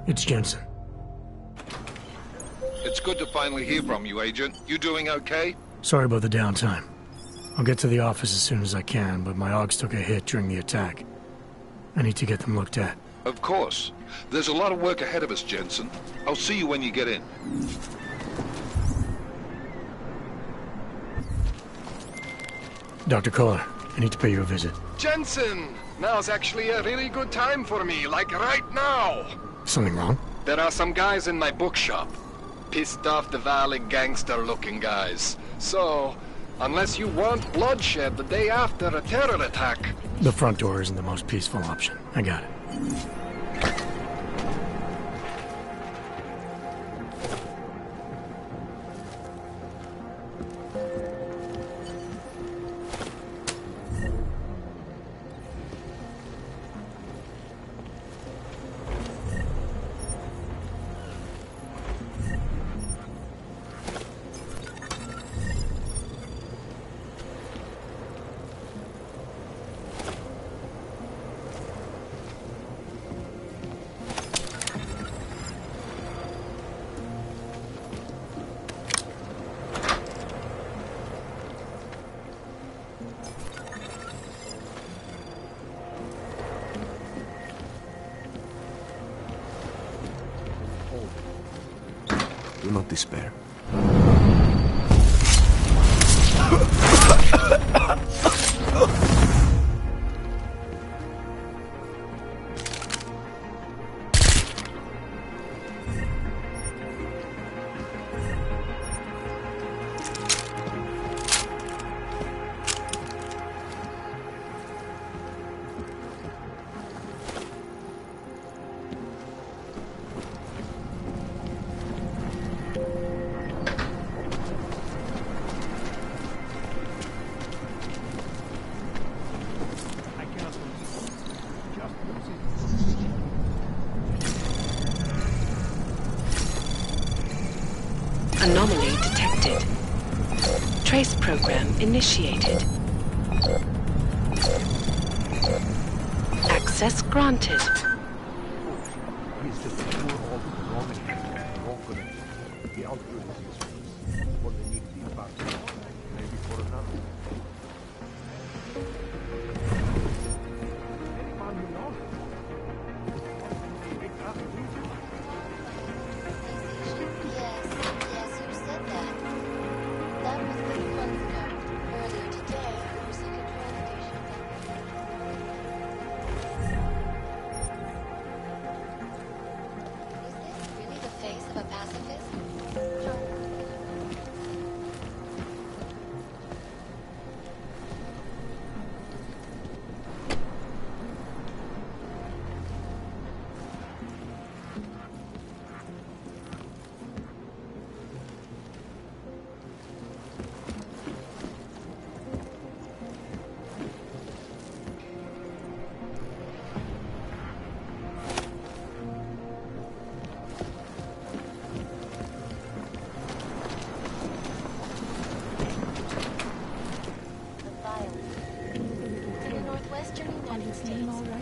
It's Jensen. It's good to finally hear from you, Agent. You doing okay? Sorry about the downtime. I'll get to the office as soon as I can, but my AUGs took a hit during the attack. I need to get them looked at. Of course. There's a lot of work ahead of us, Jensen. I'll see you when you get in. Dr. Kohler, I need to pay you a visit. Jensen! Now's actually a really good time for me, like right now! Something wrong? There are some guys in my bookshop. Pissed off the Valley gangster-looking guys. So, unless you want bloodshed the day after a terror attack... The front door isn't the most peaceful option. I got it. Do not despair. Anomaly detected. Trace program initiated. Access granted.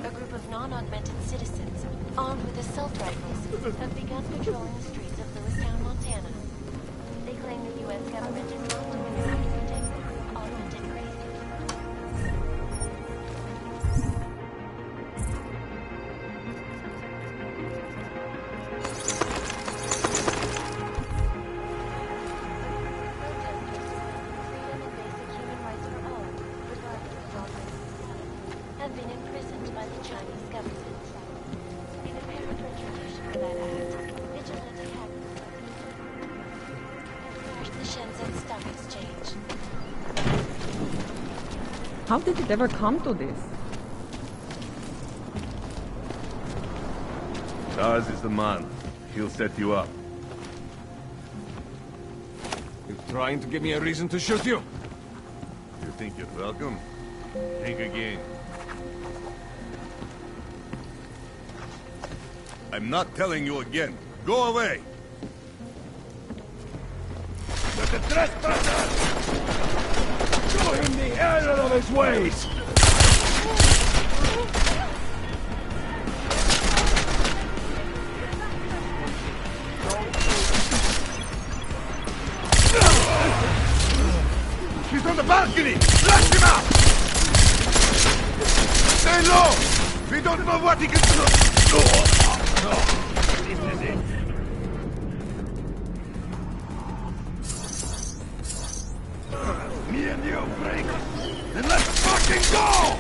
A group of non-augmented citizens, armed with assault rifles, have begun patrolling the streets of Lewistown, Montana. They claim the U.S. government is not doing enough to protect them from augmented crazy. Have been imprisoned by the Chinese government. In apparent retribution for that act, vigilante hackers have crashed the Shenzhen Stock Exchange. How did it ever come to this? Ours is the man. He'll set you up. You're trying to give me a reason to shoot you? You think you're welcome? Think again. I'm not telling you again. Go away! Let the trespasser! Show him the error of his ways! balcony! Lash him out! Stay low! We don't know what he can do! No! This is it. Me and you break! Then let's fucking go!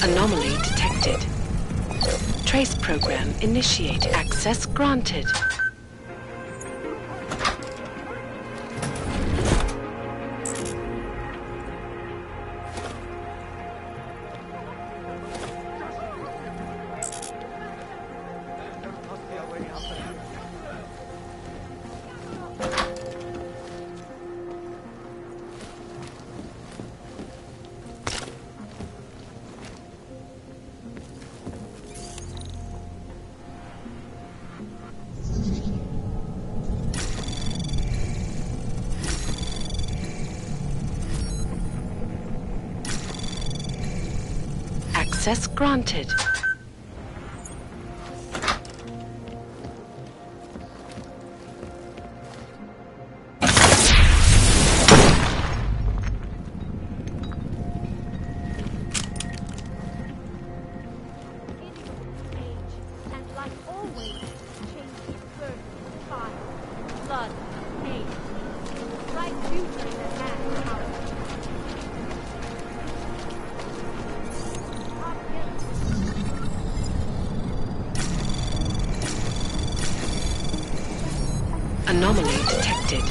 Anomaly detected. Trace program initiate. Access granted. Access granted. Anomaly detected.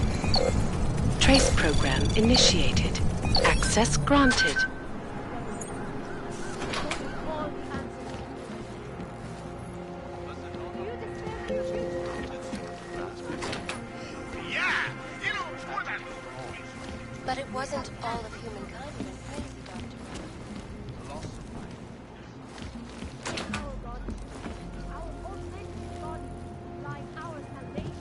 Trace program initiated. Access granted. But it wasn't all of humankind who went crazy, Doctor. Our God, our authentic God, like our salvation.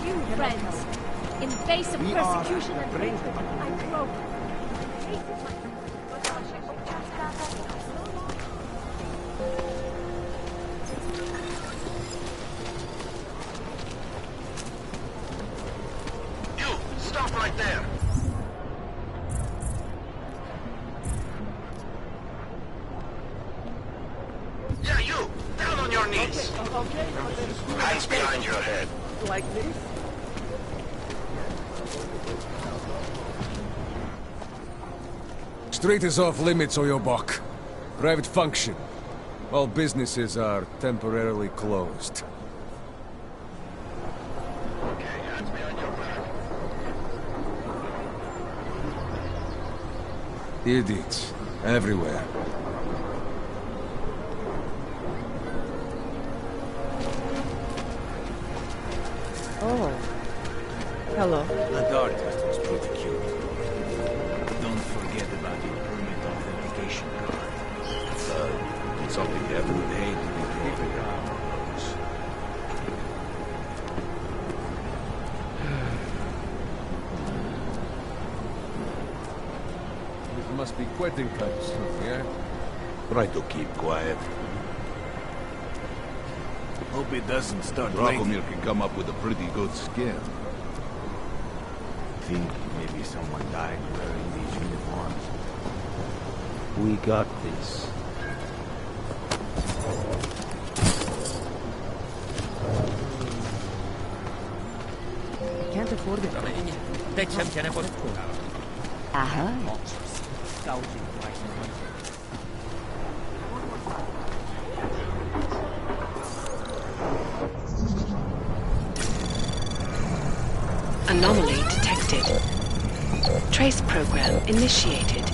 You, friends, in the face of persecution and hatred, I broke. You, stop right there! Yeah, you! Down on your knees! Okay. Hands behind your head. Like this? Street is off limits, Oyobok. Private function. All businesses are temporarily closed. Okay, hands behind your back. Idiots. Everywhere. Oh. Hello. The artist was pretty cute. Don't forget about your permit authentication card. It's something you haven't paid to be taken This must be quitting kind of stuff, yeah? Try to keep quiet. Hope it doesn't start Dracomir raining. can come up with a pretty good skin. Think maybe someone died wearing these uniforms. We got this. Can't afford it. I heard. Anomaly detected. Trace program initiated.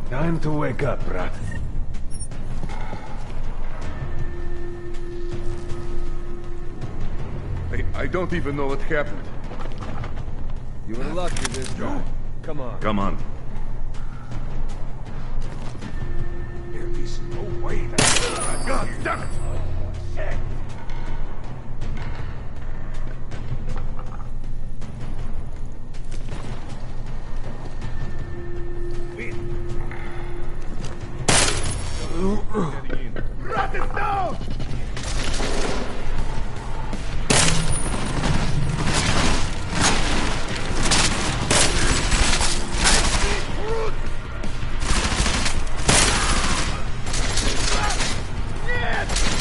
Time to wake up, Rat. I don't even know what happened. You were lucky this time. Come on. Come on. There is no way that... God damn it! Rat is down! Нет!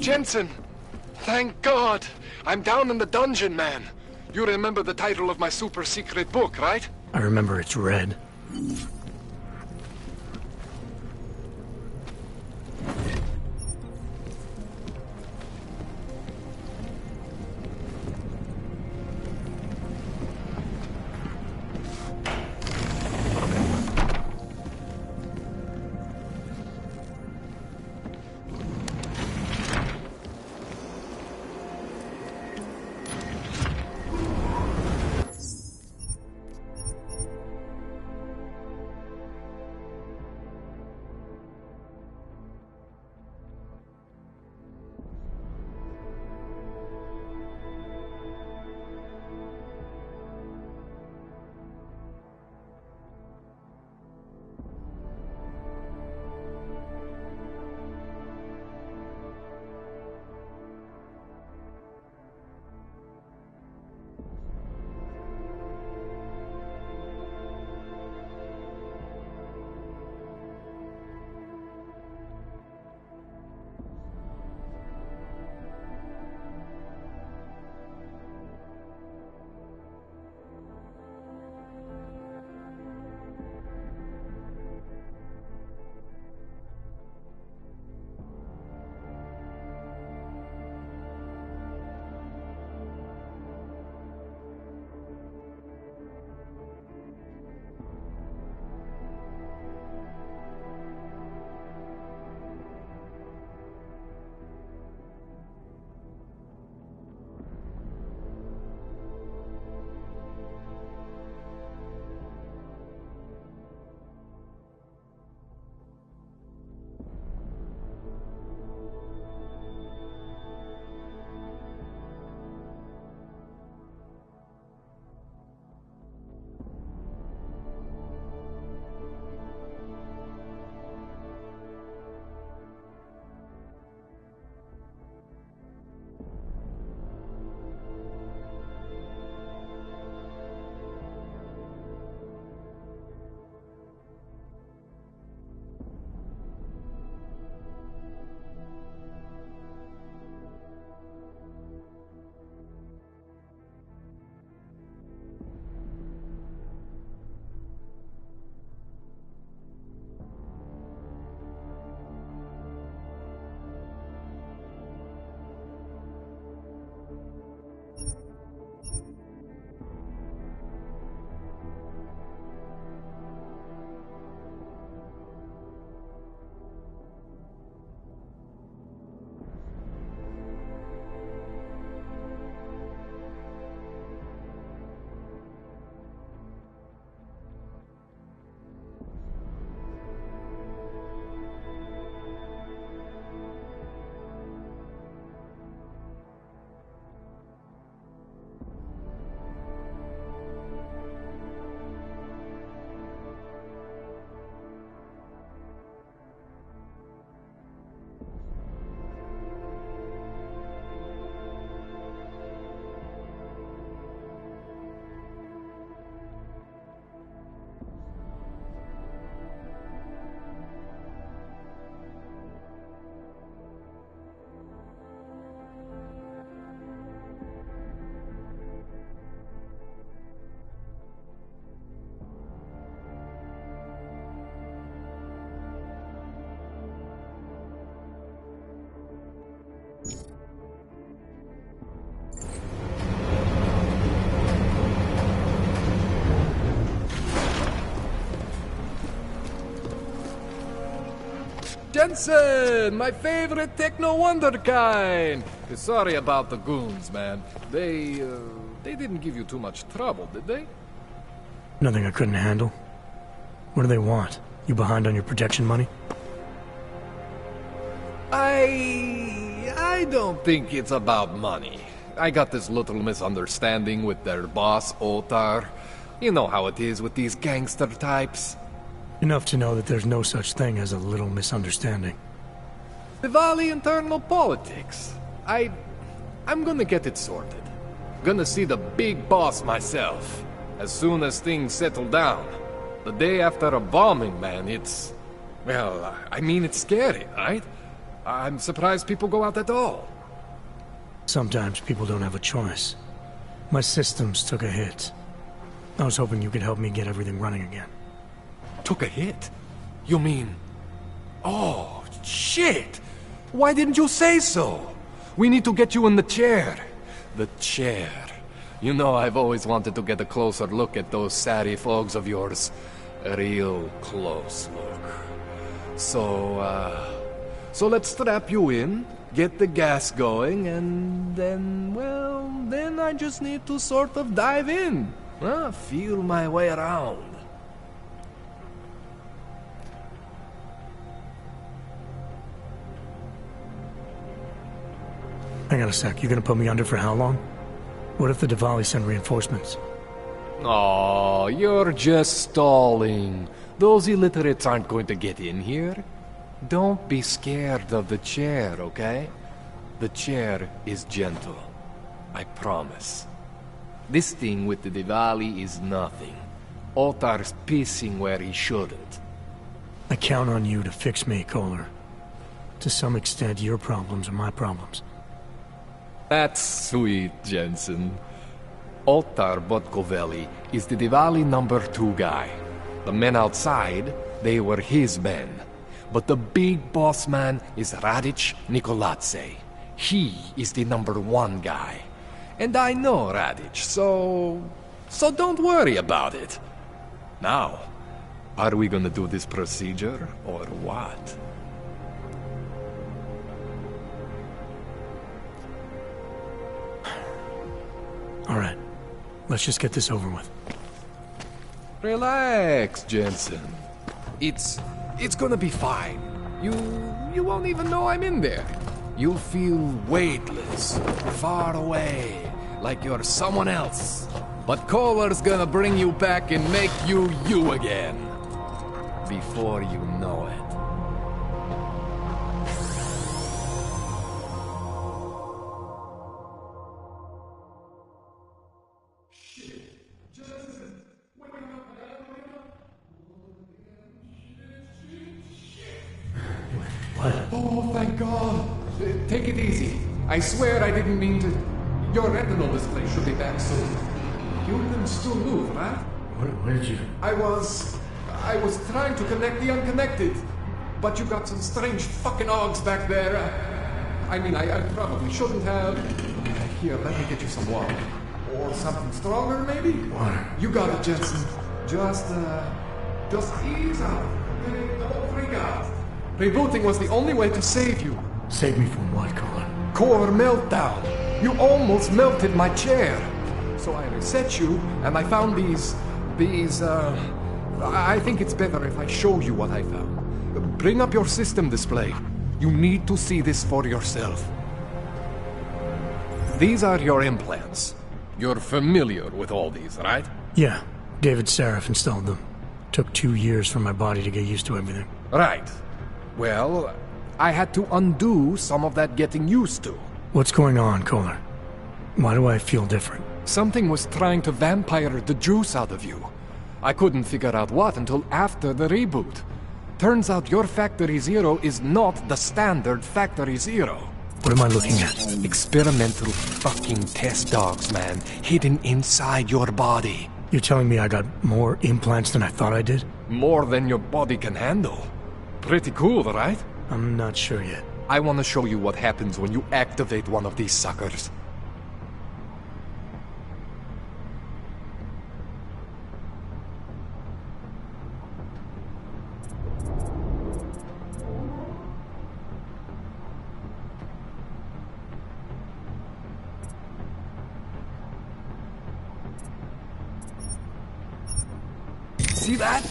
Jensen! Thank God! I'm down in the dungeon, man. You remember the title of my super secret book, right? I remember it's red. Jensen, my favorite techno wonderkind. Sorry about the goons, man. They didn't give you too much trouble, did they? Nothing I couldn't handle. What do they want? You behind on your protection money? I don't think it's about money. I got this little misunderstanding with their boss, Otar. You know how it is with these gangster types. Enough to know that there's no such thing as a little misunderstanding. Diwali internal politics. I'm gonna get it sorted. Gonna see the big boss myself. As soon as things settle down. The day after a bombing, man, it's... Well, I mean, it's scary, right? I'm surprised people go out at all. Sometimes people don't have a choice. My systems took a hit. I was hoping you could help me get everything running again. Took a hit? You mean... Oh, shit! Why didn't you say so? We need to get you in the chair. The chair. You know, I've always wanted to get a closer look at those serif fogs of yours. A real close look. So let's strap you in, get the gas going, and then, well, then I just need to sort of dive in. Feel my way around. Hang on a sec, you gonna put me under for how long? What if the Diwali send reinforcements? Oh, you're just stalling. Those illiterates aren't going to get in here. Don't be scared of the chair, okay? The chair is gentle. I promise. This thing with the Diwali is nothing. Otar's pissing where he shouldn't. I count on you to fix me, Kohler. To some extent, your problems are my problems. That's sweet, Jensen. Otar Botkovelli is the Diwali #2 guy. The men outside, they were his men. But the big boss man is Radic Nikoladze. He is the #1 guy. And I know Radic, so don't worry about it. Now, are we gonna do this procedure, or what? All right, let's just get this over with. Relax, Jensen. It's gonna be fine. You won't even know I'm in there. You'll feel weightless, far away, like you're someone else. But Kohler's gonna bring you back and make you you again. Before you know it. What? Oh, thank God. Take it easy. I swear I didn't mean to... Your retinal display should be back soon. You can still move, right? Where did you... I was trying to connect the unconnected. But you got some strange fucking ogs back there. I mean, I probably shouldn't have... Here, let me get you some water. Or something stronger, maybe? Water. You got it, Jensen. Just ease out. Okay? Don't freak out. Rebooting was the only way to save you. Save me from what, Kohler? Core meltdown. You almost melted my chair. So I reset you, and I found these... I think it's better if I show you what I found. Bring up your system display. You need to see this for yourself. These are your implants. You're familiar with all these, right? Yeah, David Sarif installed them. Took 2 years for my body to get used to everything. Right. Well, I had to undo some of that getting used to. What's going on, Kohler? Why do I feel different? Something was trying to vampire the juice out of you. I couldn't figure out what until after the reboot. Turns out your Factory Zero is not the standard Factory Zero. What am I looking at? Experimental fucking test dogs, man. Hidden inside your body. You're telling me I got more implants than I thought I did? More than your body can handle. Pretty cool, right? I'm not sure yet. I want to show you what happens when you activate one of these suckers. See that?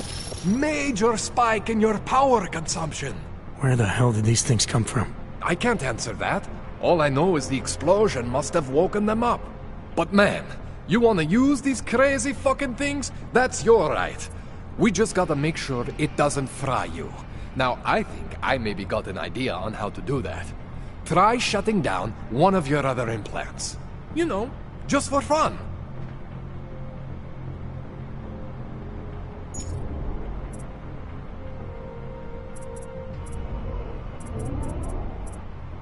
Major spike in your power consumption. Where the hell did these things come from? I can't answer that. All I know is the explosion must have woken them up. But man, you wanna use these crazy fucking things? That's your right. We just gotta make sure it doesn't fry you. Now, I think I maybe got an idea on how to do that. Try shutting down one of your other implants. You know, just for fun.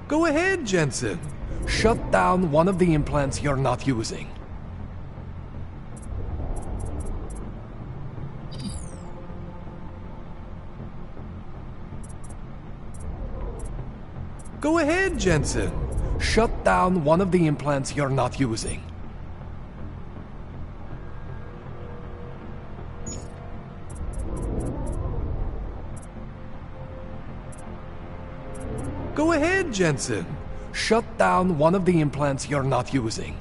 Go ahead, Jensen. Shut down one of the implants you're not using. Go ahead, Jensen. Shut down one of the implants you're not using. Go ahead, Jensen. Shut down one of the implants you're not using.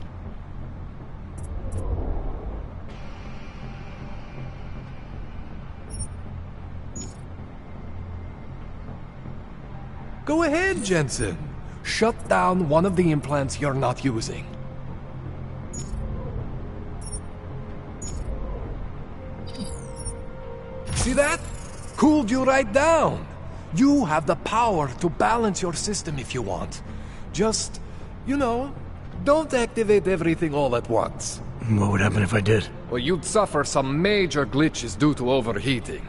Go ahead, Jensen. Shut down one of the implants you're not using. See that? Cooled you right down. You have the power to balance your system if you want. Just, you know, don't activate everything all at once. What would happen if I did? Well, you'd suffer some major glitches due to overheating.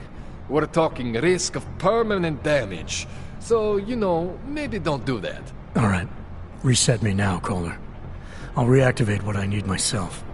We're talking risk of permanent damage. So, you know, maybe don't do that. All right. Reset me now, Kohler. I'll reactivate what I need myself.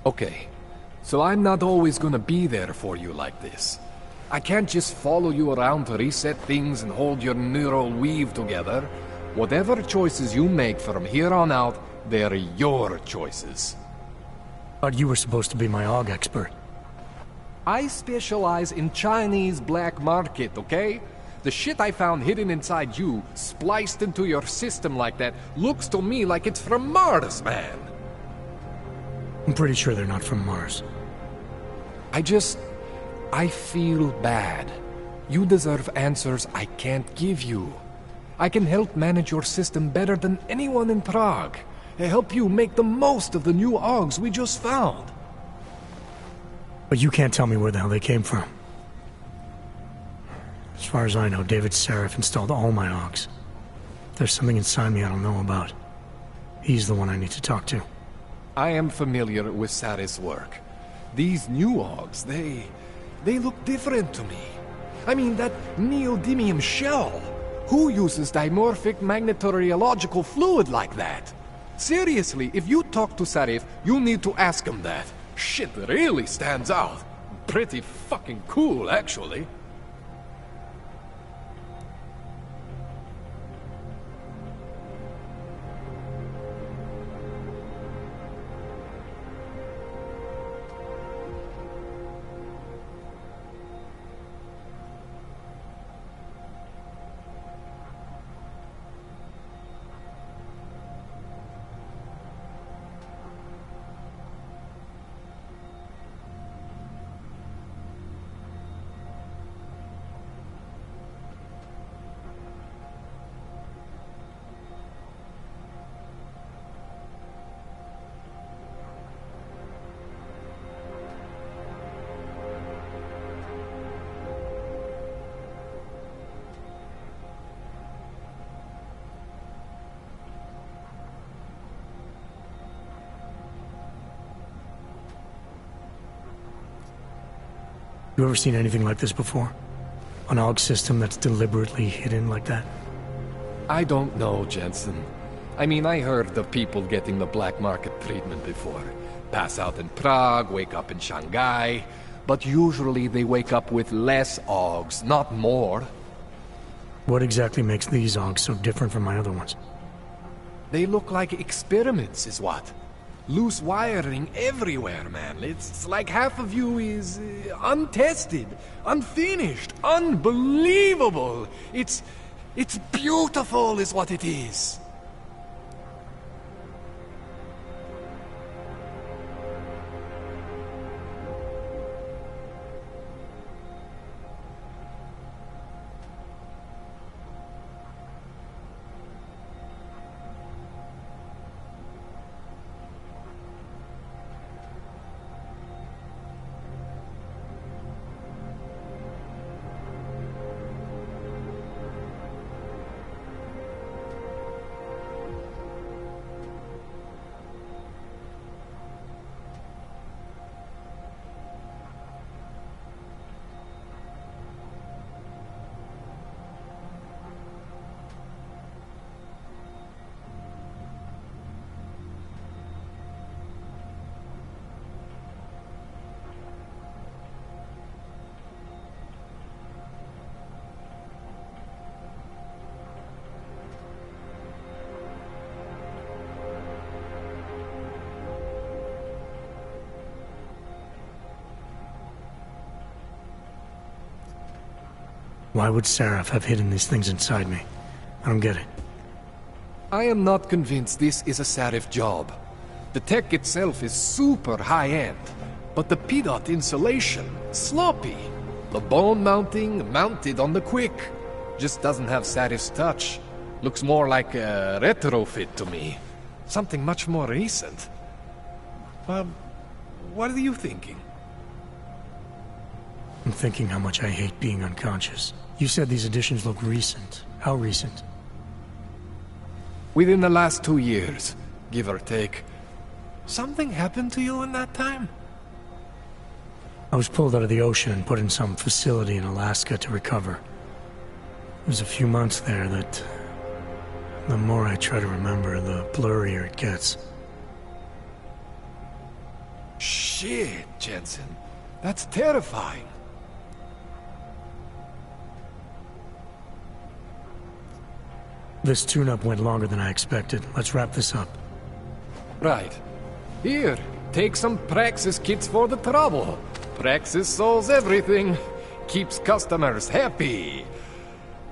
Okay, so I'm not always gonna be there for you like this. I can't just follow you around to reset things and hold your neural weave together. Whatever choices you make from here on out, they're your choices. Thought you were supposed to be my AUG expert. I specialize in Chinese black market, okay? The shit I found hidden inside you, spliced into your system like that, looks to me like it's from Mars, man. I'm pretty sure they're not from Mars. I feel bad. You deserve answers I can't give you. I can help manage your system better than anyone in Prague. Help you make the most of the new AUGs we just found. But you can't tell me where the hell they came from. As far as I know, David Sarif installed all my AUGs. There's something inside me I don't know about. He's the one I need to talk to. I am familiar with Sarif's work. These new AUGs, they look different to me. I mean, that neodymium shell. Who uses dimorphic magnetorheological fluid like that? Seriously, if you talk to Sarif, you need to ask him that. Shit really stands out. Pretty fucking cool, actually. You ever seen anything like this before? An AUG system that's deliberately hidden like that? I don't know, Jensen. I mean, I heard of people getting the black market treatment before. Pass out in Prague, wake up in Shanghai. But usually they wake up with less AUGs, not more. What exactly makes these AUGs so different from my other ones? They look like experiments, is what? Loose wiring everywhere, man. It's like half of you is untested, unfinished, unbelievable. It's beautiful, is what it is. Why would Seraph have hidden these things inside me? I don't get it. I am not convinced this is a Seraph job. The tech itself is super high-end, but the Pt.2 insulation, sloppy. The bone mounting, mounted on the quick. Just doesn't have Seraph's touch. Looks more like a retrofit to me. Something much more recent. What are you thinking? I'm thinking how much I hate being unconscious. You said these additions look recent. How recent? Within the last 2 years, give or take. Something happened to you in that time? I was pulled out of the ocean and put in some facility in Alaska to recover. It was a few months there that... the more I try to remember, the blurrier it gets. Shit, Jensen. That's terrifying. This tune-up went longer than I expected. Let's wrap this up. Right. Here, take some Praxis kits for the trouble. Praxis solves everything. Keeps customers happy.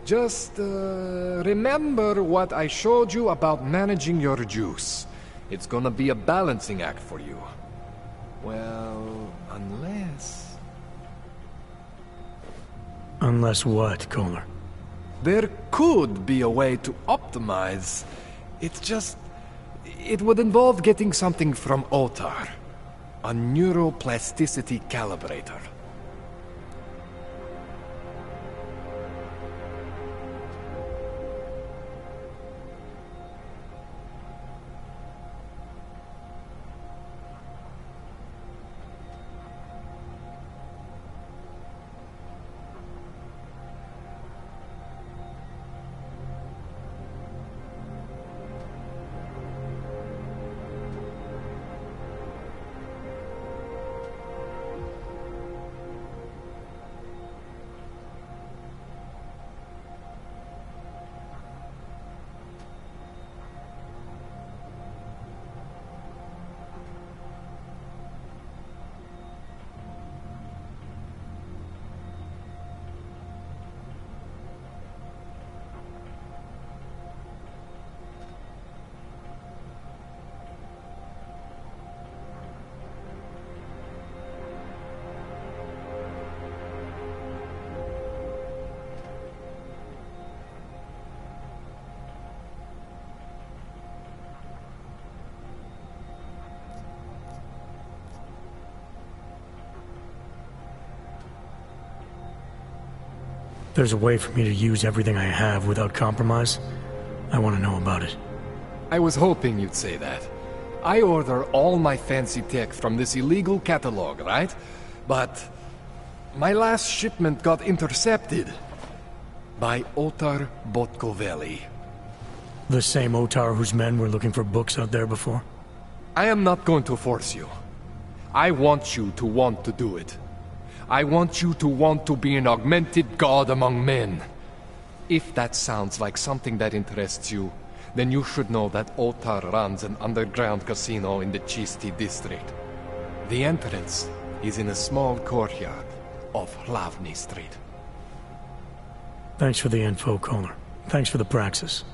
Just, remember what I showed you about managing your juice. It's gonna be a balancing act for you. Well, unless... Unless what, Kohler? There could be a way to optimize. It's just... it would involve getting something from Otar. A neuroplasticity calibrator. There's a way for me to use everything I have without compromise. I want to know about it. I was hoping you'd say that. I order all my fancy tech from this illegal catalog, right? But My last shipment got intercepted by Otar Botkoveli. The same Otar whose men were looking for books out there before? I am not going to force you. I want you to want to do it. I want you to want to be an augmented god among men. If that sounds like something that interests you, then you should know that Otar runs an underground casino in the Chisti district. The entrance is in a small courtyard off Hlavny Street. Thanks for the info, Kohler. Thanks for the praxis.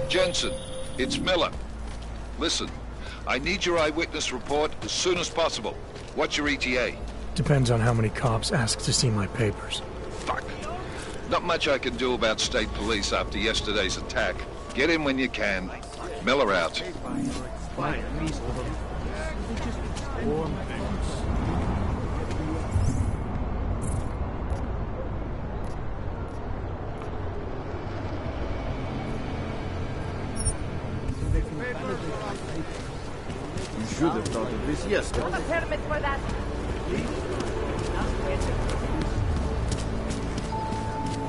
Jensen, it's Miller. Listen, I need your eyewitness report as soon as possible. What's your ETA? Depends on how many cops ask to see my papers. Fuck. Not much I can do about state police after yesterday's attack. Get in when you can. Miller out. You should have thought of this yesterday. Want a permit for that?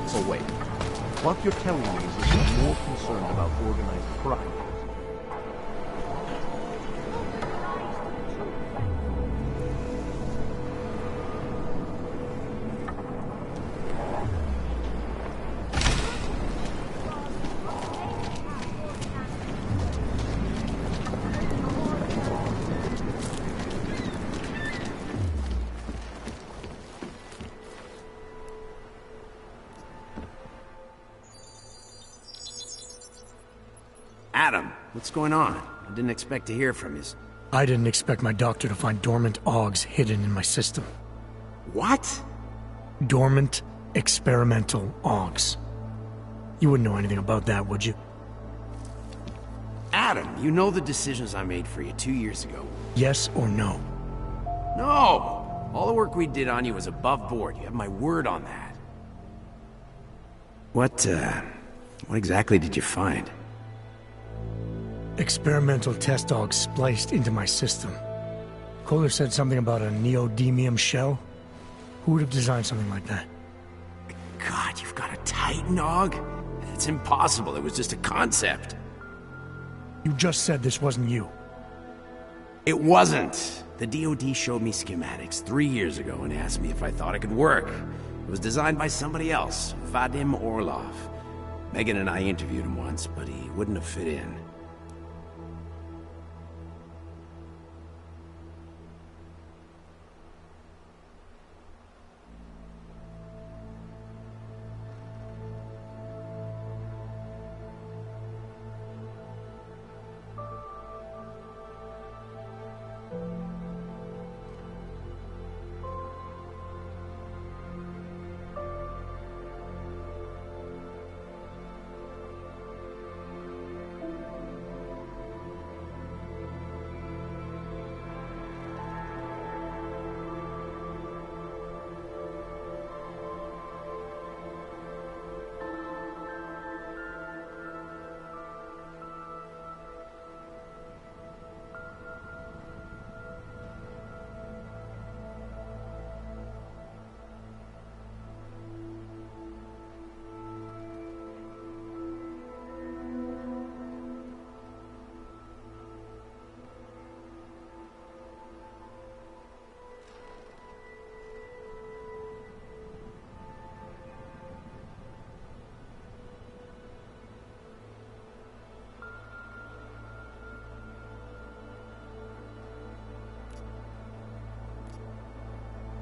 So wait, what you're telling me is that you're more concerned about organized crime. Adam, what's going on? I didn't expect to hear from you. I didn't expect my doctor to find dormant augs hidden in my system. What? Dormant experimental augs. You wouldn't know anything about that, would you? Adam, you know the decisions I made for you 2 years ago. Yes or no? No! All the work we did on you was above board. You have my word on that. What exactly did you find? Experimental test dogs spliced into my system. Kohler said something about a neodymium shell. Who would have designed something like that? God, you've got a Titan dog? It's impossible. It was just a concept. You just said this wasn't you. It wasn't. The DoD showed me schematics 3 years ago and asked me if I thought it could work. It was designed by somebody else, Vadim Orlov. Megan and I interviewed him once, but he wouldn't have fit in.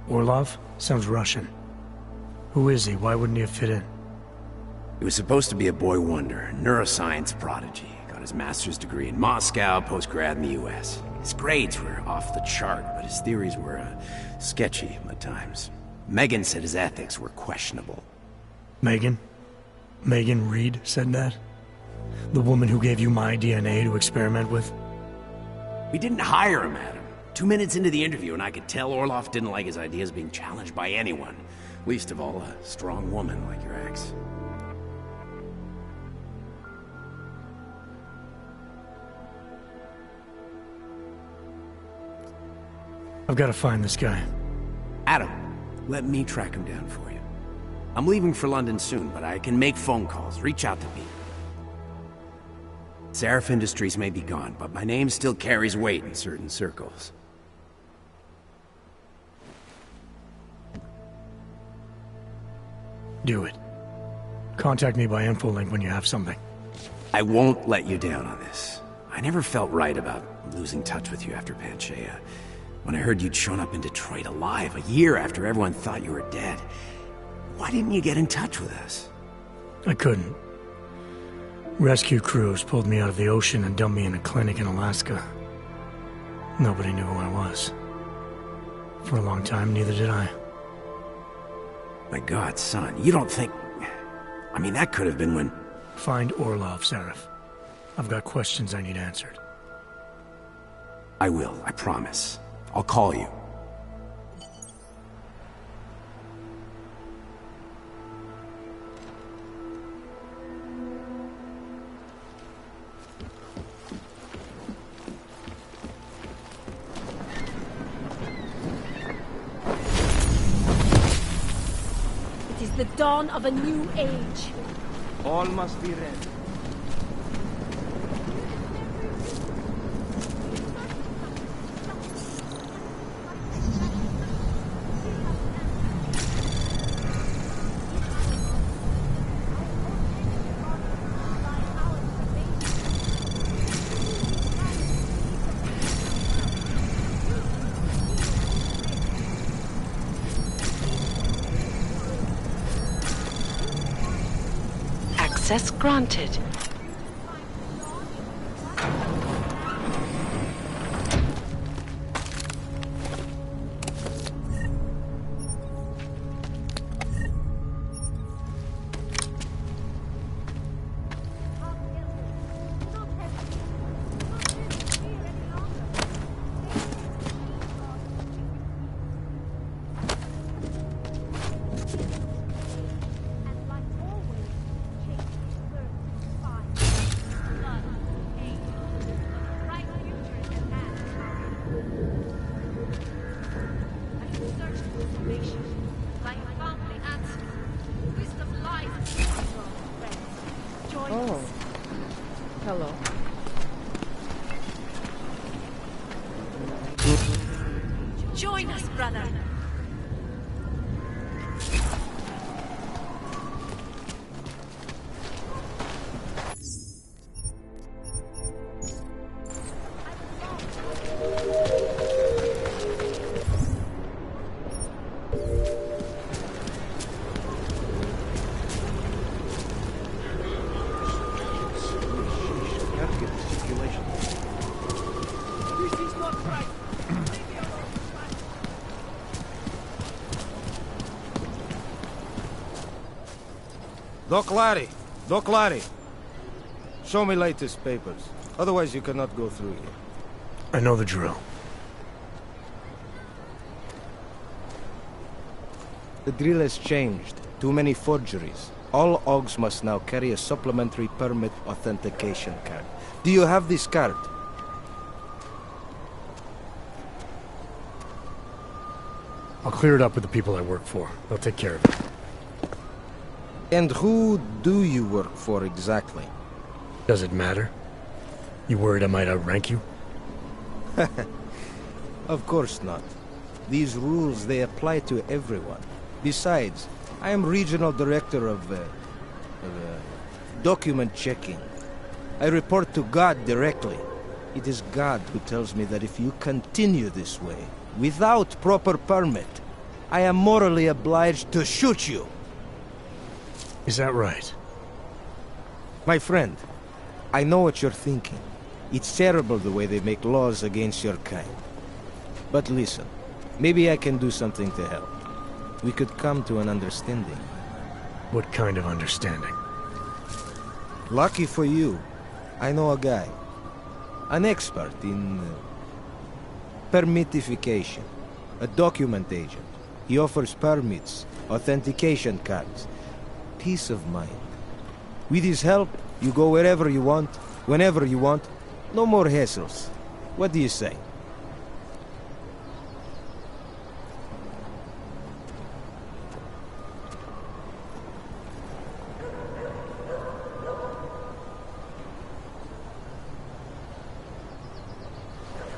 Orlov? Sounds Russian. Who is he? Why wouldn't he have fit in? He was supposed to be a boy wonder, neuroscience prodigy. Got his master's degree in Moscow, post-grad in the US. His grades were off the chart, but his theories were sketchy at times. Megan said his ethics were questionable. Megan? Megan Reed said that? The woman who gave you my DNA to experiment with? We didn't hire him, Adam. 2 minutes into the interview, and I could tell Orlov didn't like his ideas being challenged by anyone. Least of all, a strong woman like your ex. I've got to find this guy. Adam, let me track him down for you. I'm leaving for London soon, but I can make phone calls. Reach out to me. Seraph Industries may be gone, but my name still carries weight in certain circles. Do it. Contact me by infolink when you have something. I won't let you down on this. I never felt right about losing touch with you after Panchea. When I heard you'd shown up in Detroit alive a year after everyone thought you were dead. Why didn't you get in touch with us? I couldn't. Rescue crews pulled me out of the ocean and dumped me in a clinic in Alaska. Nobody knew who I was. For a long time, neither did I. My God, son, you don't think... I mean, that could have been when... Find Orlov, Seraph. I've got questions I need answered. I will, I promise. I'll call you. It is the dawn of a new age. All must be ready. Access granted. Oh. Hello. Join us, brother. Doc Larry. Show me latest papers. Otherwise you cannot go through here. I know the drill. The drill has changed. Too many forgeries. All OGs must now carry a supplementary permit authentication card. Do you have this card? I'll clear it up with the people I work for. They'll take care of it. And who do you work for exactly? Does it matter? You worried I might outrank you? Of course not. These rules, they apply to everyone. Besides, I am regional director of document checking. I report to God directly. It is God who tells me that if you continue this way, without proper permit, I am morally obliged to shoot you. Is that right? My friend, I know what you're thinking. It's terrible the way they make laws against your kind. But listen, maybe I can do something to help. We could come to an understanding. What kind of understanding? Lucky for you, I know a guy. An expert in permitification. A document agent. He offers permits, authentication cards. Peace of mind. With his help, you go wherever you want, whenever you want. No more hassles. What do you say?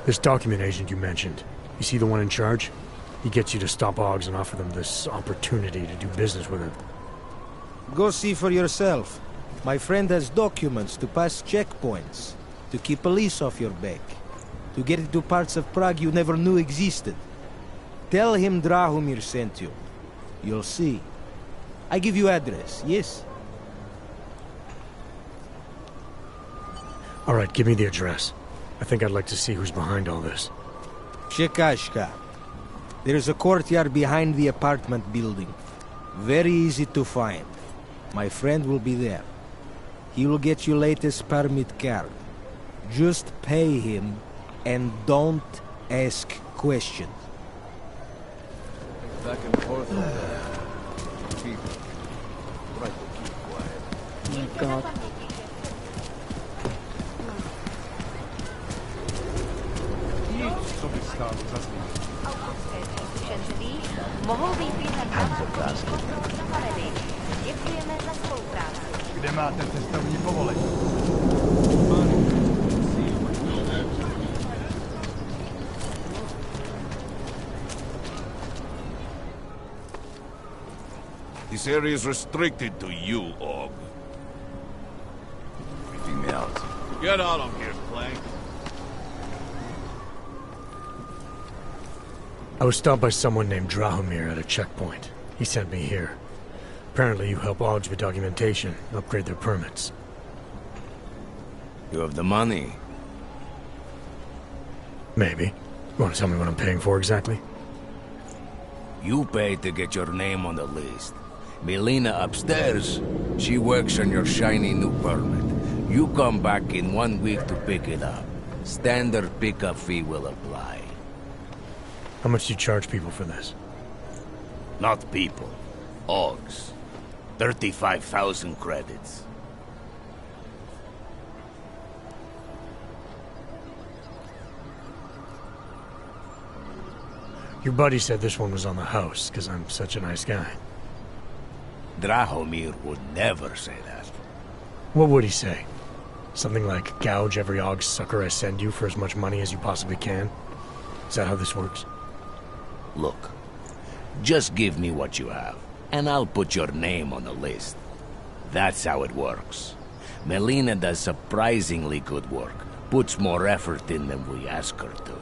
This document agent you mentioned, you see the one in charge? He gets you to stop OGs and offer them this opportunity to do business with him. Go see for yourself. My friend has documents to pass checkpoints, to keep police off your back, to get into parts of Prague you never knew existed. Tell him Drahomir sent you. You'll see. I give you address, yes? All right, give me the address. I think I'd like to see who's behind all this. Shekashka. There is a courtyard behind the apartment building. Very easy to find. My friend will be there. He will get you latest permit card. Just pay him and don't ask questions. Back and forth. Keep. Try to keep quiet. Oh my god. Kde máte cestovní povolení? This area is restricted to you, Og. Anything else? Get out of here, Plank. I was stopped by someone named Drahomir at a checkpoint. He sent me here. Apparently you help Augs with documentation, upgrade their permits. You have the money? Maybe. You want to tell me what I'm paying for exactly? You pay to get your name on the list. Melina upstairs, she works on your shiny new permit. You come back in 1 week to pick it up. Standard pickup fee will apply. How much do you charge people for this? Not people. Augs. 35,000 credits. Your buddy said this one was on the house, because I'm such a nice guy. Drahomir would never say that. What would he say? Something like, gouge every Aug sucker I send you for as much money as you possibly can? Is that how this works? Look, just give me what you have, and I'll put your name on the list. That's how it works. Melina does surprisingly good work, puts more effort in than we ask her to.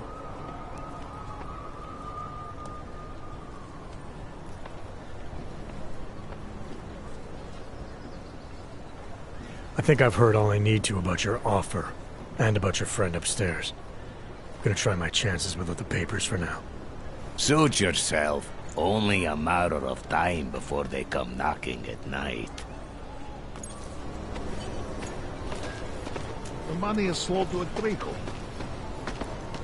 I think I've heard all I need to about your offer, and about your friend upstairs. I'm gonna try my chances without the papers for now. Suit yourself. Only a matter of time before they come knocking at night. The money is slow to a trickle.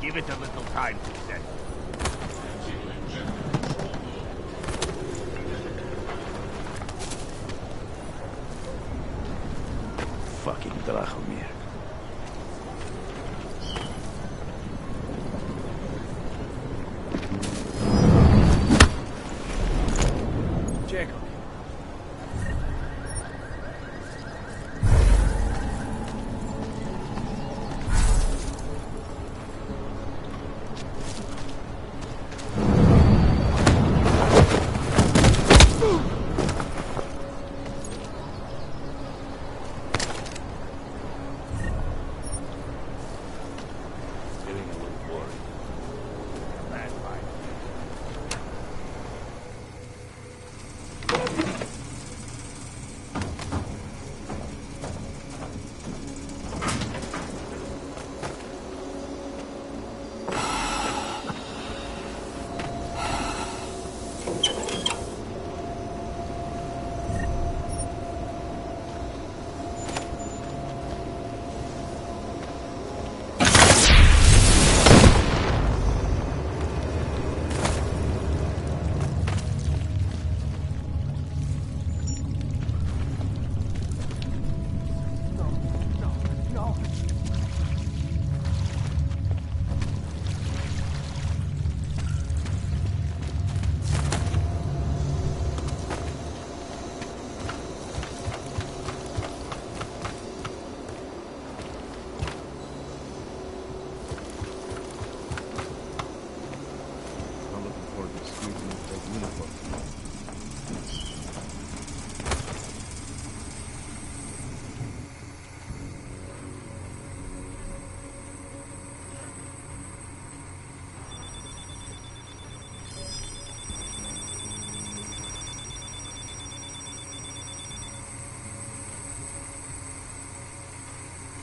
Give it a little time to settle. Fucking Drahomir. Jacob.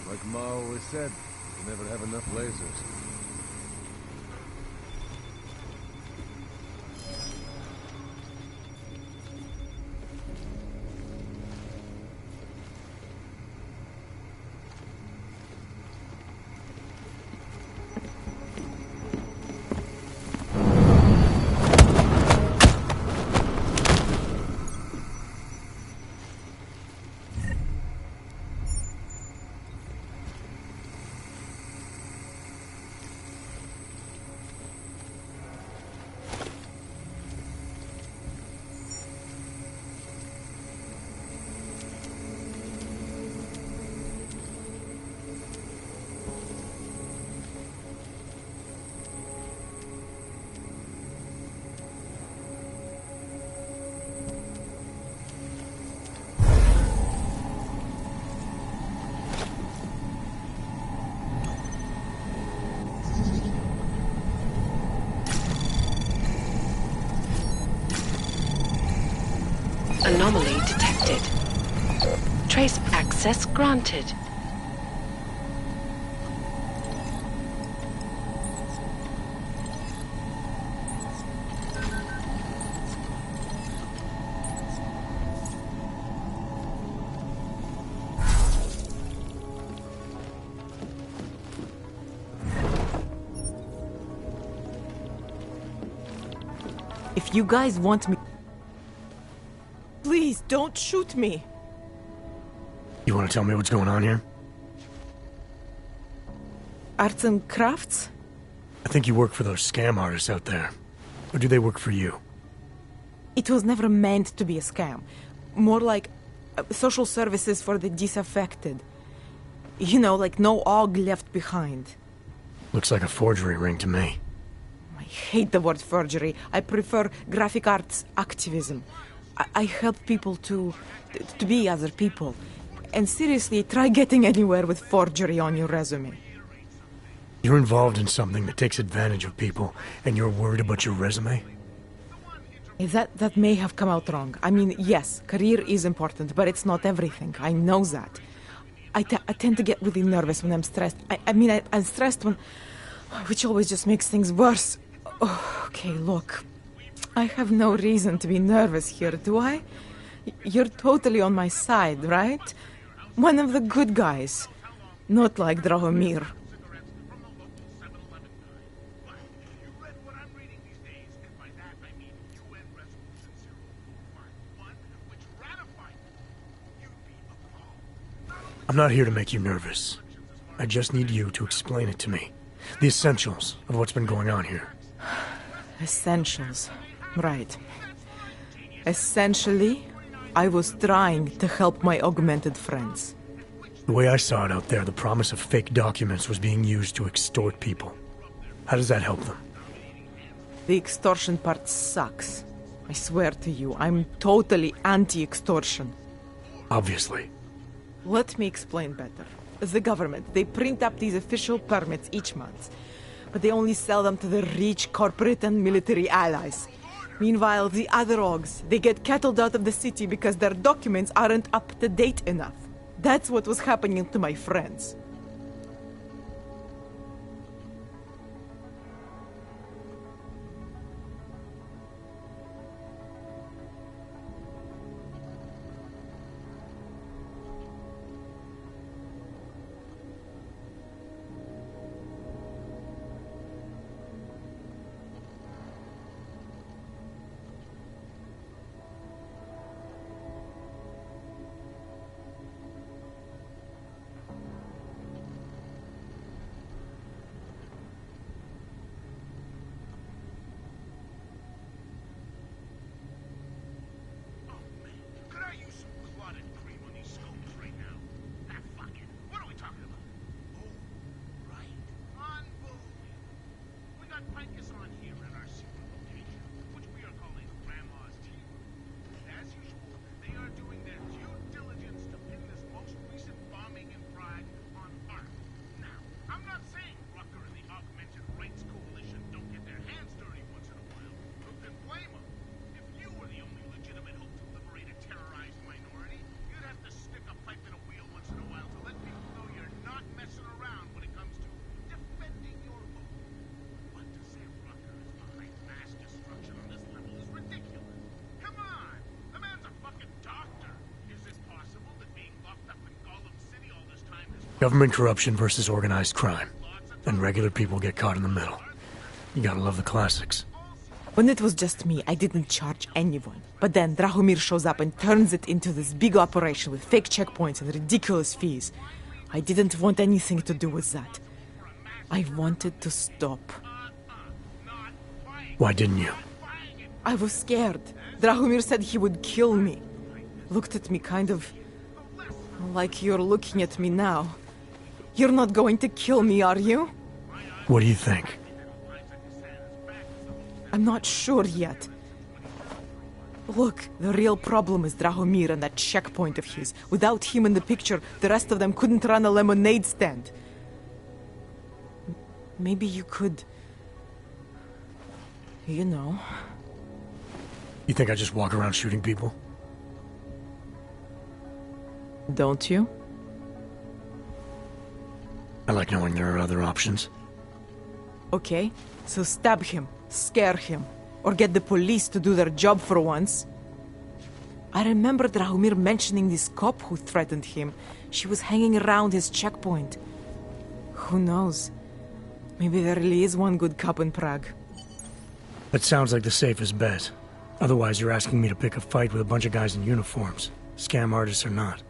Like Ma always said, you never have enough lasers. Access granted. If you guys want me... Please, don't shoot me! You want to tell me what's going on here? Arts and crafts? I think you work for those scam artists out there. Or do they work for you? It was never meant to be a scam. More like social services for the disaffected. You know, like no og left behind. Looks like a forgery ring to me. I hate the word forgery. I prefer graphic arts activism. I help people to be other people. And seriously, try getting anywhere with forgery on your resume. You're involved in something that takes advantage of people, and you're worried about your resume? That may have come out wrong. I mean, yes, career is important, but it's not everything. I know that. I tend to get really nervous when I'm stressed. I'm stressed when... which always just makes things worse. Oh, okay, look. I have no reason to be nervous here, do I? You're totally on my side, right? One of the good guys. Not like Drahomir. I'm not here to make you nervous. I just need you to explain it to me. The essentials of what's been going on here. Essentials. Right. Essentially, I was trying to help my augmented friends. The way I saw it out there, the promise of fake documents was being used to extort people. How does that help them? The extortion part sucks. I swear to you, I'm totally anti-extortion. Obviously. Let me explain better. The government, they print up these official permits each month, but they only sell them to the rich corporate and military allies. Meanwhile, the other orgs, they get cattled out of the city because their documents aren't up to date enough. That's what was happening to my friends. Government corruption versus organized crime. And regular people get caught in the middle. You gotta love the classics. When it was just me, I didn't charge anyone. But then Drahomir shows up and turns it into this big operation with fake checkpoints and ridiculous fees. I didn't want anything to do with that. I wanted to stop. Why didn't you? I was scared. Drahomir said he would kill me. Looked at me kind of... like you're looking at me now. You're not going to kill me, are you? What do you think? I'm not sure yet. Look, the real problem is Drahomir and that checkpoint of his. Without him in the picture, the rest of them couldn't run a lemonade stand. Maybe you could... you know... You think I just walk around shooting people? Don't you? I like knowing there are other options. Okay, so stab him, scare him, or get the police to do their job for once. I remember Drahomir mentioning this cop who threatened him. She was hanging around his checkpoint. Who knows? Maybe there really is one good cop in Prague. That sounds like the safest bet. Otherwise, you're asking me to pick a fight with a bunch of guys in uniforms, scam artists or not.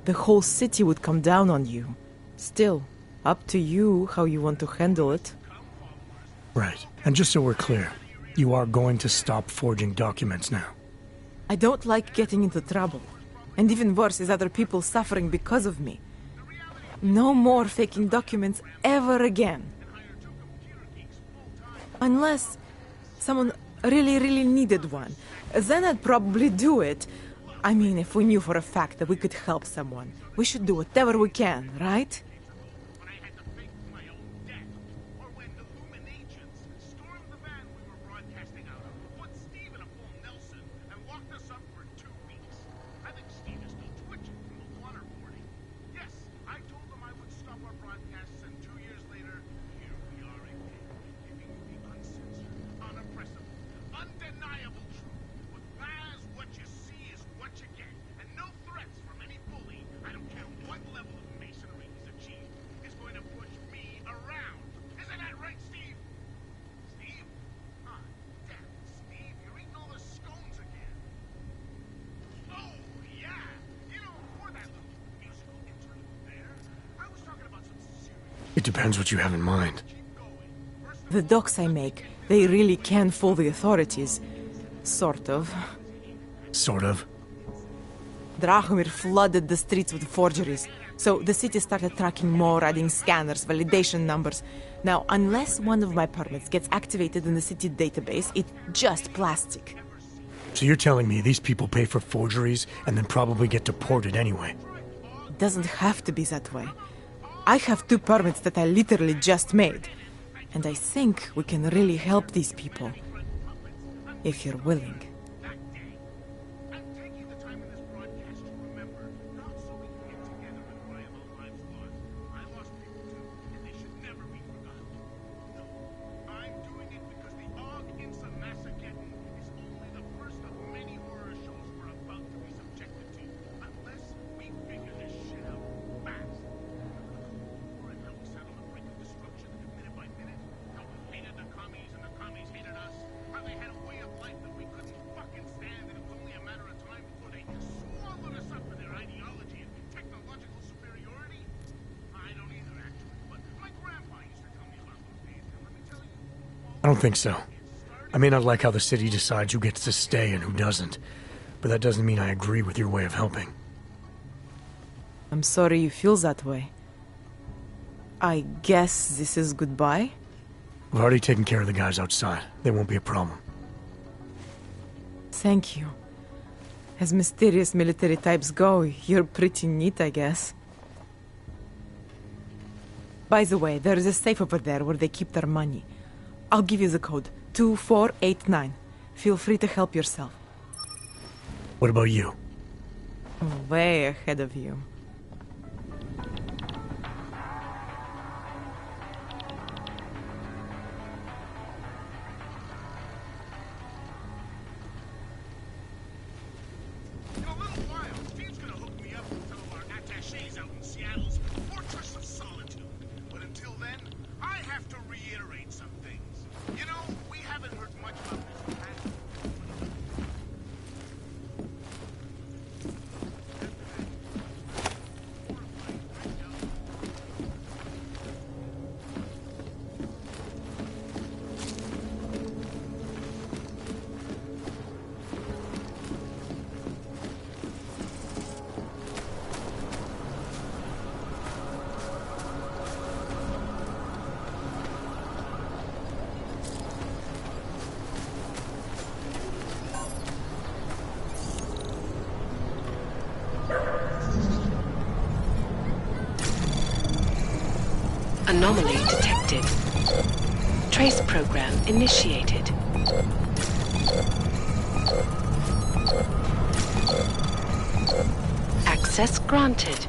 The whole city would come down on you. Still, up to you how you want to handle it. Right. And just so we're clear, you are going to stop forging documents now. I don't like getting into trouble. And even worse is other people suffering because of me. No more faking documents ever again. Unless someone really needed one. Then I'd probably do it. I mean, if we knew for a fact that we could help someone, we should do whatever we can, right? It depends what you have in mind. The docs I make, they really can fool the authorities. Sort of. Sort of? Drahomir flooded the streets with forgeries, so the city started tracking more, adding scanners, validation numbers. Now, unless one of my permits gets activated in the city database, it's just plastic. So you're telling me these people pay for forgeries and then probably get deported anyway? It doesn't have to be that way. I have 2 permits that I literally just made. And I think we can really help these people. If you're willing. I don't think so. I may not like how the city decides who gets to stay and who doesn't, but that doesn't mean I agree with your way of helping. I'm sorry you feel that way. I guess this is goodbye? I've already taken care of the guys outside. They won't be a problem. Thank you. As mysterious military types go, you're pretty neat, I guess. By the way, there is a safe over there where they keep their money. I'll give you the code. 2489. Feel free to help yourself. What about you? Way ahead of you. Anomaly detected. Trace program initiated. Access granted.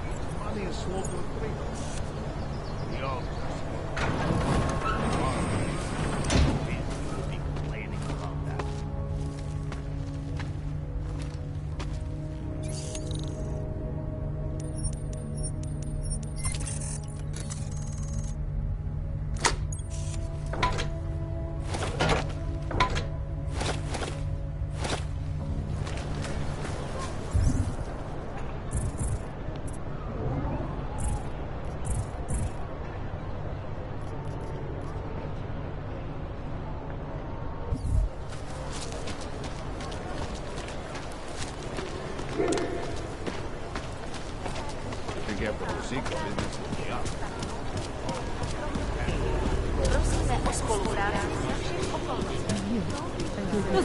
Just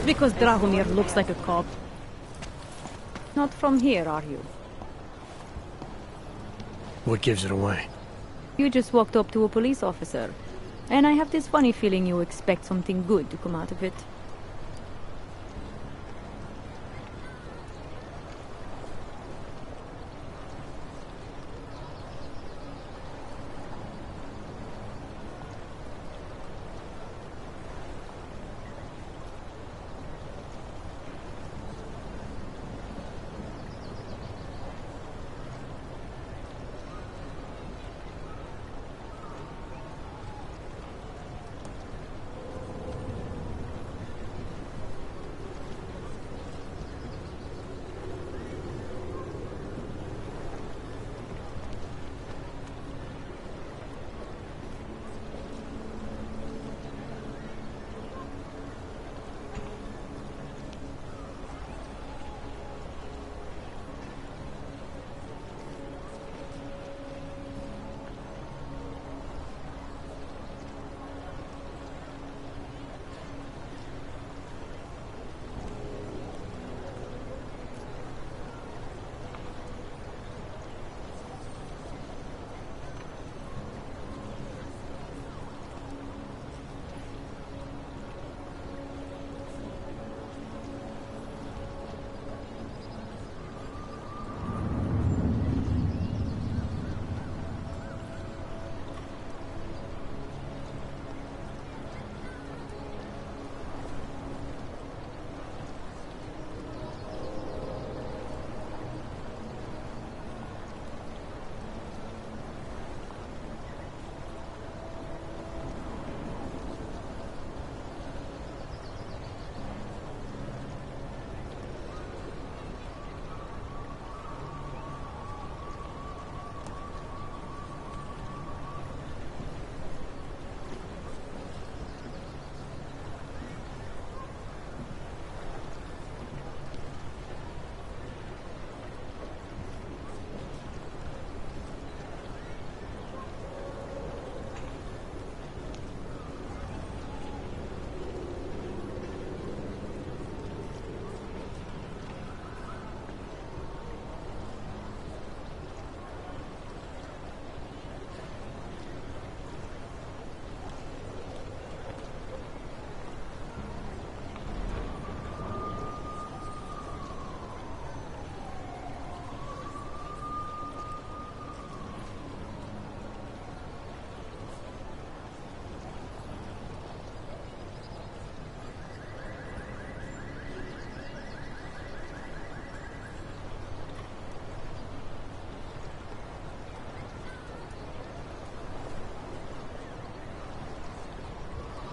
because Drahomir looks like a cop. Not from here, are you? What gives it away? You just walked up to a police officer. And I have this funny feeling you expect something good to come out of it.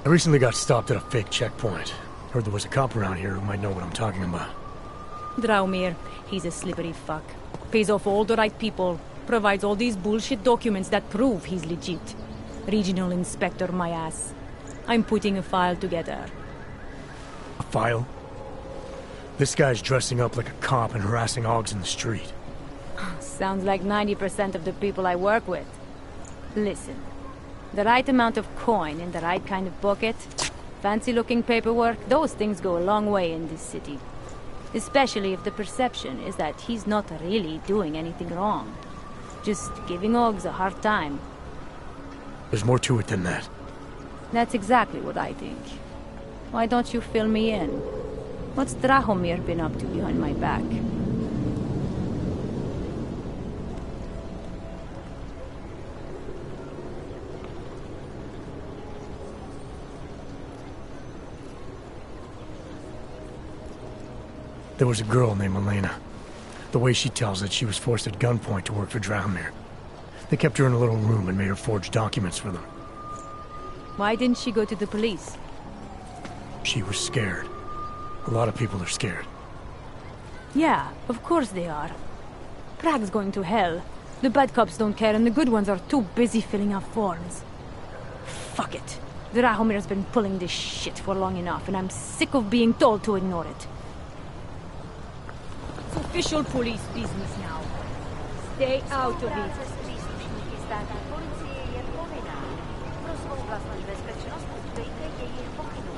I recently got stopped at a fake checkpoint. Heard there was a cop around here who might know what I'm talking about. Drahomir, he's a slippery fuck. Pays off all the right people. Provides all these bullshit documents that prove he's legit. Regional inspector, my ass. I'm putting a file together. A file? This guy's dressing up like a cop and harassing hogs in the street. Sounds like 90% of the people I work with. Listen. The right amount of coin in the right kind of bucket, fancy-looking paperwork, those things go a long way in this city. Especially if the perception is that he's not really doing anything wrong. Just giving Oggs a hard time. There's more to it than that. That's exactly what I think. Why don't you fill me in? What's Drahomir been up to behind my back? There was a girl named Elena. The way she tells it, she was forced at gunpoint to work for Drahomir. They kept her in a little room and made her forge documents for them. Why didn't she go to the police? She was scared. A lot of people are scared. Yeah, of course they are. Prague's going to hell. The bad cops don't care and the good ones are too busy filling out forms. Fuck it. Drahomir's been pulling this shit for long enough and I'm sick of being told to ignore it. It's official police business now. Stay out of it. státní policie je povinná pro svou vlastní bezpečnost dbejte jejich pokynů.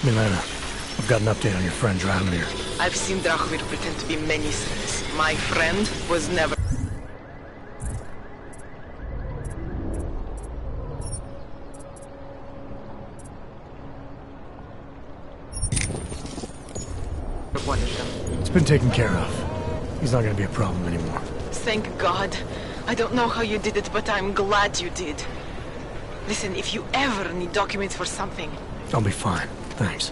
Milena, I've got an update on your friend Drahomir. I've seen Drahomir pretend to be many things. My friend was never... one of them. It's been taken care of. He's not gonna be a problem anymore. Thank God. I don't know how you did it, but I'm glad you did. Listen, if you ever need documents for something... I'll be fine. Thanks.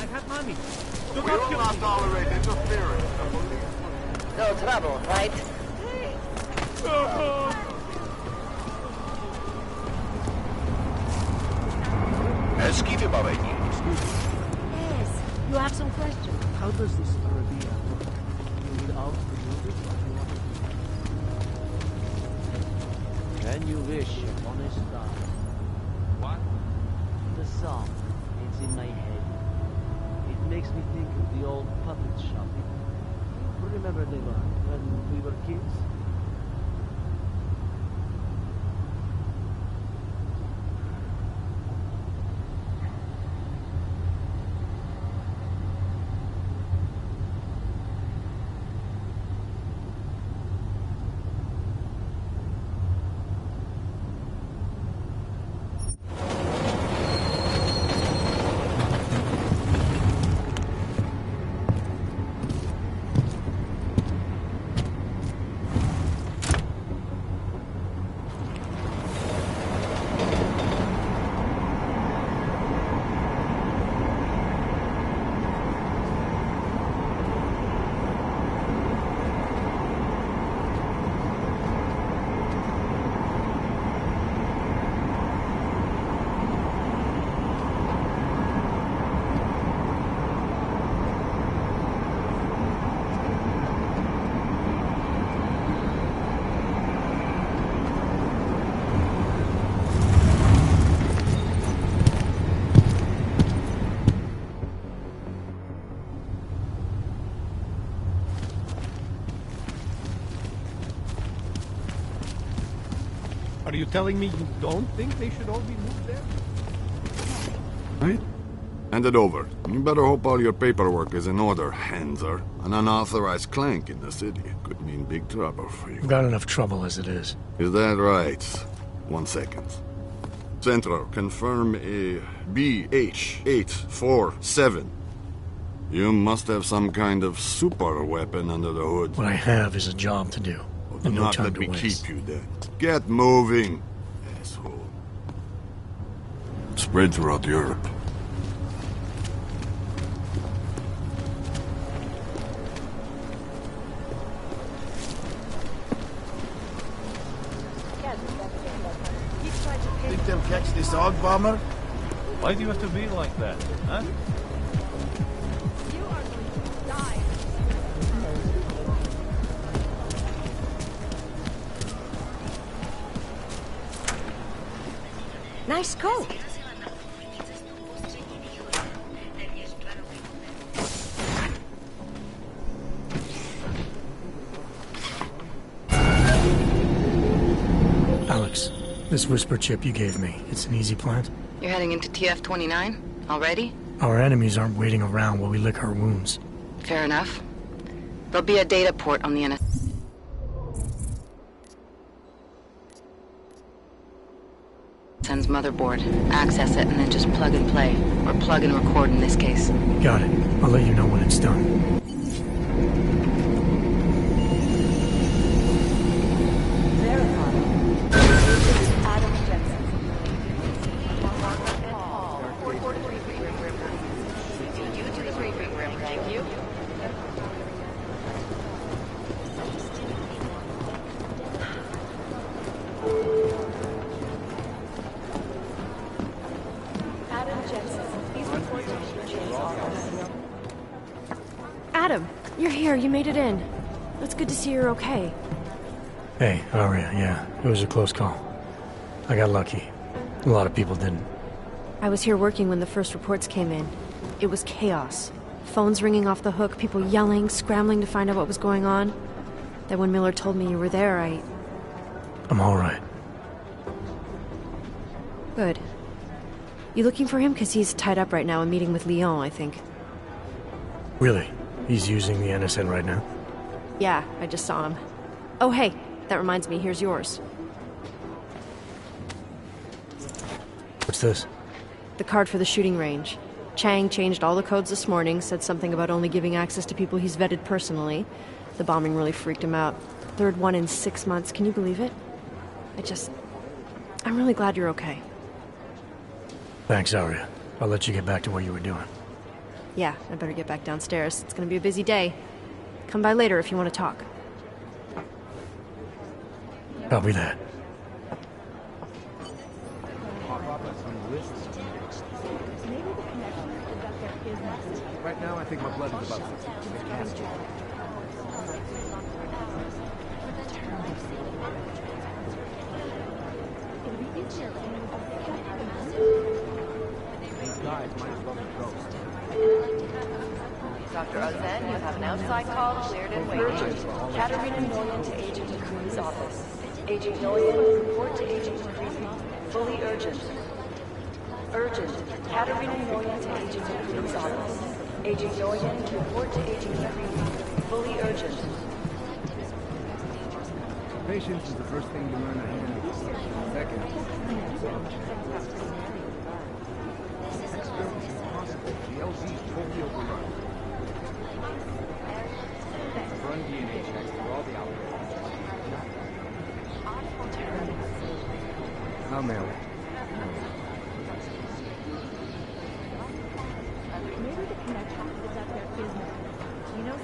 I got money. We will not tolerate interference. No trouble, right? Excuse me. Yes, you have some questions. How does this idea work? You without the music, when you wish upon a star. What? The song. It's in my head. It makes me think of the old puppet shop. Remember they were when we were kids? Are you telling me you don't think they should all be moved there? Right? Hand it over. You better hope all your paperwork is in order, Hanser. An unauthorized clank in the city could mean big trouble for you. I've got enough trouble as it is. Is that right? 1 second. Centro, confirm a BH-847. You must have some kind of super weapon under the hood. What I have is a job to do. Do And no not time let to me waste. keep you then. Get moving, asshole. Spread throughout Europe. Think they'll catch this hog bomber? Why do you have to be like that, huh? Nice coat. Alex, this whisper chip you gave me, it's an easy plant? You're heading into TF-29? Already? Our enemies aren't waiting around while we lick our wounds. Fair enough. There'll be a data port on the NS. NSN's motherboard. Access it and then just plug and play. Or plug and record in this case. Got it. I'll let you know when it's done. Adam, you're here. You made it in. It's good to see you're okay. Hey, Aria, yeah. It was a close call. I got lucky. A lot of people didn't. I was here working when the first reports came in. It was chaos. Phones ringing off the hook, people yelling, scrambling to find out what was going on. Then when Miller told me you were there, I'm alright. Good. You looking for him? Because he's tied up right now, a meeting with Lyon, I think. Really? He's using the NSN right now? Yeah, I just saw him. Oh, hey, that reminds me, here's yours. What's this? The card for the shooting range. Chang changed all the codes this morning, said something about only giving access to people he's vetted personally. The bombing really freaked him out. Third one in 6 months, can you believe it? I'm really glad you're okay. Thanks, Aria. I'll let you get back to what you were doing. Yeah, I better get back downstairs. It's gonna be a busy day. Come by later if you want to talk. Copy that. Right now, I think my blood is about 60. Dr. Ozen, you have an outside call cleared and waiting. Katerina Noyan to Agent McCree's office. Agent Noyan, report to Agent McCree. Fully urgent. Urgent. Katerina Noyan to Agent McCree's office. Agent Noyan, report to Agent McCree. Fully urgent. Patience is the first thing you learn to handle. Second. The LZ's totally overrun. Run DNA checks for all the outbreaks. I'll mail it. Maybe the connection is at their business. You know,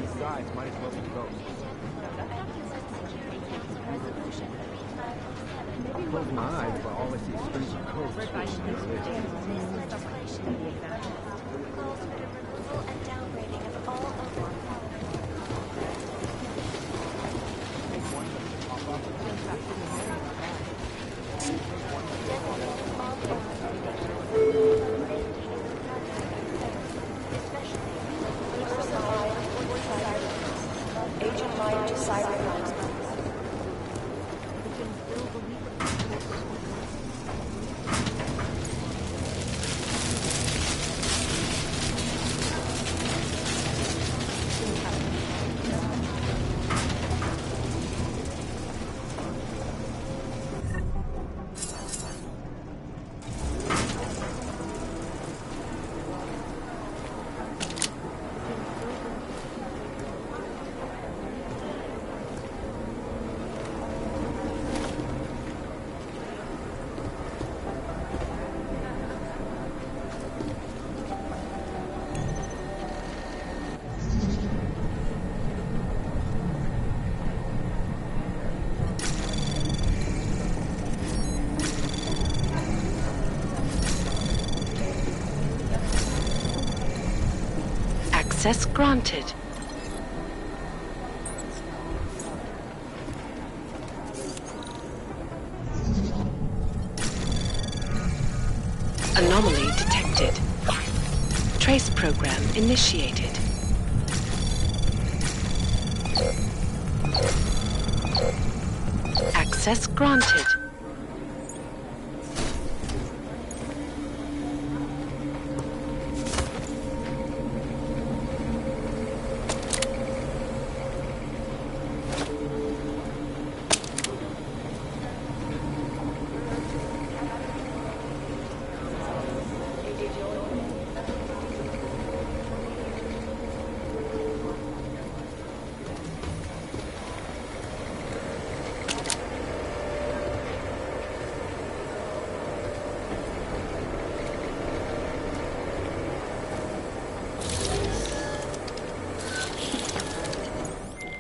Besides, might as well be ghosts. I close my eyes, but all I see is strings of codes. Agent Meyer to Cybercrime. Access granted. Anomaly detected. Trace program initiated. Access granted.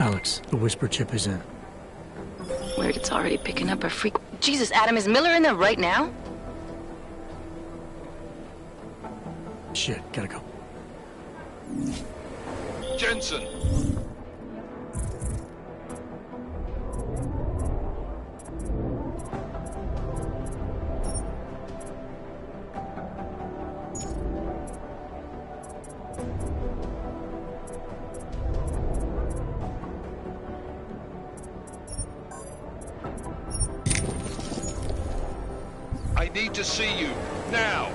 Alex, the whisper chip is in. Word, it's already picking up a freak. Jesus, Adam, is Miller in there right now? Shit, gotta go. Jensen! I need to see you, now!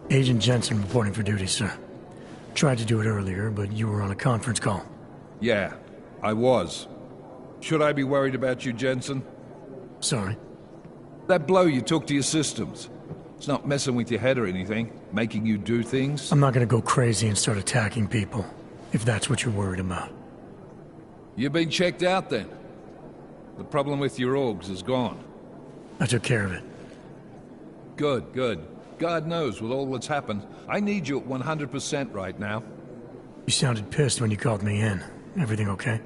Agent Jensen reporting for duty, sir. Tried to do it earlier, but you were on a conference call. Yeah, I was. Should I be worried about you, Jensen? Sorry? That blow you took to your systems. It's not messing with your head or anything, making you do things. I'm not gonna go crazy and start attacking people, if that's what you're worried about. You've been checked out then. The problem with your orgs is gone. I took care of it. Good, good. God knows, with all that's happened, I need you at 100% right now. You sounded pissed when you called me in. Everything okay?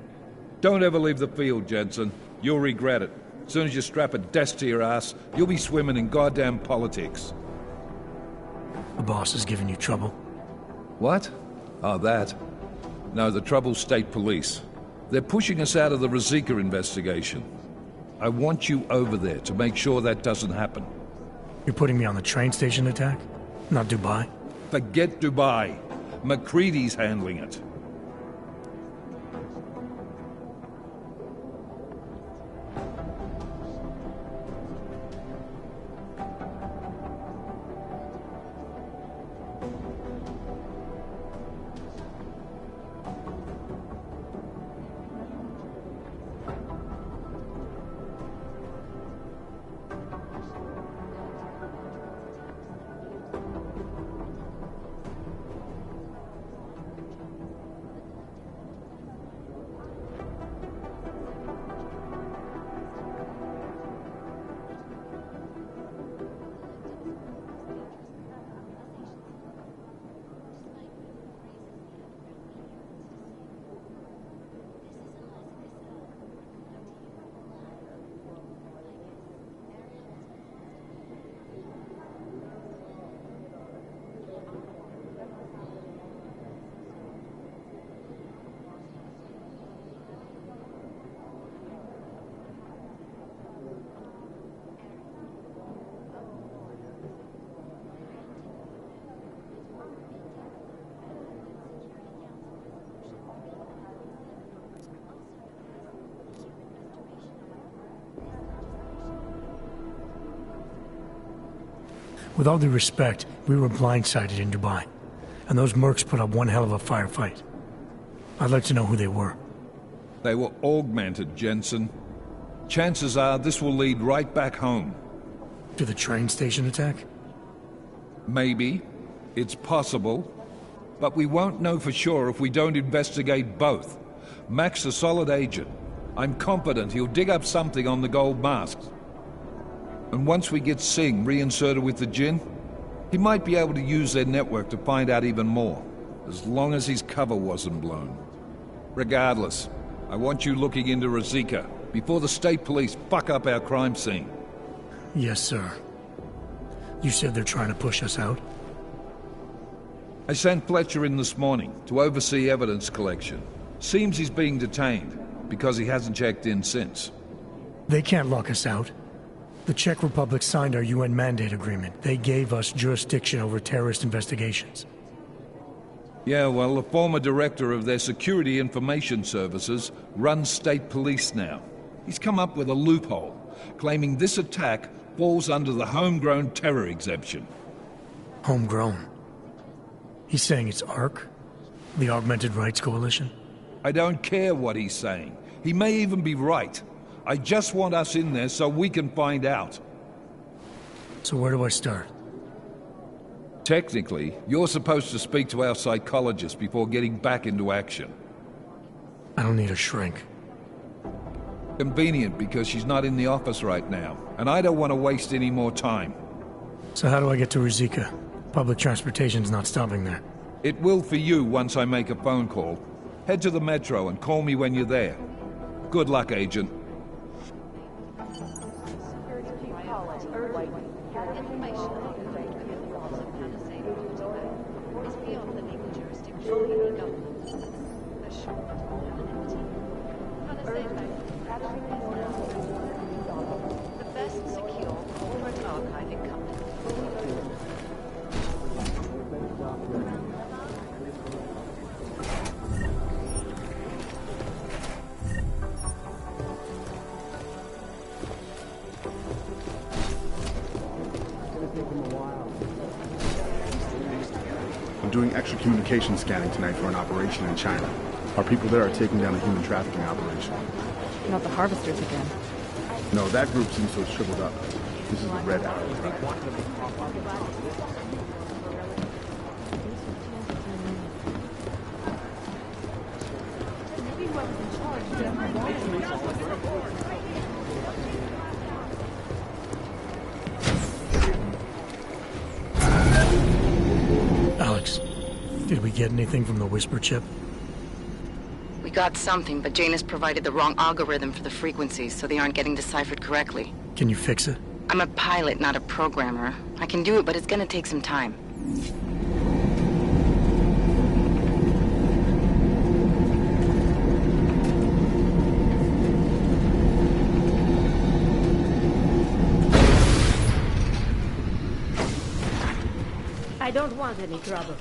Don't ever leave the field, Jensen. You'll regret it. As soon as you strap a desk to your ass, you'll be swimming in goddamn politics. The boss is giving you trouble? What? Oh, that. No, the trouble's state police. They're pushing us out of the Rosika investigation. I want you over there to make sure that doesn't happen. You're putting me on the train station attack? Not Dubai? Forget Dubai. McCready's handling it. With all due respect, we were blindsided in Dubai, and those mercs put up one hell of a firefight. I'd like to know who they were. They were augmented, Jensen. Chances are this will lead right back home. To the train station attack? Maybe. It's possible. But we won't know for sure if we don't investigate both. Mac's a solid agent. I'm confident he'll dig up something on the gold masks. And once we get Singh reinserted with the Jinn, he might be able to use their network to find out even more, as long as his cover wasn't blown. Regardless, I want you looking into Rosika before the state police fuck up our crime scene. Yes, sir. You said they're trying to push us out? I sent Fletcher in this morning to oversee evidence collection. Seems he's being detained, because he hasn't checked in since. They can't lock us out. The Czech Republic signed our UN mandate agreement. They gave us jurisdiction over terrorist investigations. Yeah, well, the former director of their security information services runs state police now. He's come up with a loophole, claiming this attack falls under the homegrown terror exemption. Homegrown? He's saying it's ARC? The Augmented Rights Coalition? I don't care what he's saying. He may even be right. I just want us in there so we can find out. So where do I start? Technically, you're supposed to speak to our psychologist before getting back into action. I don't need a shrink. Convenient because she's not in the office right now, and I don't want to waste any more time. So how do I get to Ruzicka? Public transportation's not stopping there. It will for you once I make a phone call. Head to the metro and call me when you're there. Good luck, Agent. I'm doing extra communication scanning tonight for an operation in China. Our people there are taking down a human trafficking operation. Not the harvesters again. No, that group seems to have shriveled up. This is the Red Arrow tribe. Alex, did we get anything from the Whisper chip? We got something, but Janus provided the wrong algorithm for the frequencies, so they aren't getting deciphered correctly. Can you fix it? I'm a pilot, not a programmer. I can do it, but it's gonna take some time. I don't want any trouble.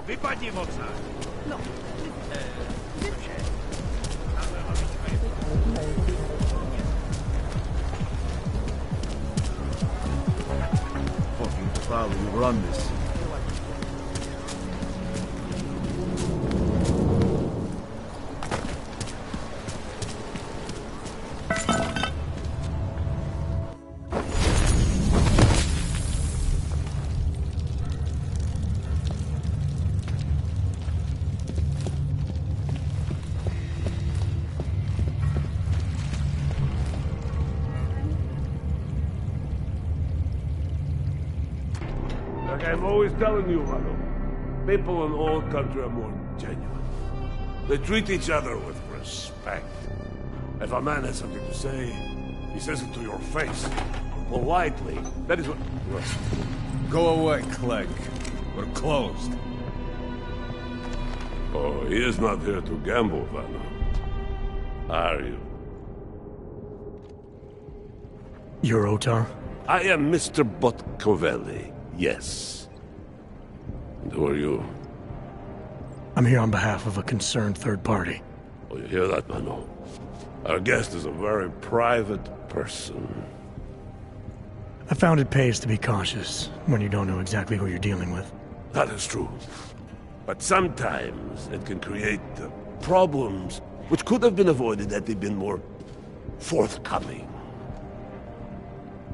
Wypadnie mocno. No. Fucking foul, we run this. Like I'm always telling you, Valo, people in all country are more genuine. They treat each other with respect. If a man has something to say, he says it to your face. Politely. That is what... Go away, Clegg. We're closed. Oh, he is not here to gamble, Valo. Are you? You're Otar? I am Mr. Botkovelli, yes. And who are you? I'm here on behalf of a concerned third party. Oh, you hear that, Mano? Our guest is a very private person. I found it pays to be cautious when you don't know exactly who you're dealing with. That is true. But sometimes it can create problems which could have been avoided had they been more forthcoming.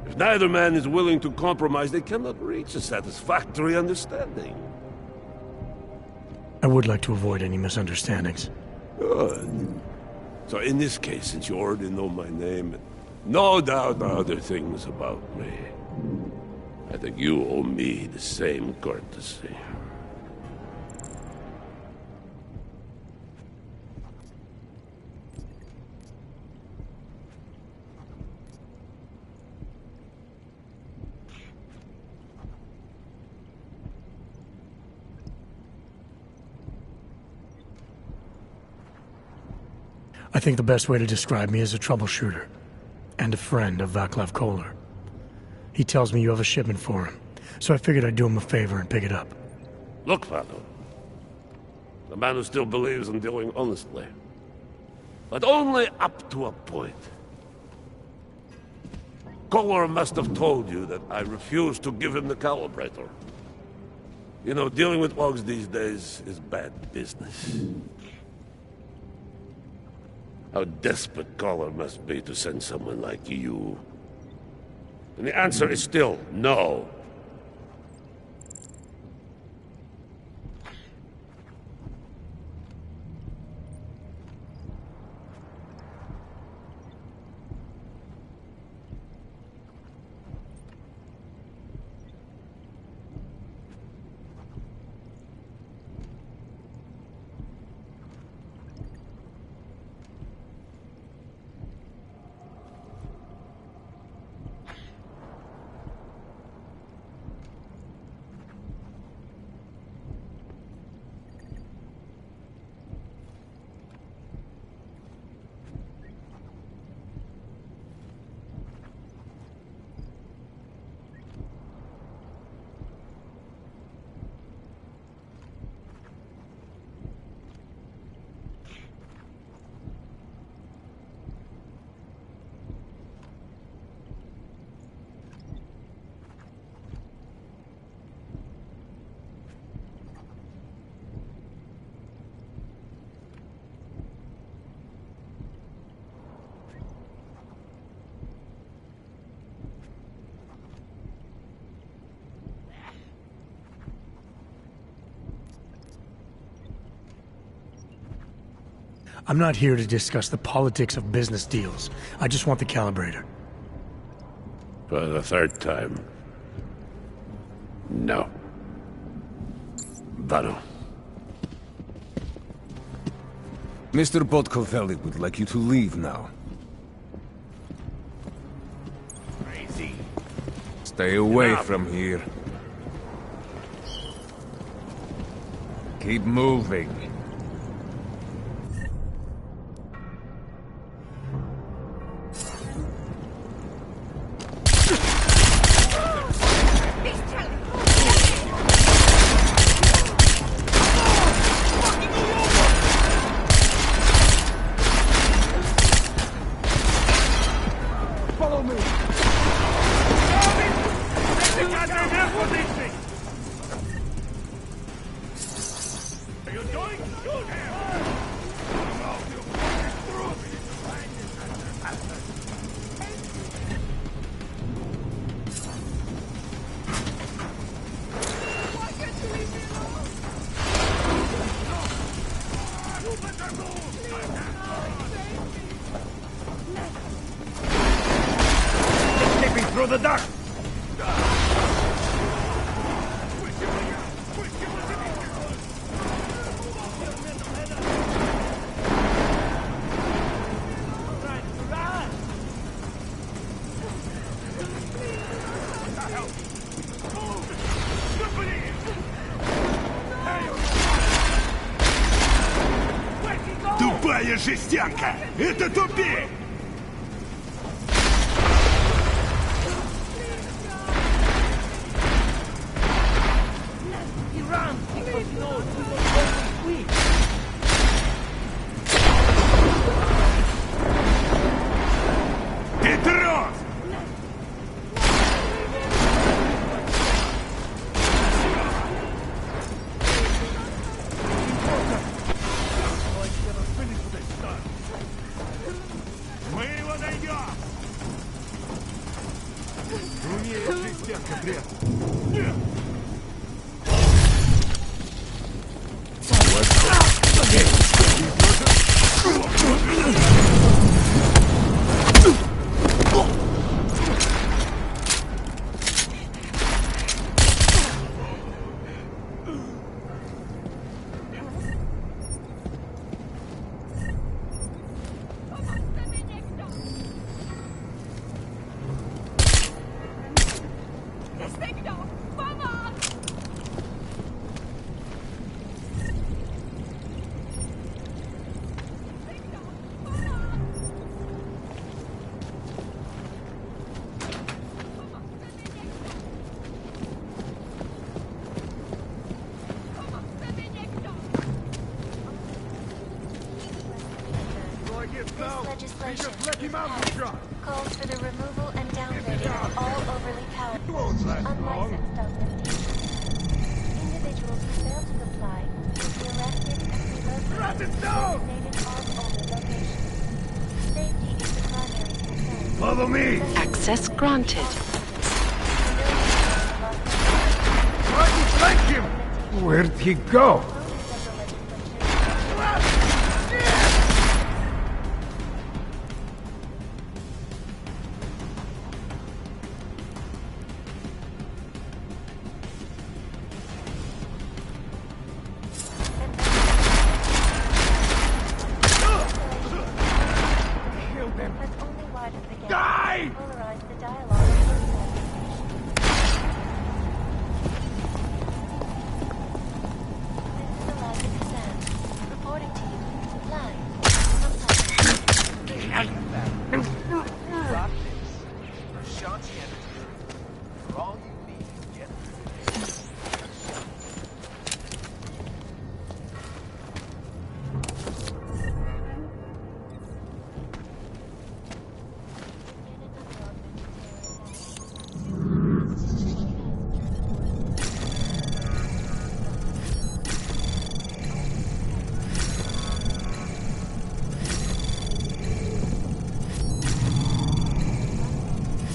If neither man is willing to compromise, they cannot reach a satisfactory understanding. I would like to avoid any misunderstandings. Good. So in this case, since you already know my name, and no doubt other things about me, I think you owe me the same courtesy. I think the best way to describe me is a troubleshooter, and a friend of Vaclav Koller. He tells me you have a shipment for him, so I figured I'd do him a favor and pick it up. Look, Father. The man who still believes in dealing honestly. But only up to a point. Kohler must have told you that I refused to give him the calibrator. You know, dealing with logs these days is bad business. How desperate Kohler must be to send someone like you. And the answer is still no. I'm not here to discuss the politics of business deals. I just want the calibrator. For the third time. No. Vano. Mr. Botkovelli would like you to leave now. Crazy. Stay away from here. Keep moving. Through the dark! Тупая жестянка! Это тупик! This legislation calls for the removal and download operating all overly powerful, unlicensed augmentations. Individuals who fail to comply will be arrested and relocated to designated off-orbit locations. Safety is the primary concern. Follow me! Access granted. Try to flank him! Where'd he go?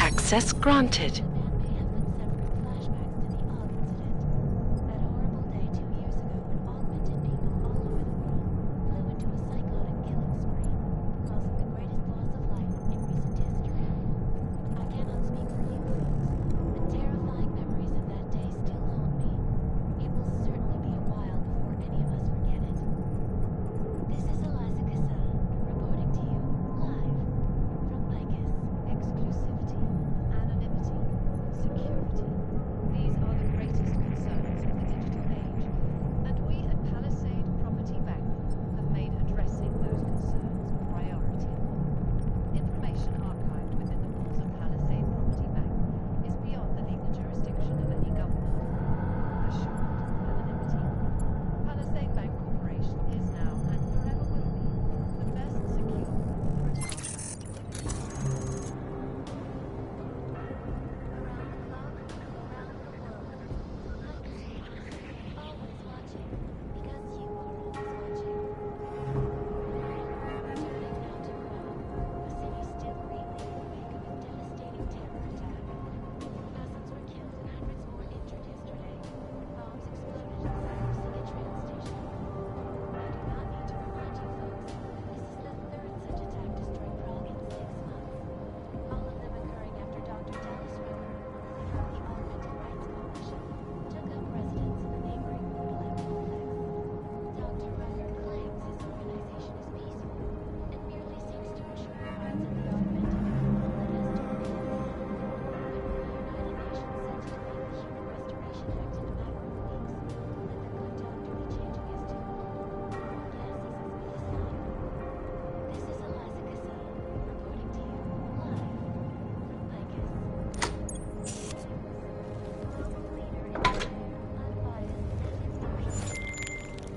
Access granted.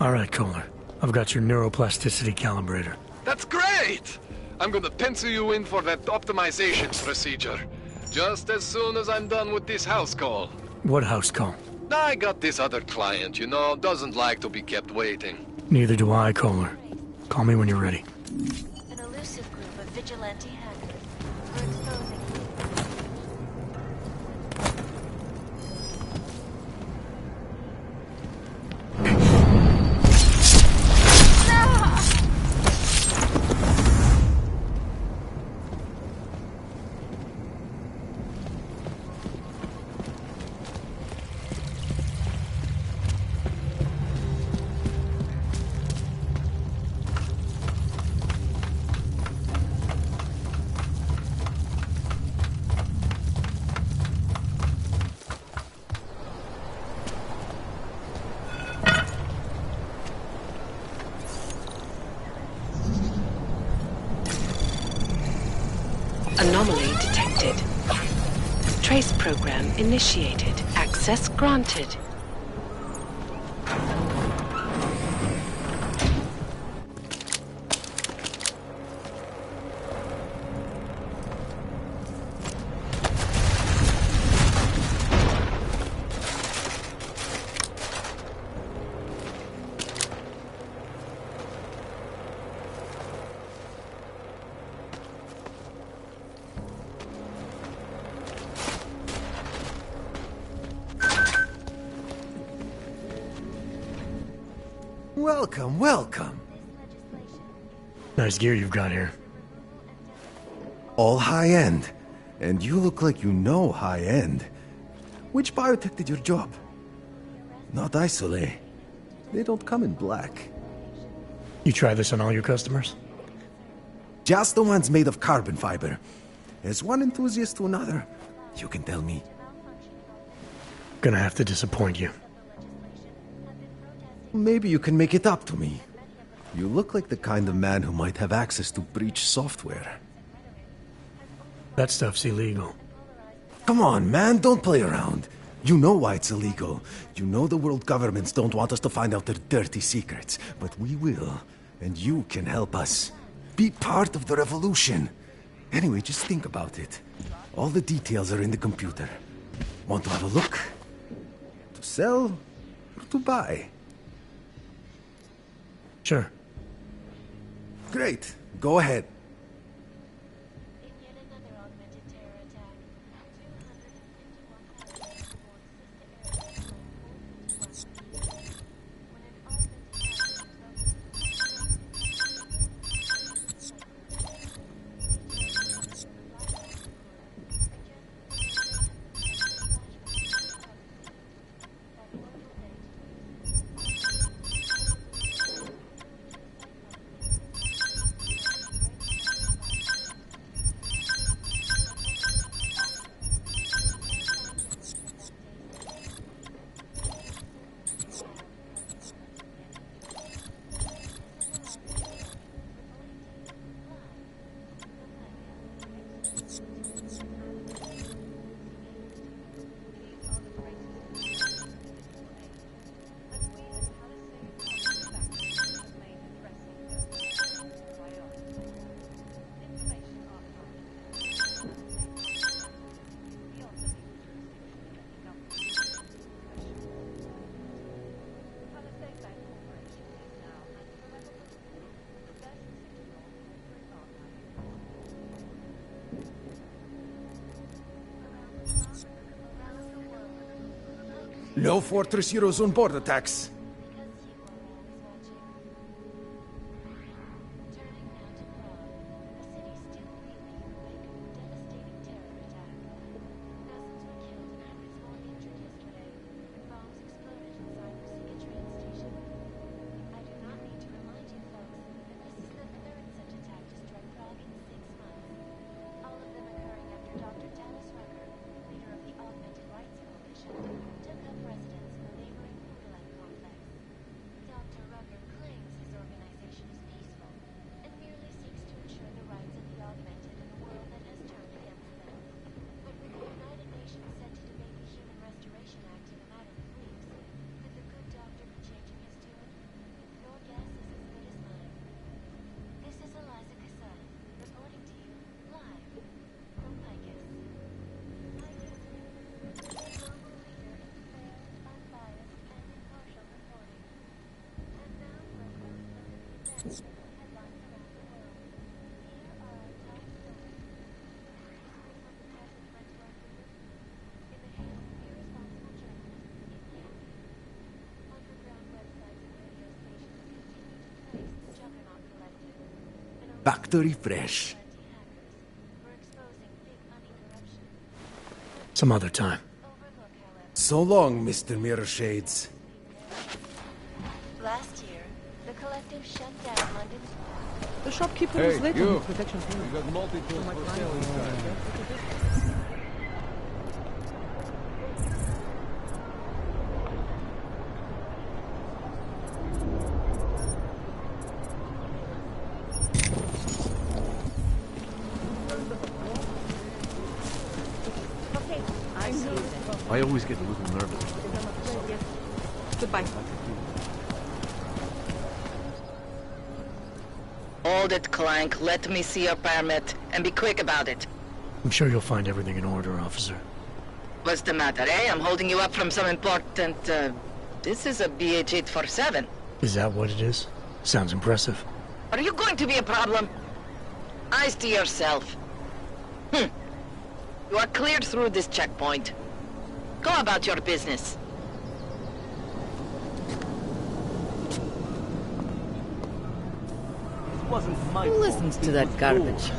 All right, Kohler. I've got your neuroplasticity calibrator. That's great! I'm gonna pencil you in for that optimization procedure. Just as soon as I'm done with this house call. What house call? I got this other client, you know, doesn't like to be kept waiting. Neither do I, Kohler. Call me when you're ready. An elusive group of vigilante hackers were exposing Anomaly detected. Trace program initiated. Access granted. Welcome, welcome. Nice gear you've got here. All high-end. And you look like you know high-end. Which biotech did your job? Not Isolate. They don't come in black. You try this on all your customers? Just the ones made of carbon fiber. As one enthusiast to another, you can tell me. Gonna have to disappoint you. Maybe you can make it up to me. You look like the kind of man who might have access to breach software. That stuff's illegal. Come on, man, don't play around. You know why it's illegal. You know the world governments don't want us to find out their dirty secrets. But we will, and you can help us. Be part of the revolution. Anyway, just think about it. All the details are in the computer. Want to have a look? To sell or to buy? Sure. Great. Go ahead. No Fortress Eurozone border tax. Back to refresh. Some other time. So long, Mr. Mirror Shades. Last year, the collective shut down London's... The shopkeeper was late on you. his protection payment. You got multi-tools for sale inside. I always get a little nervous. Goodbye. Hold it, Clank. Let me see your permit, and be quick about it. I'm sure you'll find everything in order, officer. What's the matter, eh? I'm holding you up from some important, This is a BH-847. Is that what it is? Sounds impressive. Are you going to be a problem? Eyes to yourself. You are cleared through this checkpoint. Go about your business. wasn't my Who fault. listens to It that was garbage? yours.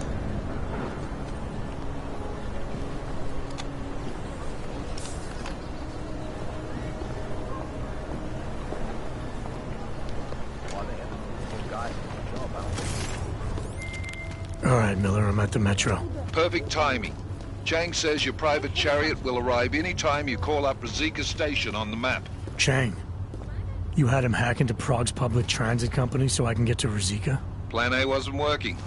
All right, Miller, I'm at the Metro. Perfect timing. Chang says your private chariot will arrive any time you call up Rizika Station on the map. Chang, you had him hack into Prague's public transit company so I can get to Rizika? Plan A wasn't working.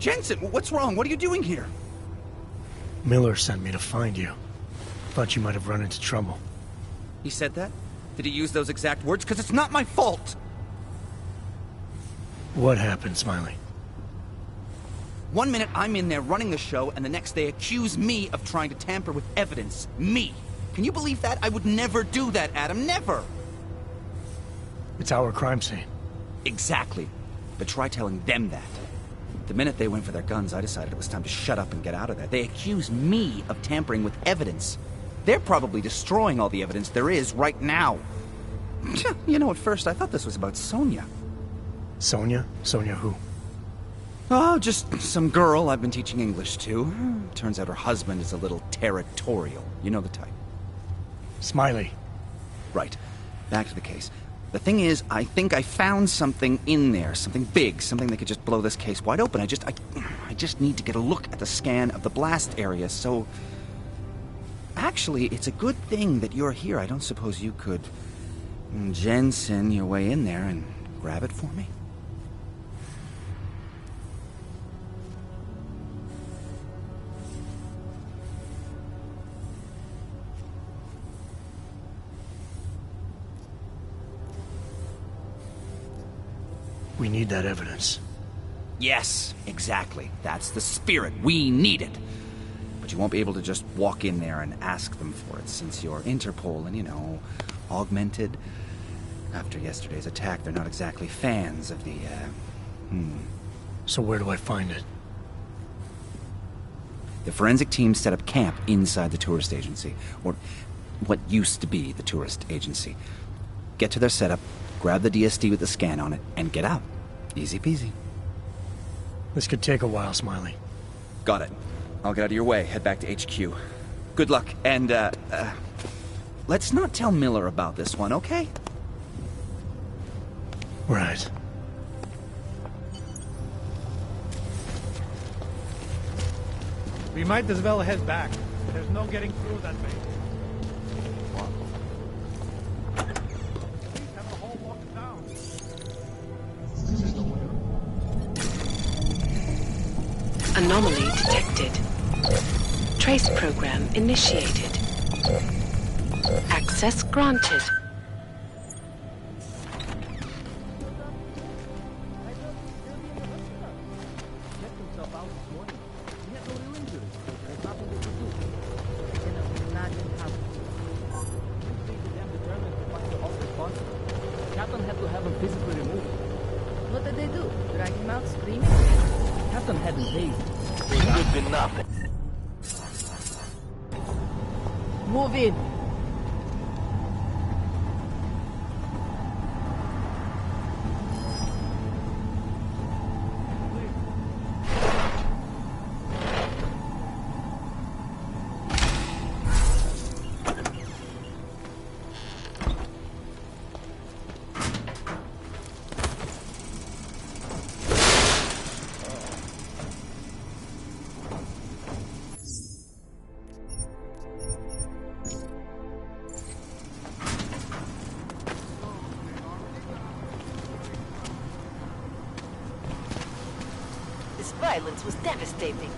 Jensen, what's wrong? What are you doing here? Miller sent me to find you. Thought you might have run into trouble. He said that? Did he use those exact words? Because it's not my fault! What happened, Smiley? 1 minute I'm in there running the show, and the next they accuse me of trying to tamper with evidence. Me! Can you believe that? I would never do that, Adam. Never! It's our crime scene. Exactly. But try telling them that. The minute they went for their guns, I decided it was time to shut up and get out of there. They accuse me of tampering with evidence. They're probably destroying all the evidence there is right now. You know, at first I thought this was about Sonia. Sonia? Sonia who? Oh, just some girl I've been teaching English to. Turns out her husband is a little territorial. You know the type. Smiley. Right. Back to the case. The thing is, I think I found something in there. Something big. Something that could just blow this case wide open. I just need to get a look at the scan of the blast area, so... Actually, it's a good thing that you're here. I don't suppose you could... Jensen your way in there and grab it for me? We need that evidence. Yes, exactly. That's the spirit. We need it. But you won't be able to just walk in there and ask them for it, since you're Interpol and, you know, augmented. After yesterday's attack, they're not exactly fans of the, So where do I find it? The forensic team set up camp inside the tourist agency, or what used to be the tourist agency. Get to their setup, grab the DSD with the scan on it, and get out. Easy peasy. This could take a while, Smiley. Got it. I'll get out of your way, head back to HQ. Good luck, and, let's not tell Miller about this one, okay? Right. We might as well head back. There's no getting through that way. Anomaly detected. Trace program initiated. Access granted. Captain had to have him physically removed. What did they do? Drag him out screaming? Captain hadn't tased. Good be nothing. Move in. This violence was devastating.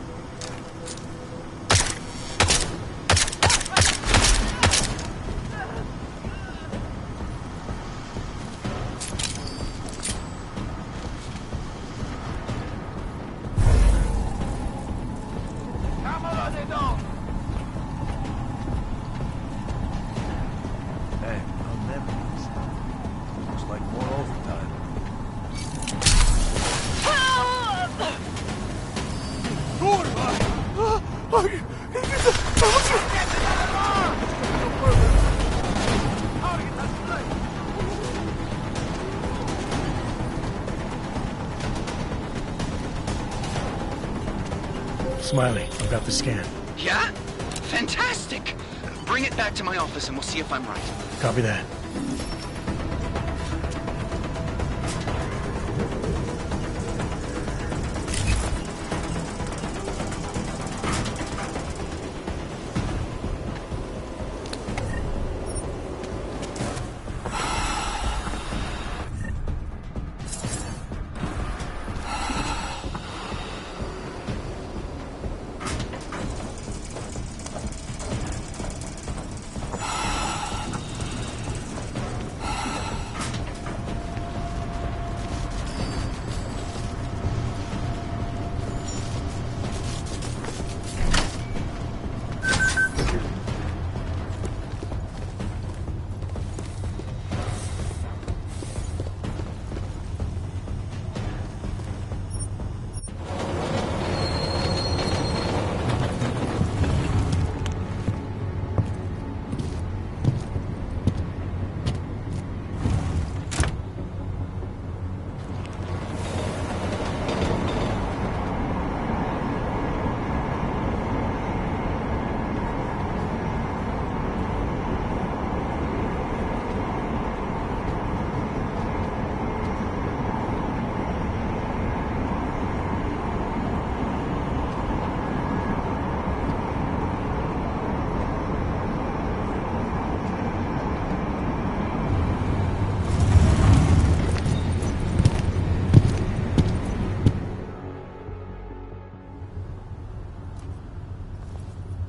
Smiley, I've got the scan. Yeah? Fantastic! Bring it back to my office and we'll see if I'm right. Copy that.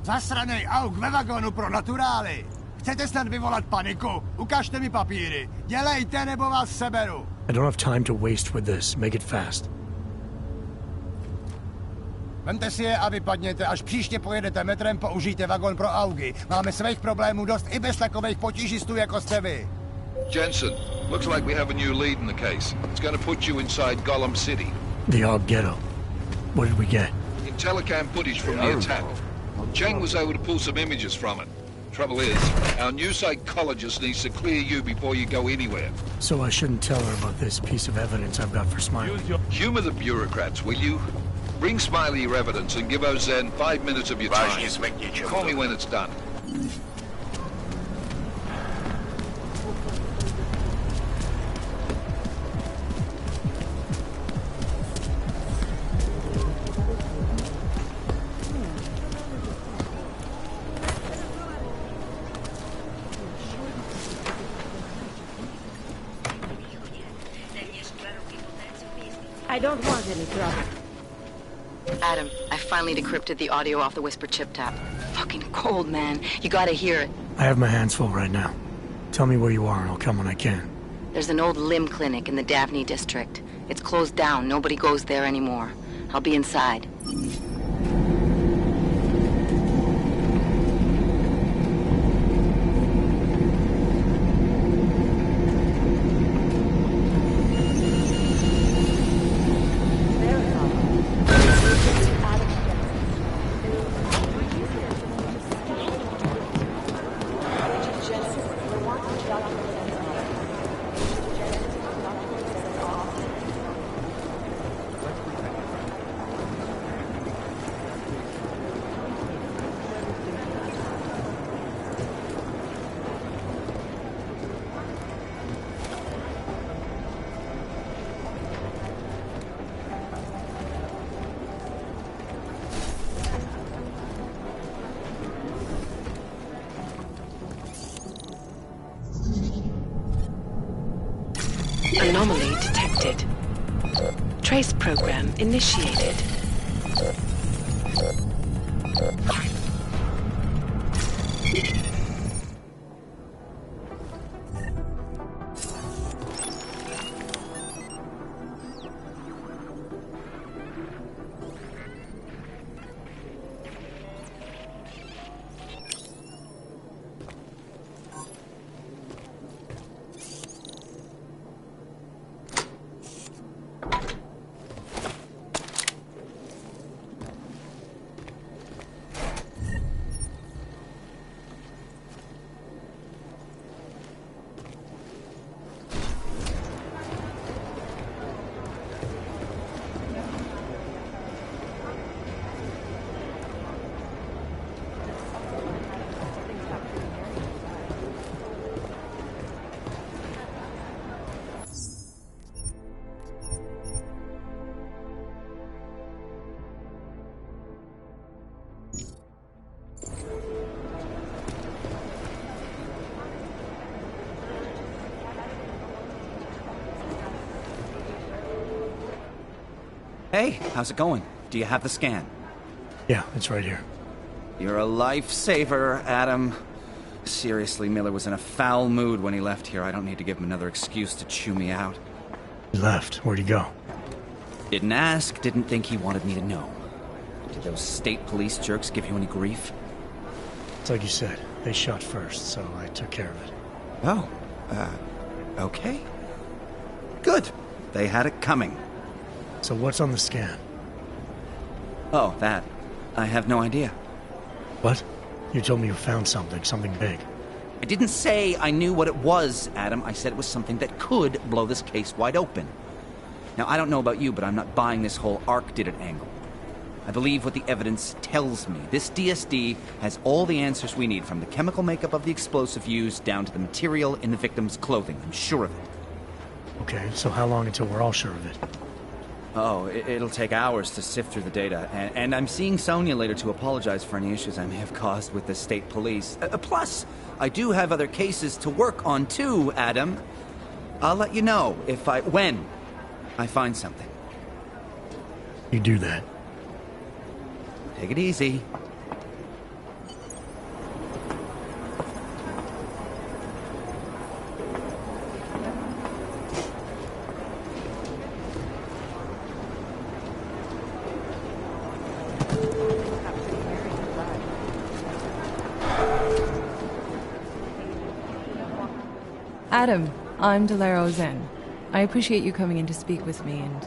Zasranej auk ve vagonu pro naturály! Chcete snad vyvolat paniku? Ukažte mi papíry. Dělejte, nebo vás seberu. I don't have time to waste with this. Make it fast. Vemte si je a vypadněte. Až příště pojedete metrem, použijte vagon pro augy. Máme svých problémů dost i bez takových potížistů, jako jste vy. Jensen, looks like we have a new lead in the case. It's going to put you inside Gollum City. The Og Ghetto. What did we get? Telecam footage from the attack. Cheng was able to pull some images from it. Trouble is, our new psychologist needs to clear you before you go anywhere. So I shouldn't tell her about this piece of evidence I've got for Smiley. Humor the bureaucrats, will you? Bring Smiley your evidence and give Ozen 5 minutes of your time. Call me when it's done. I don't want any trouble. Adam, I finally decrypted the audio off the Whisper chip tap. Fucking cold, man. You gotta hear it. I have my hands full right now. Tell me where you are and I'll come when I can. There's an old limb clinic in the Daphne district. It's closed down. Nobody goes there anymore. I'll be inside. Anomaly detected. Trace program initiated. Hey, how's it going? Do you have the scan? Yeah, it's right here. You're a lifesaver, Adam. Seriously, Miller was in a foul mood when he left here. I don't need to give him another excuse to chew me out. He left. Where'd he go? Didn't ask, didn't think he wanted me to know. Did those state police jerks give you any grief? It's like you said. They shot first, so I took care of it. Oh, okay. Good. They had it coming. So what's on the scan? Oh, that. I have no idea. What? You told me you found something big. I didn't say I knew what it was, Adam. I said it was something that could blow this case wide open. Now, I don't know about you, but I'm not buying this whole Ark did it angle. I believe what the evidence tells me. This DSD has all the answers we need, from the chemical makeup of the explosive used down to the material in the victim's clothing. I'm sure of it. Okay, so how long until we're all sure of it? Oh, it'll take hours to sift through the data, and I'm seeing Sonia later to apologize for any issues I may have caused with the state police. Plus, I do have other cases to work on too, Adam. I'll let you know when I find something. You do that. Take it easy. Adam, I'm Delaro Zen. I appreciate you coming in to speak with me, and...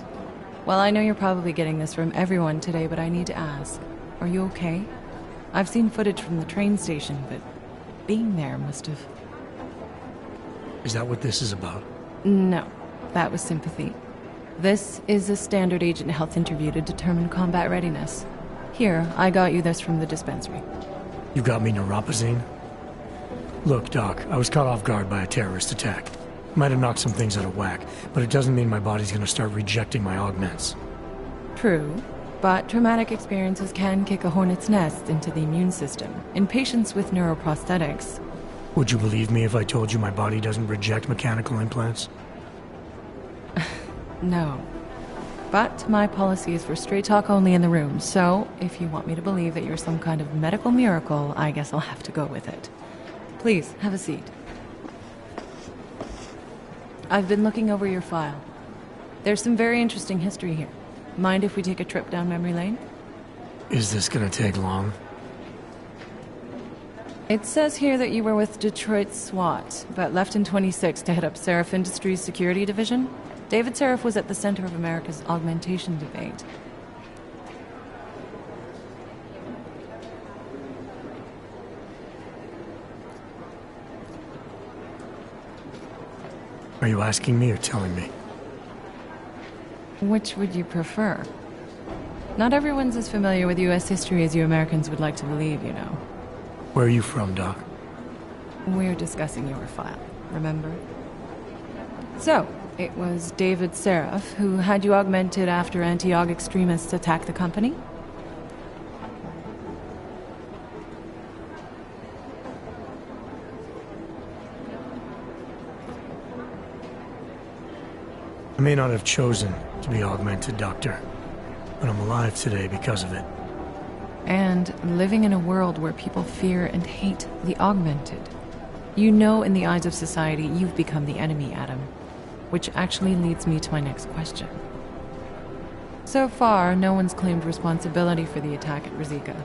well, I know you're probably getting this from everyone today, but I need to ask. Are you okay? I've seen footage from the train station, but being there must have... Is that what this is about? No, that was sympathy. This is a standard agent health interview to determine combat readiness. Here, I got you this from the dispensary. You got me neuropazine? Look, Doc, I was caught off guard by a terrorist attack. Might have knocked some things out of whack, but it doesn't mean my body's gonna start rejecting my augments. True, but traumatic experiences can kick a hornet's nest into the immune system. In patients with neuroprosthetics... Would you believe me if I told you my body doesn't reject mechanical implants? No. But my policy is for straight talk only in the room, so if you want me to believe that you're some kind of medical miracle, I guess I'll have to go with it. Please, have a seat. I've been looking over your file. There's some very interesting history here. Mind if we take a trip down memory lane? Is this gonna take long? It says here that you were with Detroit SWAT, but left in 26 to head up Seraph Industries' security division. David Seraph was at the center of America's augmentation debate. Are you asking me or telling me? Which would you prefer? Not everyone's as familiar with U.S. history as you Americans would like to believe, you know. Where are you from, Doc? We're discussing your file, remember? So, it was David Seraph who had you augmented after anti-aug extremists attacked the company? I may not have chosen to be augmented, Doctor, but I'm alive today because of it. And living in a world where people fear and hate the augmented. You know, in the eyes of society, you've become the enemy, Adam. Which actually leads me to my next question. So far, no one's claimed responsibility for the attack at Rizika.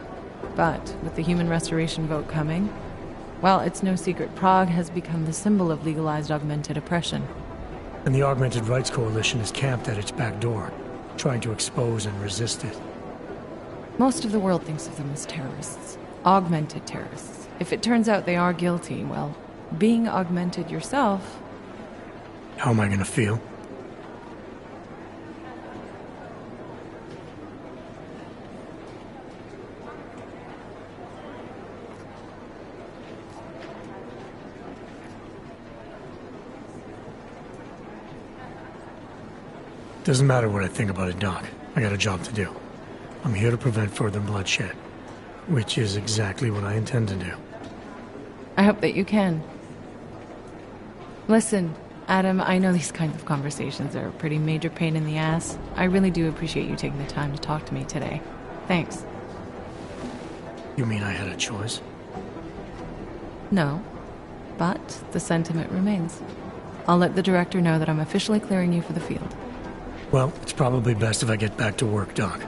But with the human restoration vote coming, well, it's no secret Prague has become the symbol of legalized augmented oppression. And the Augmented Rights Coalition is camped at its back door, trying to expose and resist it. Most of the world thinks of them as terrorists. Augmented terrorists. If it turns out they are guilty, well, being augmented yourself... How am I gonna feel? Doesn't matter what I think about it, Doc. I got a job to do. I'm here to prevent further bloodshed, which is exactly what I intend to do. I hope that you can. Listen, Adam, I know these kinds of conversations are a pretty major pain in the ass. I really do appreciate you taking the time to talk to me today. Thanks. You mean I had a choice? No, but the sentiment remains. I'll let the director know that I'm officially clearing you for the field. Well, it's probably best if I get back to work, Doc.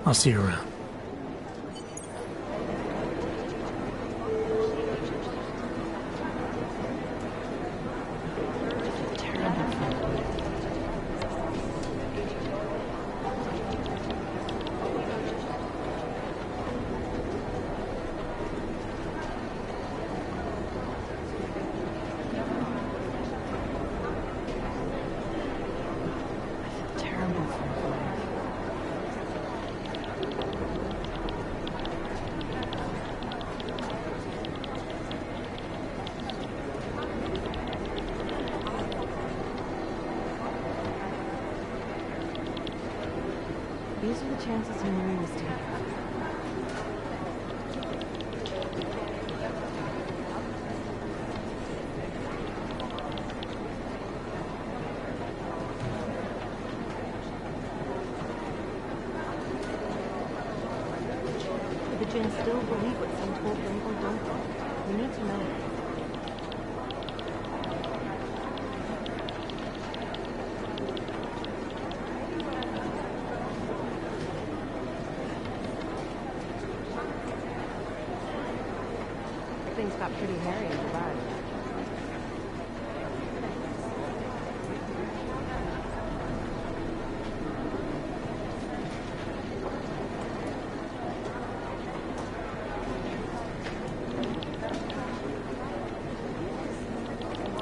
I'll see you around. These are the chances you knew he was taking. The Jinn still believe what some told them or don't. We need to know. Things got pretty hairy in the bar.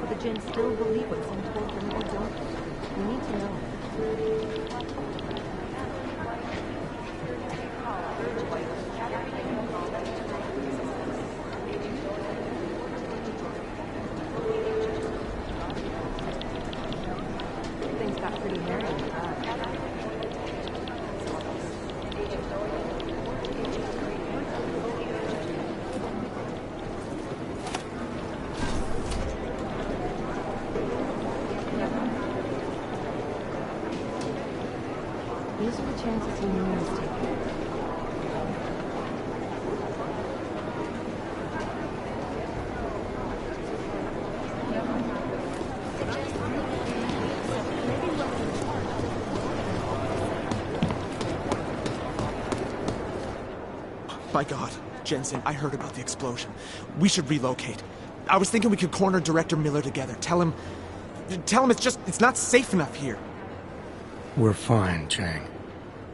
The Jinn still believe what some told them or don't. We need to know. Things got pretty hairy in the bar. These are the chances he knew he was taking. My God, Jensen, I heard about the explosion. We should relocate. I was thinking we could corner Director Miller together. Tell him it's not safe enough here. We're fine, Chang.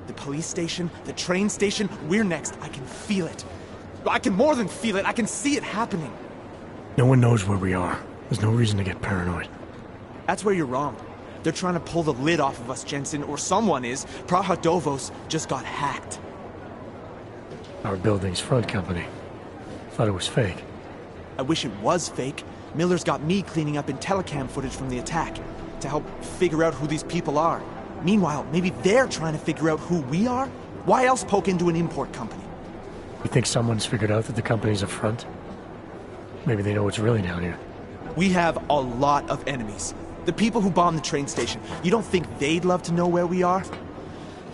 The police station, the train station, we're next. I can feel it. I can more than feel it. I can see it happening. No one knows where we are. There's no reason to get paranoid. That's where you're wrong. They're trying to pull the lid off of us, Jensen, or someone is. Pt.2 just got hacked. Our building's front company. Thought it was fake. I wish it was fake. Miller's got me cleaning up IntelliCam footage from the attack to help figure out who these people are. Meanwhile, maybe they're trying to figure out who we are? Why else poke into an import company? You think someone's figured out that the company's a front? Maybe they know what's really down here. We have a lot of enemies. The people who bombed the train station. You don't think they'd love to know where we are?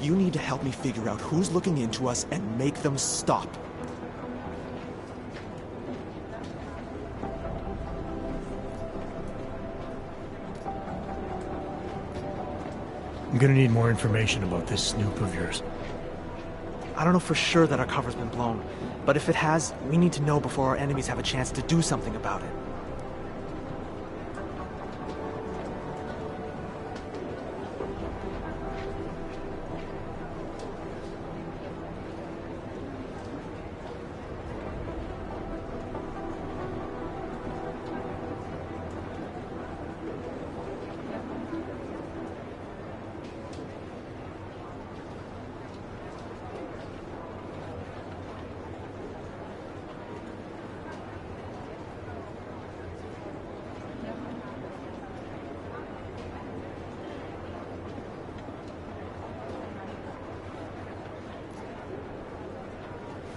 You need to help me figure out who's looking into us and make them stop. I'm gonna need more information about this snoop of yours. I don't know for sure that our cover's been blown, but if it has, we need to know before our enemies have a chance to do something about it.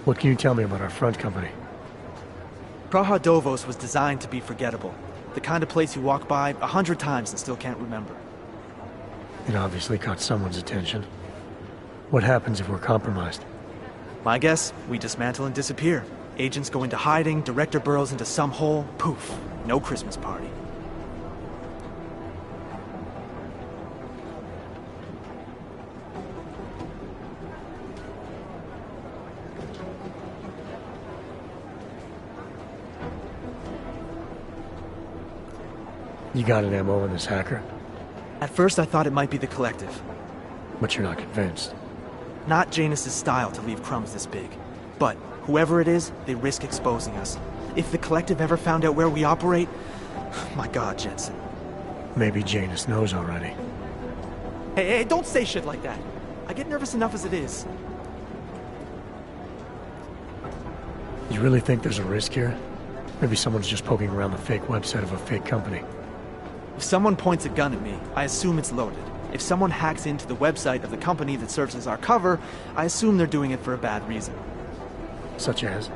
What can you tell me about our front company? Pt.2 was designed to be forgettable. The kind of place you walk by 100 times and still can't remember. It obviously caught someone's attention. What happens if we're compromised? My guess, we dismantle and disappear. Agents go into hiding, director burrows into some hole, poof, no Christmas party. You got an MO on this hacker? At first I thought it might be the Collective. But you're not convinced? Not Janus's style to leave crumbs this big. But whoever it is, they risk exposing us. If the Collective ever found out where we operate... My God, Jensen. Maybe Janus knows already. Hey, don't say shit like that. I get nervous enough as it is. You really think there's a risk here? Maybe someone's just poking around the fake website of a fake company. If someone points a gun at me, I assume it's loaded. If someone hacks into the website of the company that serves as our cover, I assume they're doing it for a bad reason. Such as?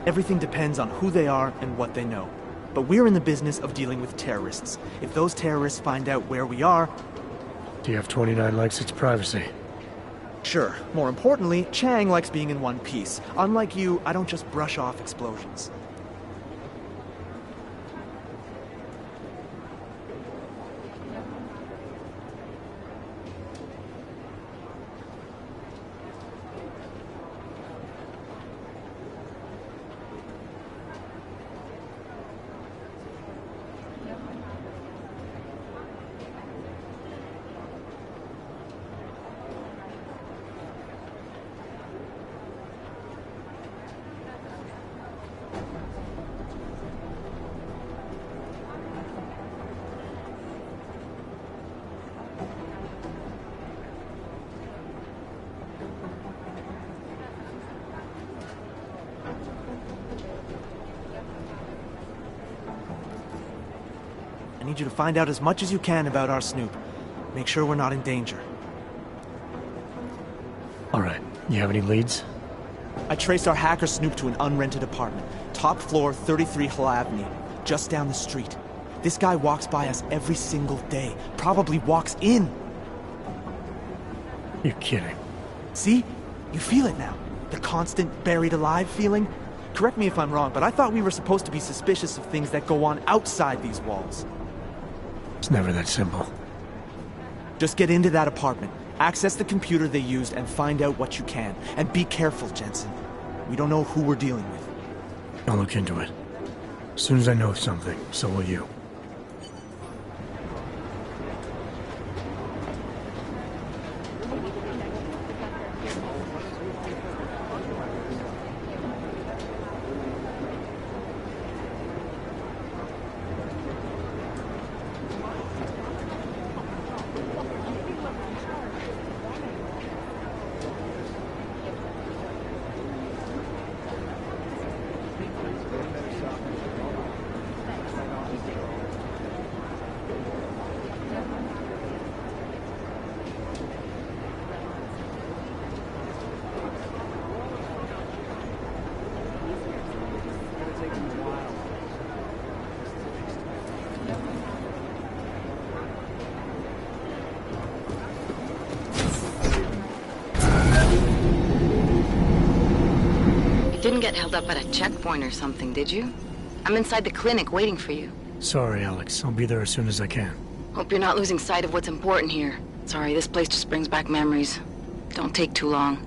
Everything depends on who they are and what they know. But we're in the business of dealing with terrorists. If those terrorists find out where we are... TF-29 likes its privacy. Sure. More importantly, Chang likes being in one piece. Unlike you, I don't just brush off explosions. I need you to find out as much as you can about our snoop. Make sure we're not in danger. Alright, you have any leads? I traced our hacker snoop to an unrented apartment. Top floor, 33 Hull Avenue. Just down the street. This guy walks by us every single day. Probably walks in. You're kidding. See? You feel it now. The constant buried alive feeling. Correct me if I'm wrong, but I thought we were supposed to be suspicious of things that go on outside these walls. It's never that simple. Just get into that apartment, access the computer they used, and find out what you can. And be careful, Jensen. We don't know who we're dealing with. I'll look into it. As soon as I know something, so will you. Didn't get held up at a checkpoint or something, did you? I'm inside the clinic waiting for you. Sorry, Alex. I'll be there as soon as I can. Hope you're not losing sight of what's important here. Sorry, this place just brings back memories. Don't take too long.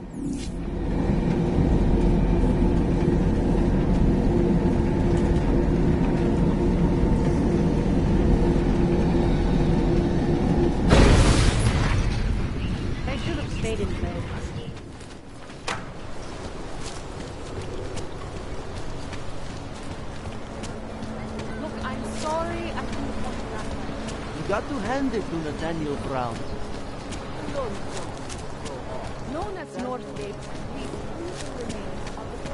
I should have stayed in bed. Got to hand it to Nathaniel Brown. Known as Northgate, these crucial remains of the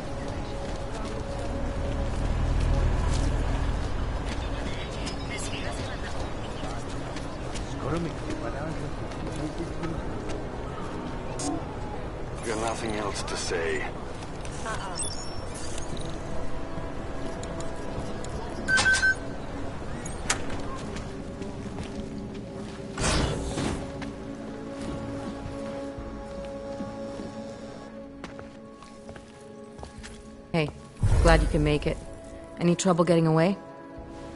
You got nothing else to say. Glad you can make it. Any trouble getting away?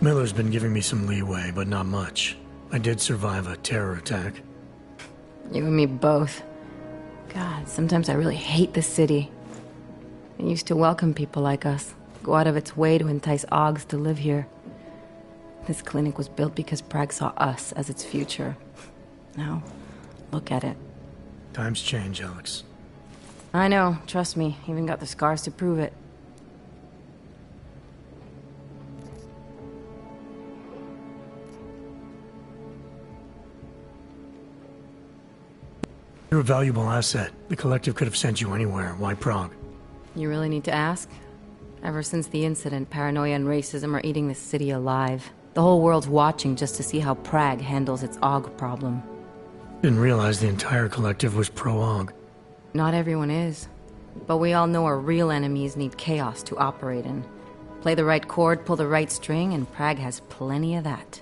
Miller's been giving me some leeway, but not much. I did survive a terror attack. You and me both. God, sometimes I really hate this city. It used to welcome people like us, go out of its way to entice Augs to live here. This clinic was built because Prague saw us as its future. Now, look at it. Times change, Alex. I know, trust me, even got the scars to prove it. You're a valuable asset. The Collective could have sent you anywhere. Why Prague? You really need to ask? Ever since the incident, paranoia and racism are eating this city alive. The whole world's watching just to see how Prague handles its AUG problem. Didn't realize the entire Collective was pro-AUG. Not everyone is. But we all know our real enemies need chaos to operate in. Play the right chord, pull the right string, and Prague has plenty of that.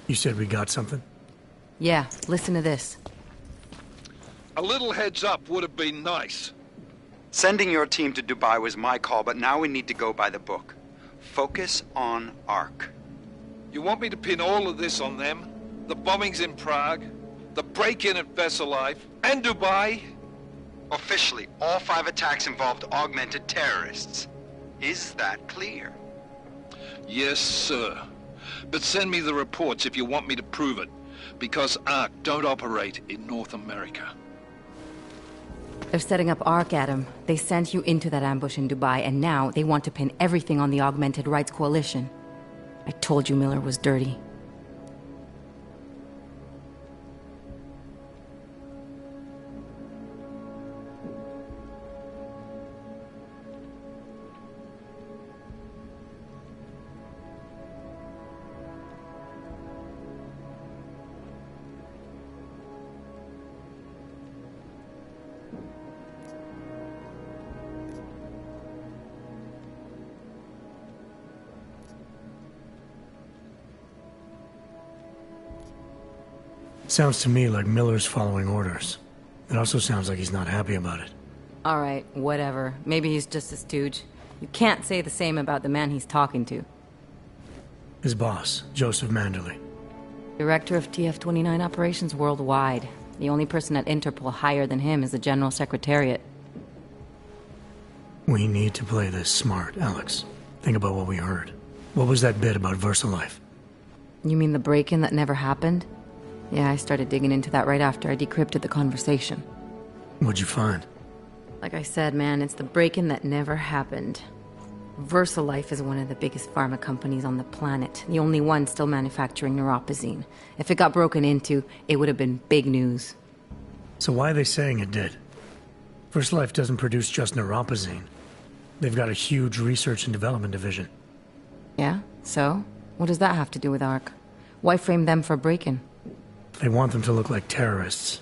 You said we got something? Yeah, listen to this. A little heads up would have been nice. Sending your team to Dubai was my call, but now we need to go by the book. Focus on ARC. You want me to pin all of this on them? The bombings in Prague, the break-in at Versalife, and Dubai? Officially, all 5 attacks involved augmented terrorists. Is that clear? Yes, sir. But send me the reports if you want me to prove it, because ARC don't operate in North America. They're setting up ARC, Adam. They sent you into that ambush in Dubai, and now they want to pin everything on the Augmented Rights Coalition. I told you Miller was dirty. Sounds to me like Miller's following orders. It also sounds like he's not happy about it. Alright, whatever. Maybe he's just a stooge. You can't say the same about the man he's talking to. His boss, Joseph Manderley. Director of TF-29 operations worldwide. The only person at Interpol higher than him is the General Secretariat. We need to play this smart, Alex. Think about what we heard. What was that bit about Versalife? You mean the break-in that never happened? Yeah, I started digging into that right after I decrypted the conversation. What'd you find? Like I said, man, it's the break-in that never happened. Versalife is one of the biggest pharma companies on the planet, the only one still manufacturing neuropozyne. If it got broken into, it would have been big news. So why are they saying it did? Versalife doesn't produce just neuropozyne. They've got a huge research and development division. Yeah? So? What does that have to do with ARC? Why frame them for break-in? They want them to look like terrorists.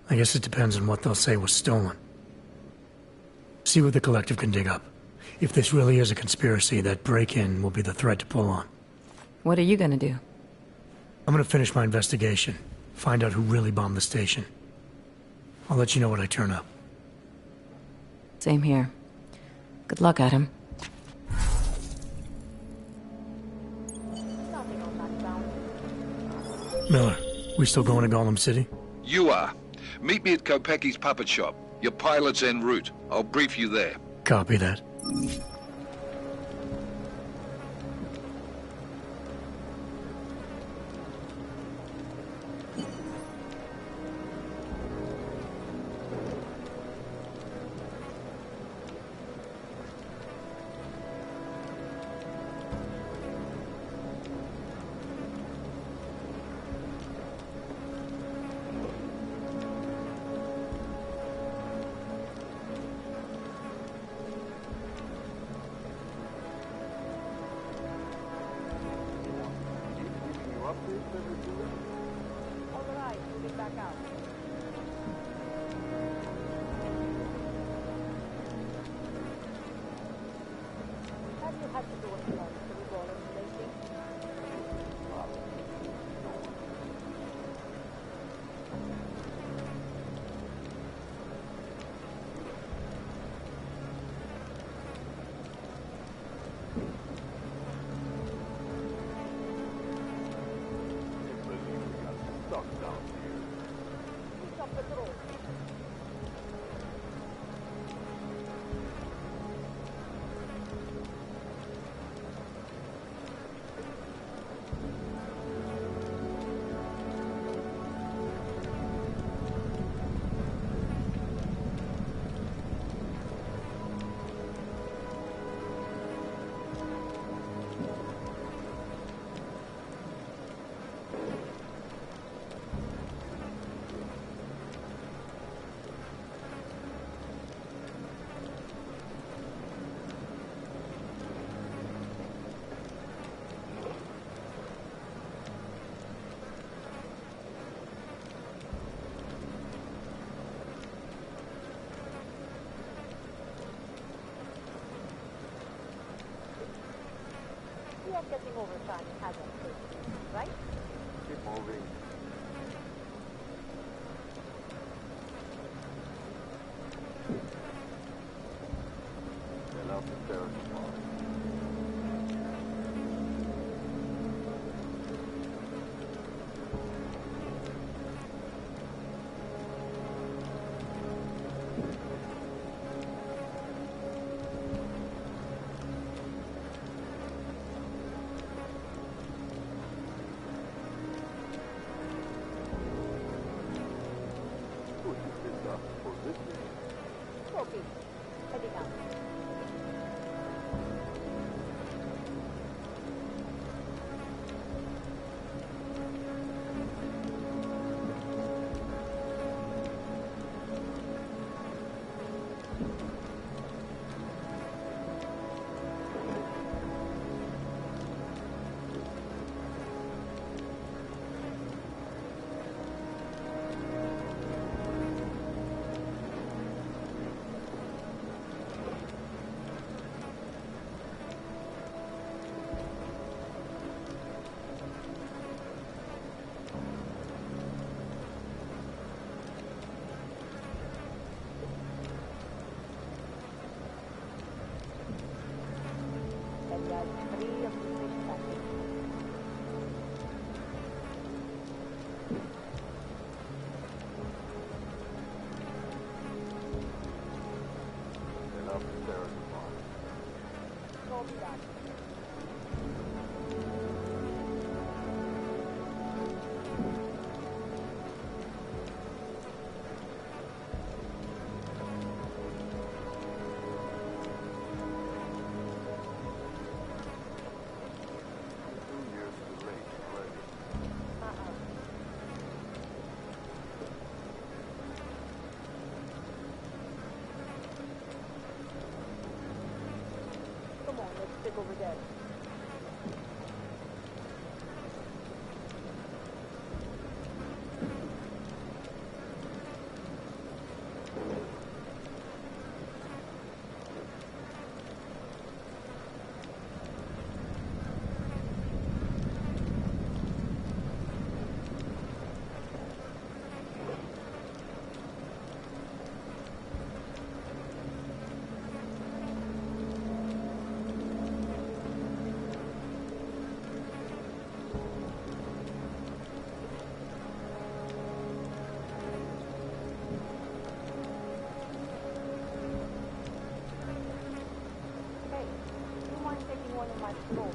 I guess it depends on what they'll say was stolen. See what the Collective can dig up. If this really is a conspiracy, that break-in will be the thread to pull on. What are you gonna do? I'm gonna finish my investigation. Find out who really bombed the station. I'll let you know when I turn up. Same here. Good luck, Adam. Miller, we still going to Golem City? You are. Meet me at Kopecki's puppet shop. Your pilot's en route. I'll brief you there. Copy that. way of getting over time hasn't hurt, right? Keep moving. Fill up the territory. Copy. Heading out. Come on, let's stick over there. One of my clothes,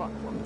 spot for me.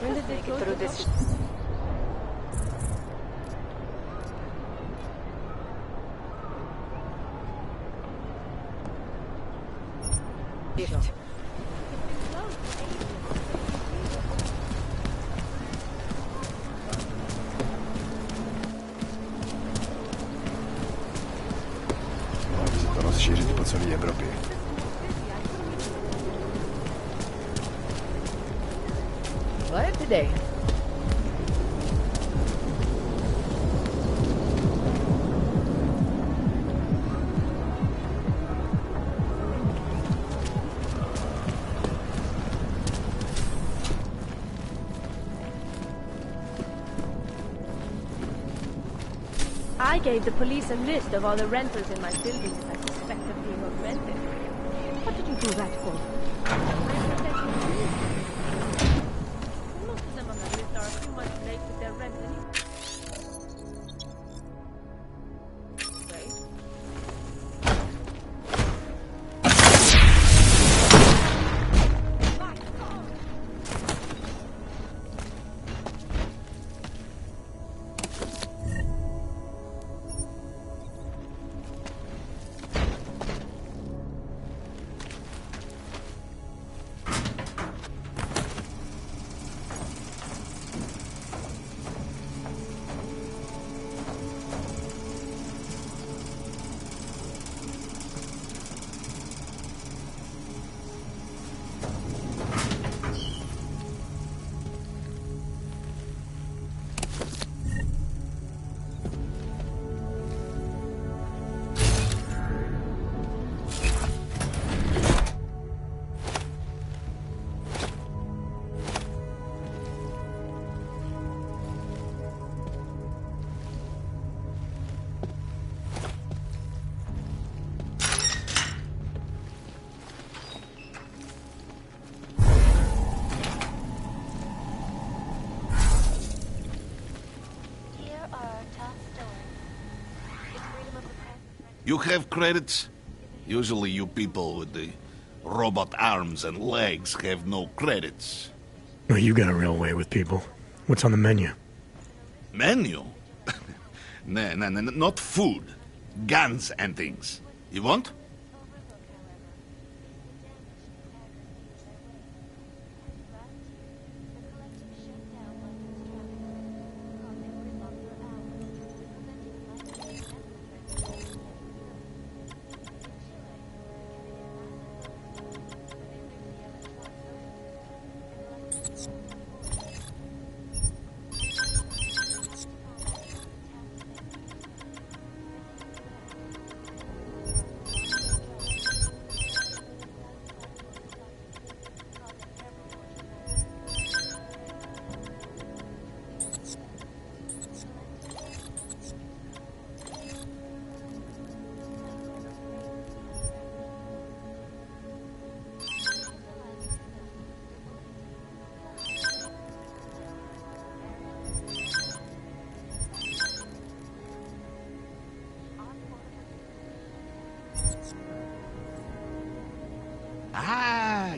When did they get through this? Gift. Mohli se to rozšířit po celé Evropě. What today? I gave the police a list of all the renters in my building that I suspect of being augmented. What did you do that for? Most of them on the list are a few months late with their rent anyway. You have credits? Usually you people with the robot arms and legs have no credits. Well, you got a real way with people. What's on the menu? Menu? No, not food. Guns and things. You want?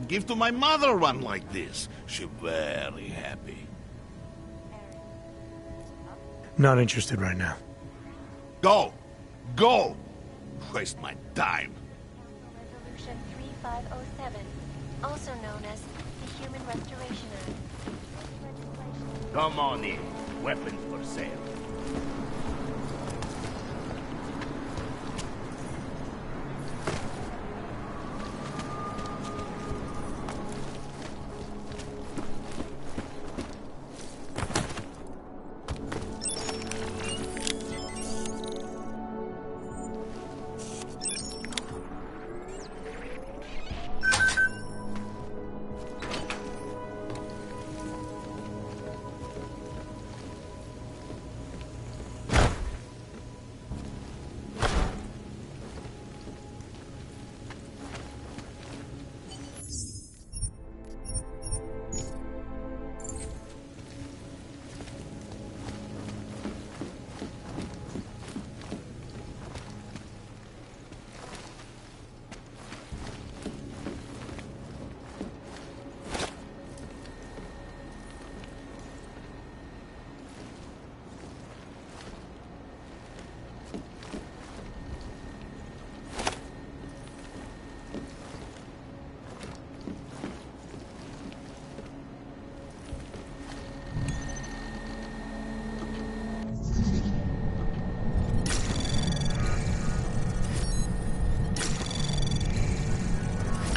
I'd give to my mother one like this. She very happy. Not interested right now. Go! Go! Waste my time. Resolution 3507, also known as the Human Restoration Act. Come on in. Weapons for sale.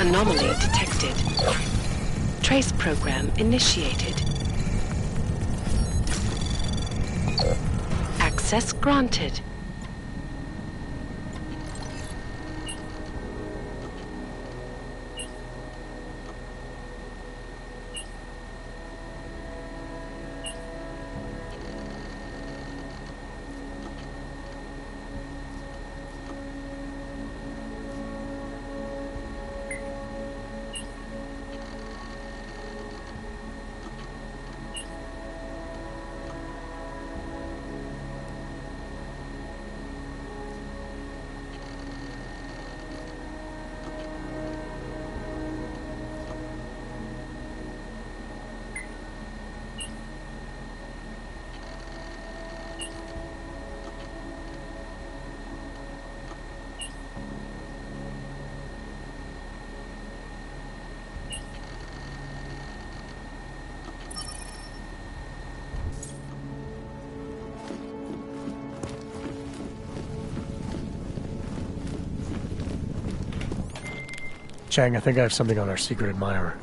Anomaly detected. Trace program initiated. Access granted. Chang, I think I have something on our secret admirer.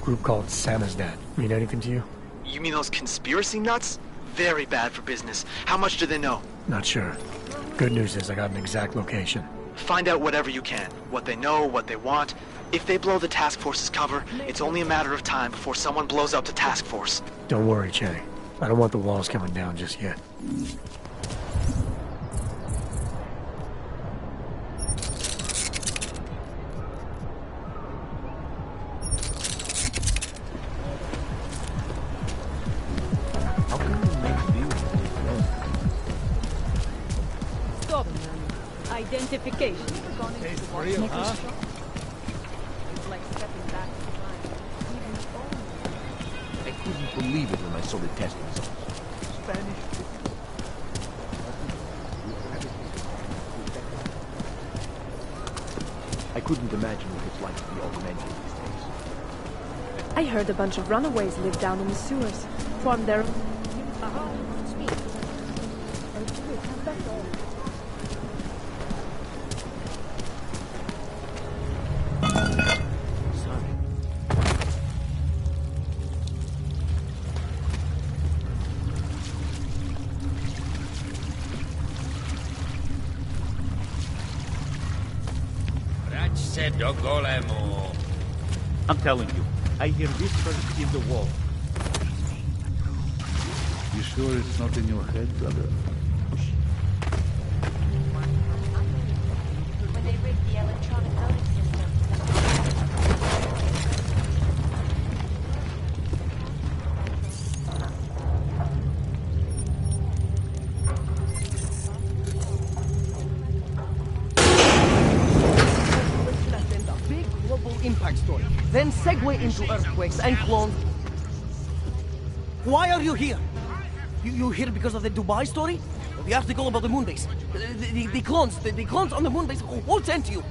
Group called Samizdat. Mean anything to you? You mean those conspiracy nuts? Very bad for business. How much do they know? Not sure. Good news is I got an exact location. Find out whatever you can. What they know, what they want. If they blow the task force's cover, it's only a matter of time before someone blows up the task force. Don't worry, Chang. I don't want the walls coming down just yet. Identification. Hey, for real, huh? It's like stepping back in time. I couldn't believe it when I saw the test results. Spanish. I couldn't imagine what it's like to be augmented these days. I heard a bunch of runaways live down in the sewers. Formed their... I'm telling you, I hear whispers in the wall. You sure it's not in your head, brother? When they rigged the electronic voting system. The big global impact story, then segue into earthquakes and clones. Why are you here? You here because of the Dubai story? The article about the moonbase? The clones on the moonbase? Who sent you?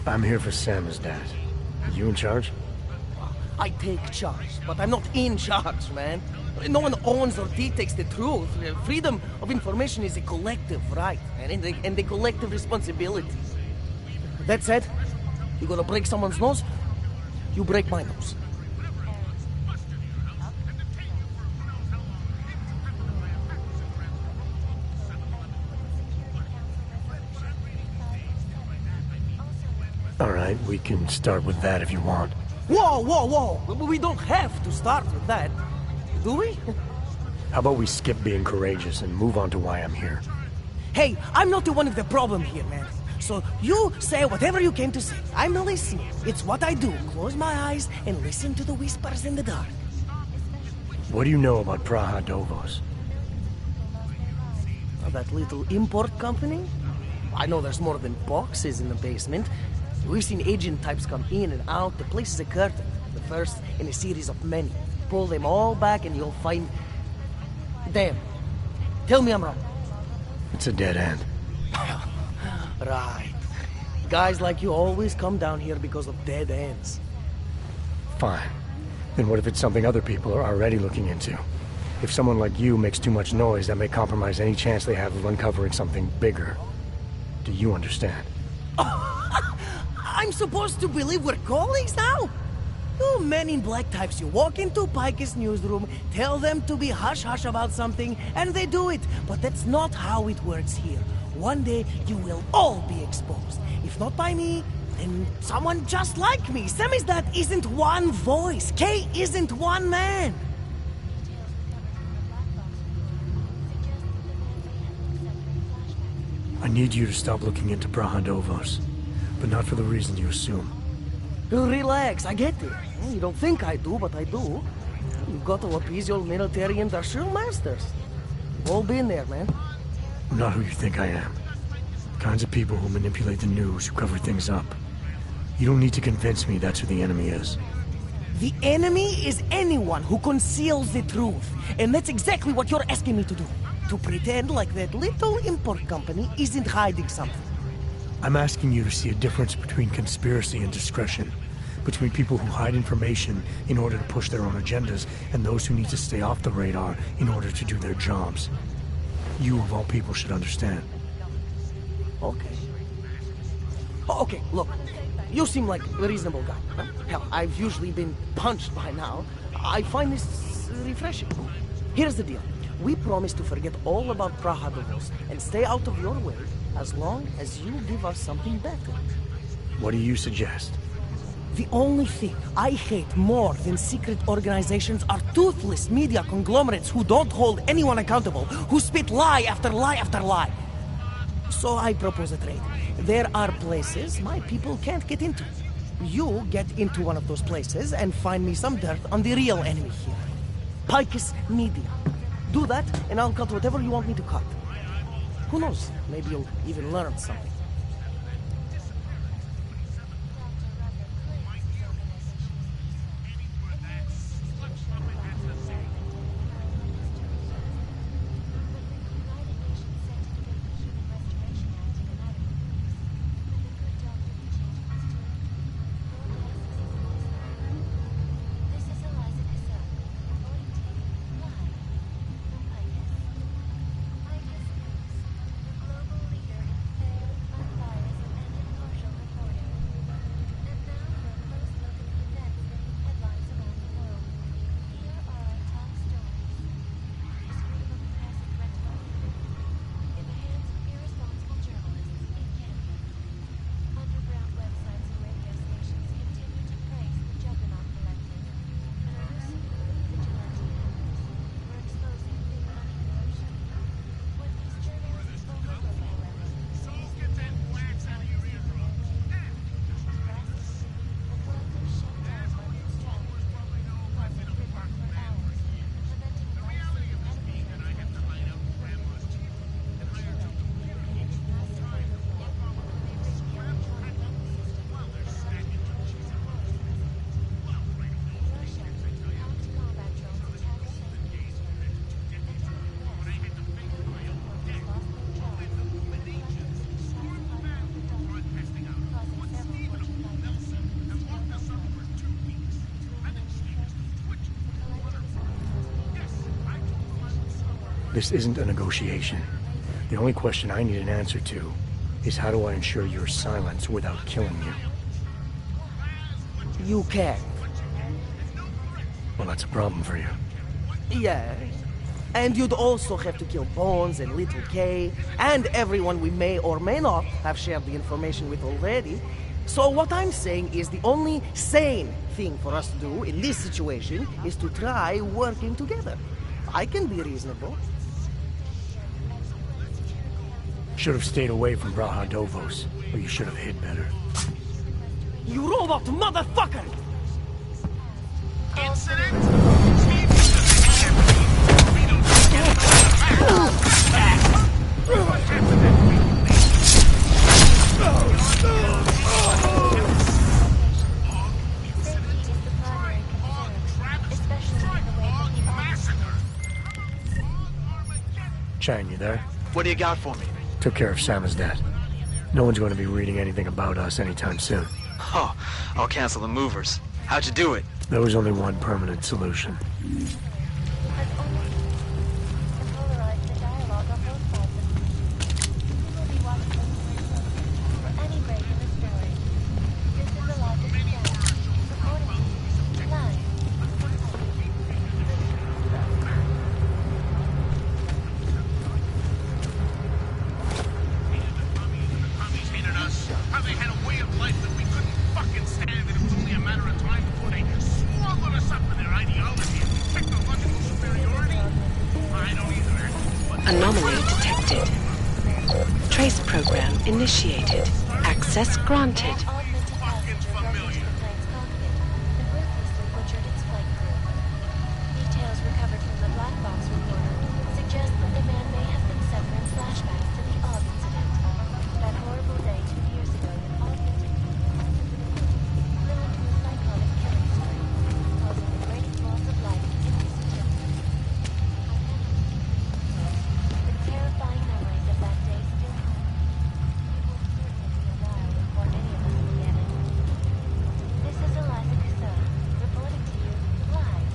I'm here for Sam's dad. You in charge? I take charge, but I'm not in charge, man. No one owns or dictates the truth. Freedom of information is a collective right, and a collective responsibility. That said, you gonna break someone's nose? You break my nose. All right, we can start with that if you want. Whoa! We don't have to start with that, do we? How about we skip being courageous and move on to why I'm here? Hey, I'm not the one of the problem here, man. So you say whatever you came to say. I'm listening. It's what I do. Close my eyes and listen to the whispers in the dark. What do you know about Pt.2? That little import company? I know there's more than boxes in the basement. We've seen agent types come in and out. The place is a curtain. The first in a series of many. Pull them all back and you'll find... Damn. Tell me I'm wrong. It's a dead end. Right. Guys like you always come down here because of dead ends. Fine. Then what if it's something other people are already looking into? If someone like you makes too much noise, that may compromise any chance they have of uncovering something bigger. Do you understand? I'm supposed to believe we're colleagues now? You men in black types, you walk into Pike's newsroom, tell them to be hush-hush about something, and they do it. But that's not how it works here. One day, you will all be exposed. If not by me, then someone just like me. Samizdat isn't one voice. K isn't one man. I need you to stop looking into Pt.2, but not for the reason you assume. Relax, I get it. You don't think I do, but I do. You've got to appease your military industrial masters. We've all been there, man. I'm not who you think I am. The kinds of people who manipulate the news, who cover things up. You don't need to convince me that's who the enemy is. The enemy is anyone who conceals the truth. And that's exactly what you're asking me to do. To pretend like that little import company isn't hiding something. I'm asking you to see a difference between conspiracy and discretion. Between people who hide information in order to push their own agendas, and those who need to stay off the radar in order to do their jobs. You, of all people, should understand. Okay. Okay, look. You seem like a reasonable guy. Huh? Hell, I've usually been punched by now. I find this refreshing. Here's the deal. We promise to forget all about Pt.2 and stay out of your way as long as you give us something better. What do you suggest? The only thing I hate more than secret organizations are toothless media conglomerates who don't hold anyone accountable, who spit lie after lie after lie. So I propose a trade. There are places my people can't get into. You get into one of those places and find me some dirt on the real enemy here. Pike's Media. Do that, and I'll cut whatever you want me to cut. Who knows? Maybe you'll even learn something. This isn't a negotiation. The only question I need an answer to is how do I ensure your silence without killing you? You can't. Well, that's a problem for you. Yeah. And you'd also have to kill Bones and Little K, and everyone we may or may not have shared the information with already. So what I'm saying is the only sane thing for us to do in this situation is to try working together. I can be reasonable. Should have stayed away from Braha Dovos, or you should have hid better. You robot motherfucker! Chang, you there? What do you got for me? Took care of Samizdat. No one's going to be reading anything about us anytime soon. Oh, I'll cancel the movers. How'd you do it? There was only one permanent solution. Anomaly detected. Trace program initiated. Access granted. Details recovered from the black box recorder suggest that the man may have been suffering flashbacks to the Og incident. That horrible day 2 years ago when Og flew into a psychotic killing spree, causing the greatest loss of life in recent history. The terrifying memories of that day still haunt me. It will certainly be a while before any of us forget it. This is Eliza Cassell, reporting to you live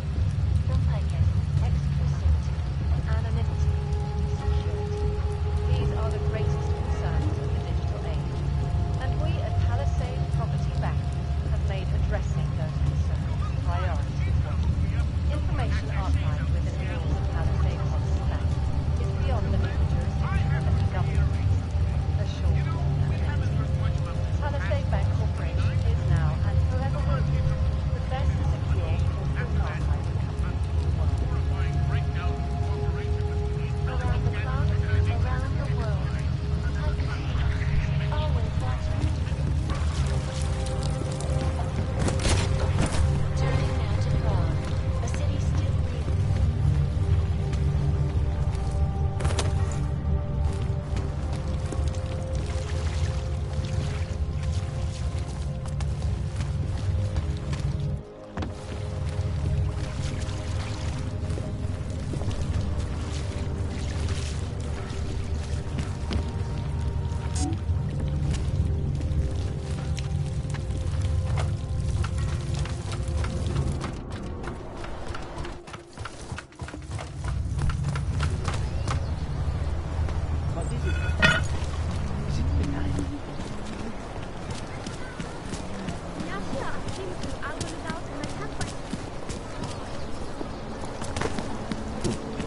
from Piket. Exclusivity, anonymity, security. These are the greatest concerns of the digital age. And we at Palisade Property Bank have made addressing those concerns a priority. Information archived within the walls of Palisade Property Bank is beyond the legal jurisdiction of any government. Assured anonymity. Palisade Bank Corporation is now and forever will be the best secure corporate archive company in the world. Around the clock, around the world. Always watching. Turning now to Prague, a city still breathing.